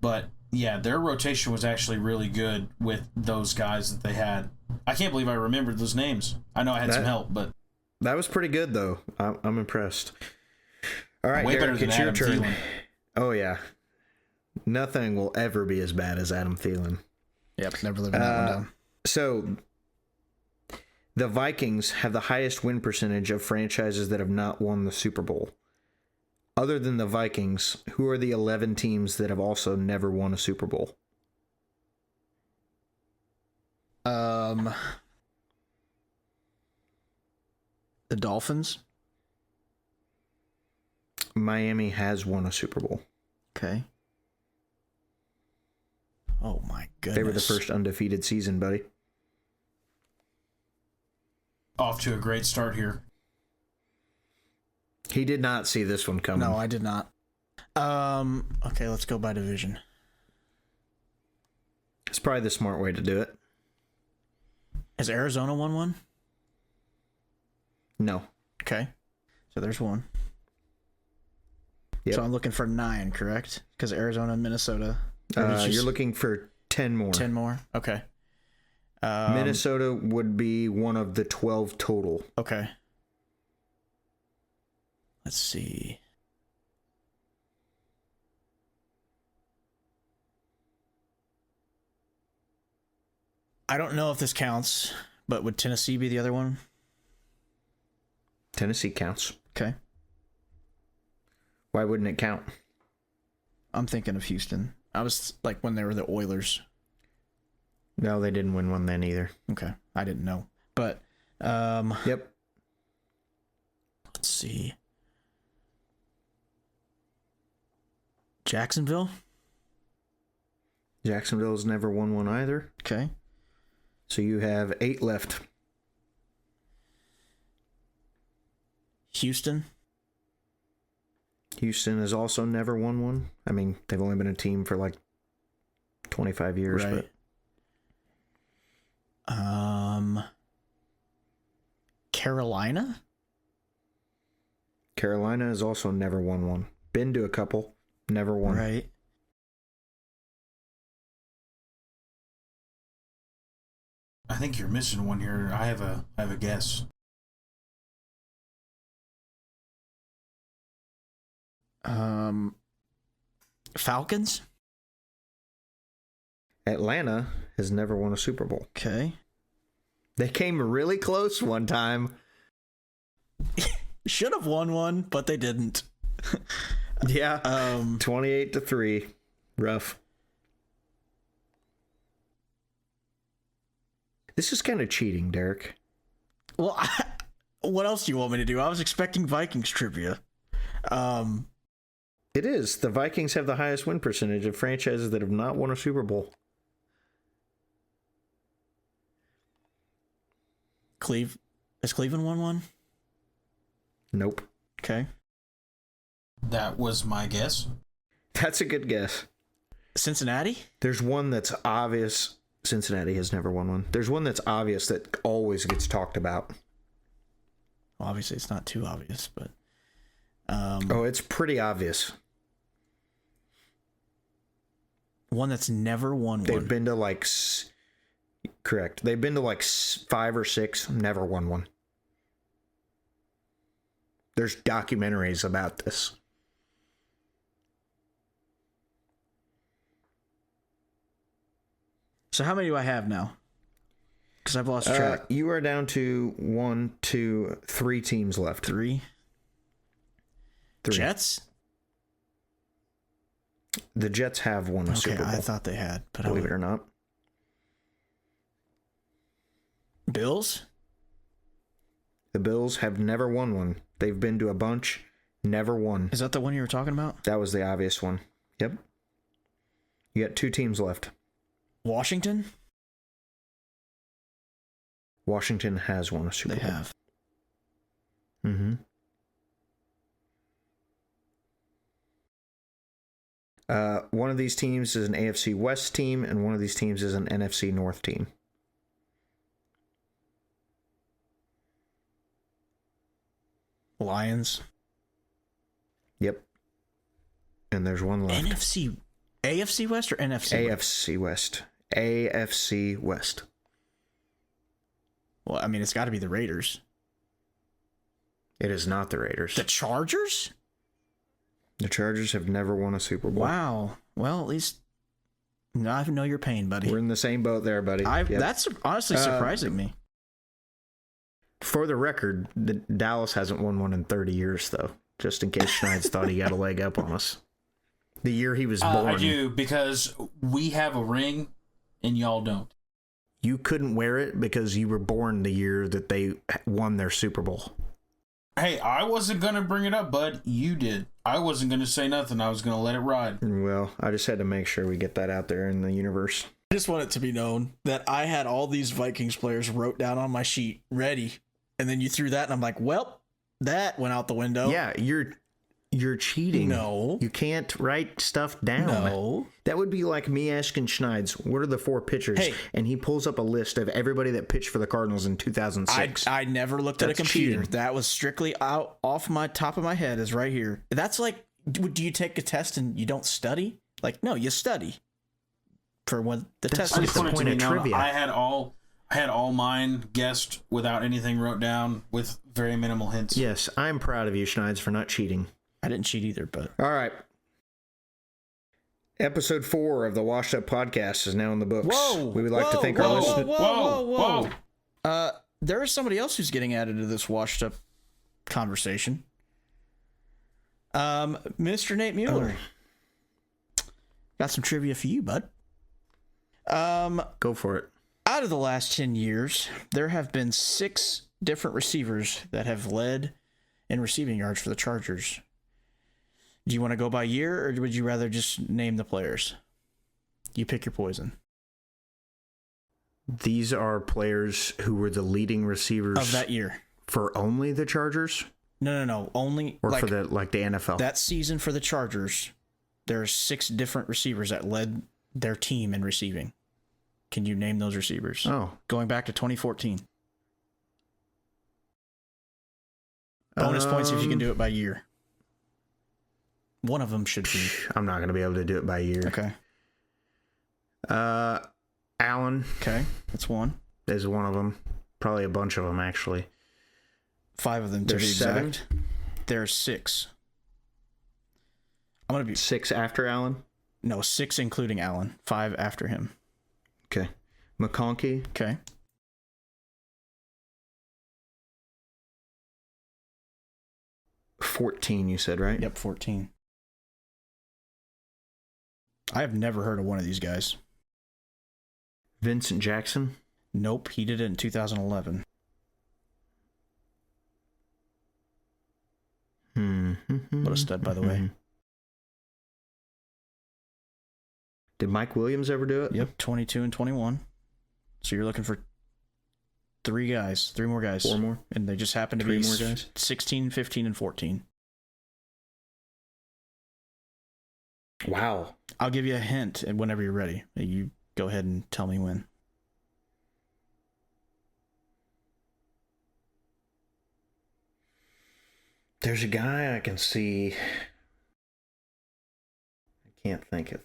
But yeah, their rotation was actually really good with those guys that they had. I can't believe I remembered those names. I know I had some help, but that was pretty good though. I'm impressed. All right, way Derek, better than it's your Adam turn. Thielen. Oh yeah, nothing will ever be as bad as Adam Thielen. Yep, never living that one down. So The Vikings have the highest win percentage of franchises that have not won the Super Bowl. Other than the Vikings, who are the 11 teams that have also never won a Super Bowl? The Dolphins. Miami has won a Super Bowl. Okay. Oh my goodness. They were the first undefeated season, buddy. Off to a great start here. He did not see this one coming. No, I did not. Okay, let's go by division. It's probably the smart way to do it. Has Arizona won one? No. Okay. So there's one. Yep. So I'm looking for 9, correct? Because Arizona and Minnesota. You're looking for 10 more. 10 more? Okay. Minnesota would be one of the 12 total. Okay. Let's see. I don't know if this counts, but would Tennessee be the other one? Tennessee counts. Okay. Why wouldn't it count? I'm thinking of Houston. I was like when they were the Oilers. No, they didn't win one then either. Okay. I didn't know. But Yep. let's see. Jacksonville? Jacksonville's never won one either. Okay. So you have 8 left. Houston? Houston has also never won one. I mean, they've only been a team for like 25 years. Right. But Carolina? Carolina has also never won one. Been to a couple, never won. Right. I think you're missing one here. I have a guess. Falcons? Atlanta has never won a Super Bowl. Okay. They came really close one time. Should have won one, but they didn't. Yeah. 28-3. Rough. This is kind of cheating, Derek. Well, what else do you want me to do? I was expecting Vikings trivia. It is. The Vikings have the highest win percentage of franchises that have not won a Super Bowl. Has Cleveland won one? Nope. Okay. That was my guess. That's a good guess. Cincinnati? There's one that's obvious. Cincinnati has never won one. There's one that's obvious that always gets talked about. Well, obviously, it's not too obvious, but... Oh, it's pretty obvious. One that's never won They've one. been to like... Correct. They've been to like 5 or 6, never won one. There's documentaries about this. So how many do I have now? Because I've lost track. You are down to 1, 2, 3 teams left. 3. 3. Jets? The Jets have won a Super Bowl. I thought they had, but believe it or not. Bills? The Bills have never won one. They've been to a bunch, never won. Is that the one you were talking about? That was the obvious one. Yep. You got 2 teams left. Washington? Washington has won a Super Bowl. They have. Mm-hmm. One of these teams is an AFC West team, and one of these teams is an NFC North team. Lions? Yep. And there's one left. AFC West or NFC? AFC West. AFC West. Well, I mean, it's got to be the Raiders. It is not the Raiders. The Chargers? The Chargers have never won a Super Bowl. Wow. Well, at least I know your pain, buddy. We're in the same boat there, buddy. That's honestly surprising me. For the record, Dallas hasn't won one in 30 years, though. Just in case Schneids thought he got a leg up on us. The year he was born. I do, because we have a ring and y'all don't. You couldn't wear it because you were born the year that they won their Super Bowl. Hey, I wasn't going to bring it up, bud. You did. I wasn't going to say nothing. I was going to let it ride. Well, I just had to make sure we get that out there in the universe. I just want it to be known that I had all these Vikings players wrote down on my sheet, ready. And then you threw that, and I'm like, well, that went out the window. Yeah, you're cheating. No. You can't write stuff down. No. That would be like me asking Schneids, what are the 4 pitchers? Hey. And he pulls up a list of everybody that pitched for the Cardinals in 2006. I never looked at a That's computer. cheating. That was strictly out off my top of my head is right here. That's like, do you take a test and you don't study? Like, no, you study for when the test I is. just want it to point be of known, trivia. I had all mine guessed without anything wrote down with very minimal hints. Yes, I'm proud of you, Schneids, for not cheating. I didn't cheat either, but All right. Episode 4 of the Washed Up Podcast is now in the books. Whoa! We would like to Whoa, thank whoa, our listeners. Whoa. there is somebody else who's getting added to this washed up conversation. Mr. Nate Mueller. Got some trivia for you, bud. Go for it. Out of the last 10 years, there have been 6 different receivers that have led in receiving yards for the Chargers. Do you want to go by year, or would you rather just name the players? You pick your poison. These are players who were the leading receivers Of that year. for only the Chargers, No. Only or like for the NFL. that season for the Chargers, there are 6 different receivers that led their team in receiving. Can you name those receivers? Oh, Going back to 2014. Bonus points if you can do it by year. One of them should be. I'm not going to be able to do it by year. Okay. Allen Okay. That's one. is one of them. Probably a bunch of them, actually. 5 of them to be There's 7? exact. There's 6. I'm going to be. 6 after Allen? No, 6 including Allen. 5 after him. Okay. McConkey. Okay. $14, you said, right? Yep, 14. I have never heard of one of these guys. Vincent Jackson. Nope, he did it in 2011. What a stud, by the way. Did Mike Williams ever do it? Yep, 22 and 21. So you're looking for 3 more guys. 4 more? And they just happen to 3 be more guys? 16, 15, and 14. Wow. I'll give you a hint whenever you're ready. You go ahead and tell me when. There's a guy I can see. I can't think of.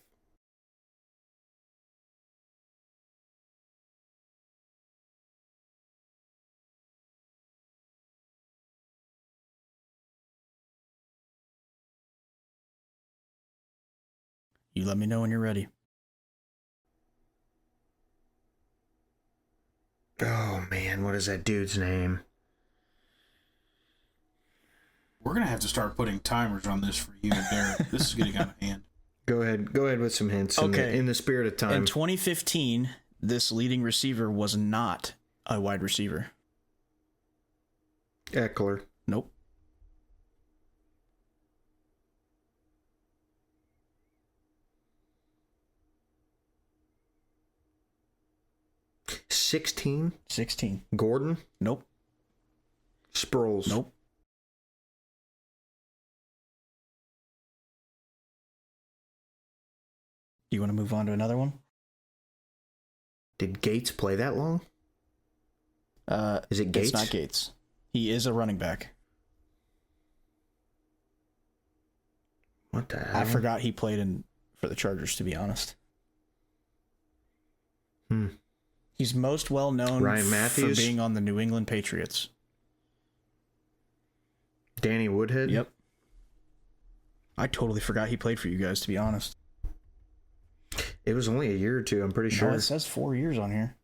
You let me know when you're ready. Oh, man. What is that dude's name? We're going to have to start putting timers on this for you and Derek. This is getting out of hand. Go ahead with some hints. Okay. In the spirit of time. In 2015, this leading receiver was not a wide receiver. Eckler. Nope. $16. 16. Gordon. Nope. Sproles. Nope. Do you want to move on to another one? Did Gates play that long? Is it Gates? It's not Gates. He is a running back. What the hell? I forgot he played for the Chargers, to be honest. He's most well known Ryan Matthews? for being on the New England Patriots. Danny Woodhead? Yep. I totally forgot he played for you guys, to be honest. It was only a year or two, I'm pretty sure. No, it says 4 years on here.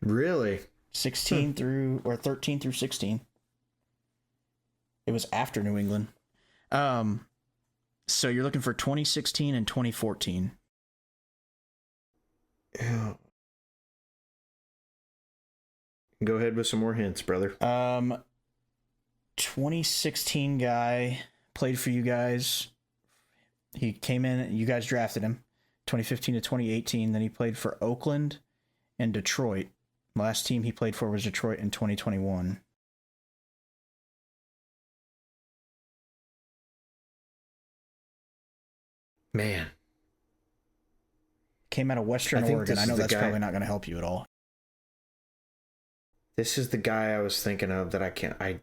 Really? 13 through 16. It was after New England. So you're looking for 2016 and 2014. Yeah. Go ahead with some more hints, brother. 2016 guy played for you guys. He came in, you guys drafted him. 2015 to 2018. Then he played for Oakland and Detroit. Last team he played for was Detroit in 2021. Man. Came out of Western Oregon. I know that's probably not going to help you at all. This is the guy I was thinking of that I